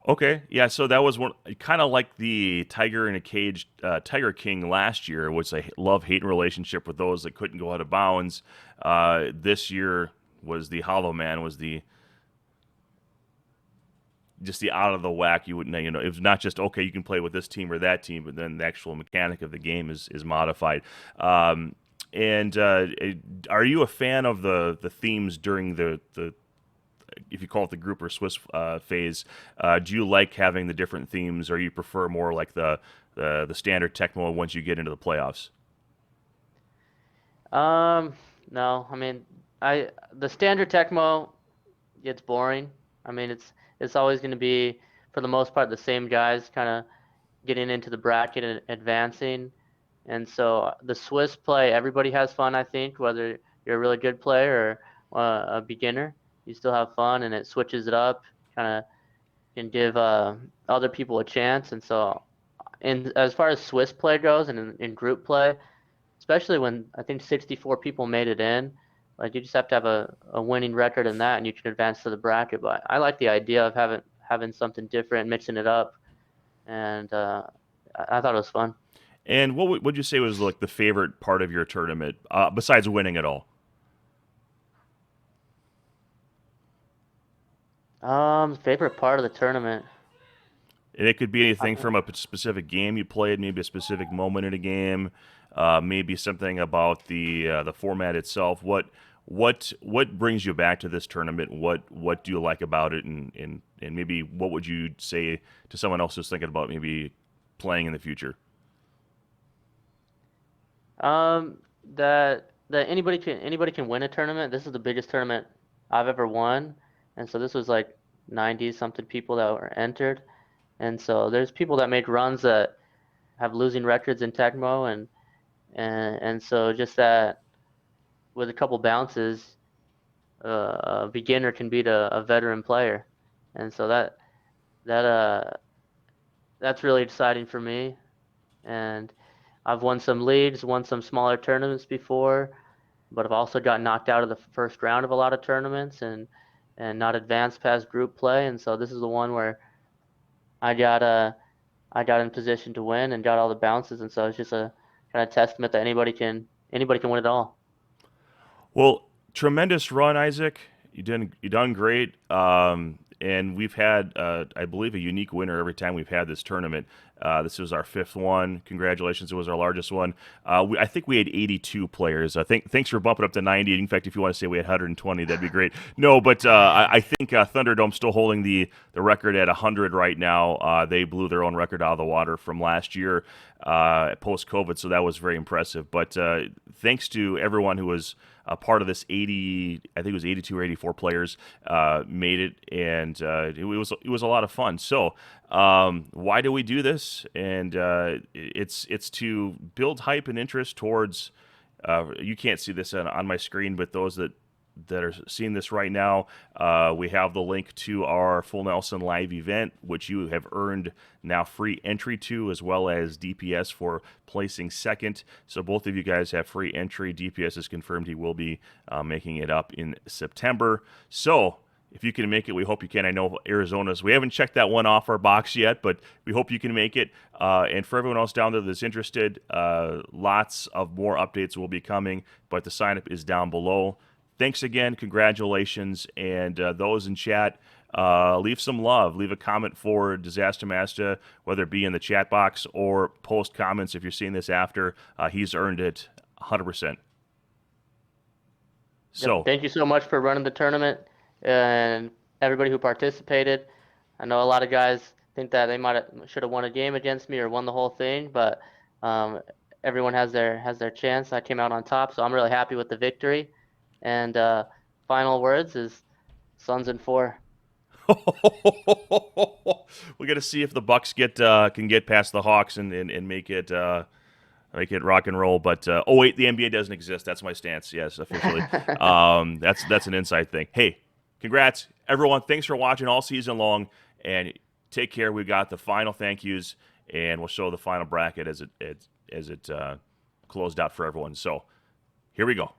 Okay, yeah. So that was one kind of like the Tiger in a Cage, Tiger King last year, which a love-hate relationship with those that couldn't go out of bounds. This year was the Hollow Man, was the just the out of the whack. You wouldn't, it was not just okay, you can play with this team or that team, but then the actual mechanic of the game is modified. And are you a fan of the themes during the if you call it the group or Swiss phase? Do you like having the different themes, or you prefer more like the standard Tecmo once you get into the playoffs? No, I mean, the standard Tecmo gets boring. I mean, it's always going to be, for the most part, the same guys kind of getting into the bracket and advancing. And so the Swiss play, everybody has fun, I think, whether you're a really good player or a beginner, you still have fun, and it switches it up, kind of can give other people a chance. And so, as far as Swiss play goes, and in group play, especially when I think 64 people made it in, like you just have to have a winning record in that, and you can advance to the bracket. But I like the idea of having something different, mixing it up, and I thought it was fun. And what would you say was like the favorite part of your tournament, besides winning it all? Favorite part of the tournament. And it could be anything from a specific game you played, maybe a specific moment in a game, maybe something about the format itself. What brings you back to this tournament? What do you like about it, and maybe what would you say to someone else who's thinking about maybe playing in the future? That anybody can win a tournament. This is the biggest tournament I've ever won, and so this was like 90 something people that were entered, and so there's people that make runs that have losing records in Tecmo, and so just that with a couple bounces, a beginner can beat a veteran player, and so that that's really exciting for me. And I've won some leagues, won some smaller tournaments before, but I've also got knocked out of the first round of a lot of tournaments and not advanced past group play. And so this is the one where I got I got in position to win and got all the bounces. And so it's just a kind of testament that anybody can win it all. Well, tremendous run, Isaac. You done great. And we've had, I believe, a unique winner every time we've had this tournament. This was our fifth one. Congratulations! It was our largest one. I think we had 82 players. Thanks for bumping up to 90. In fact, if you want to say we had 120, that'd be great. No, but I think Thunderdome's still holding the record at 100 right now. They blew their own record out of the water from last year, post-COVID, so that was very impressive. But thanks to everyone who was a part of this 80, I think it was 82 or 84 players made it, and it was a lot of fun. So why do we do this? And it's to build hype and interest towards. You can't see this on my screen, but those that are seeing this right now, we have the link to our Full Nelson live event, which you have earned now free entry to, as well as DPS for placing second. So both of you guys have free entry. DPS is confirmed he will be making it up in September. So if you can make it, we hope you can. I know Arizona's, we haven't checked that one off our box yet, but we hope you can make it. And for everyone else down there that's interested, lots of more updates will be coming, but the sign up is down below. Thanks again. Congratulations. And those in chat, leave some love. Leave a comment for Disaster Master, whether it be in the chat box or post comments if you're seeing this after. He's earned it 100%. So, Yep. Thank you so much for running the tournament and everybody who participated. I know a lot of guys think that they should have won a game against me or won the whole thing, but everyone has their chance. I came out on top, so I'm really happy with the victory. And final words is Suns in 4. we got to see if the Bucks can get past the Hawks and make it rock and roll. But wait, the NBA doesn't exist. That's my stance. Yes, officially. That's an inside thing. Hey, congrats everyone. Thanks for watching all season long, and take care. We got the final thank yous, and we'll show the final bracket as it closed out for everyone. So here we go.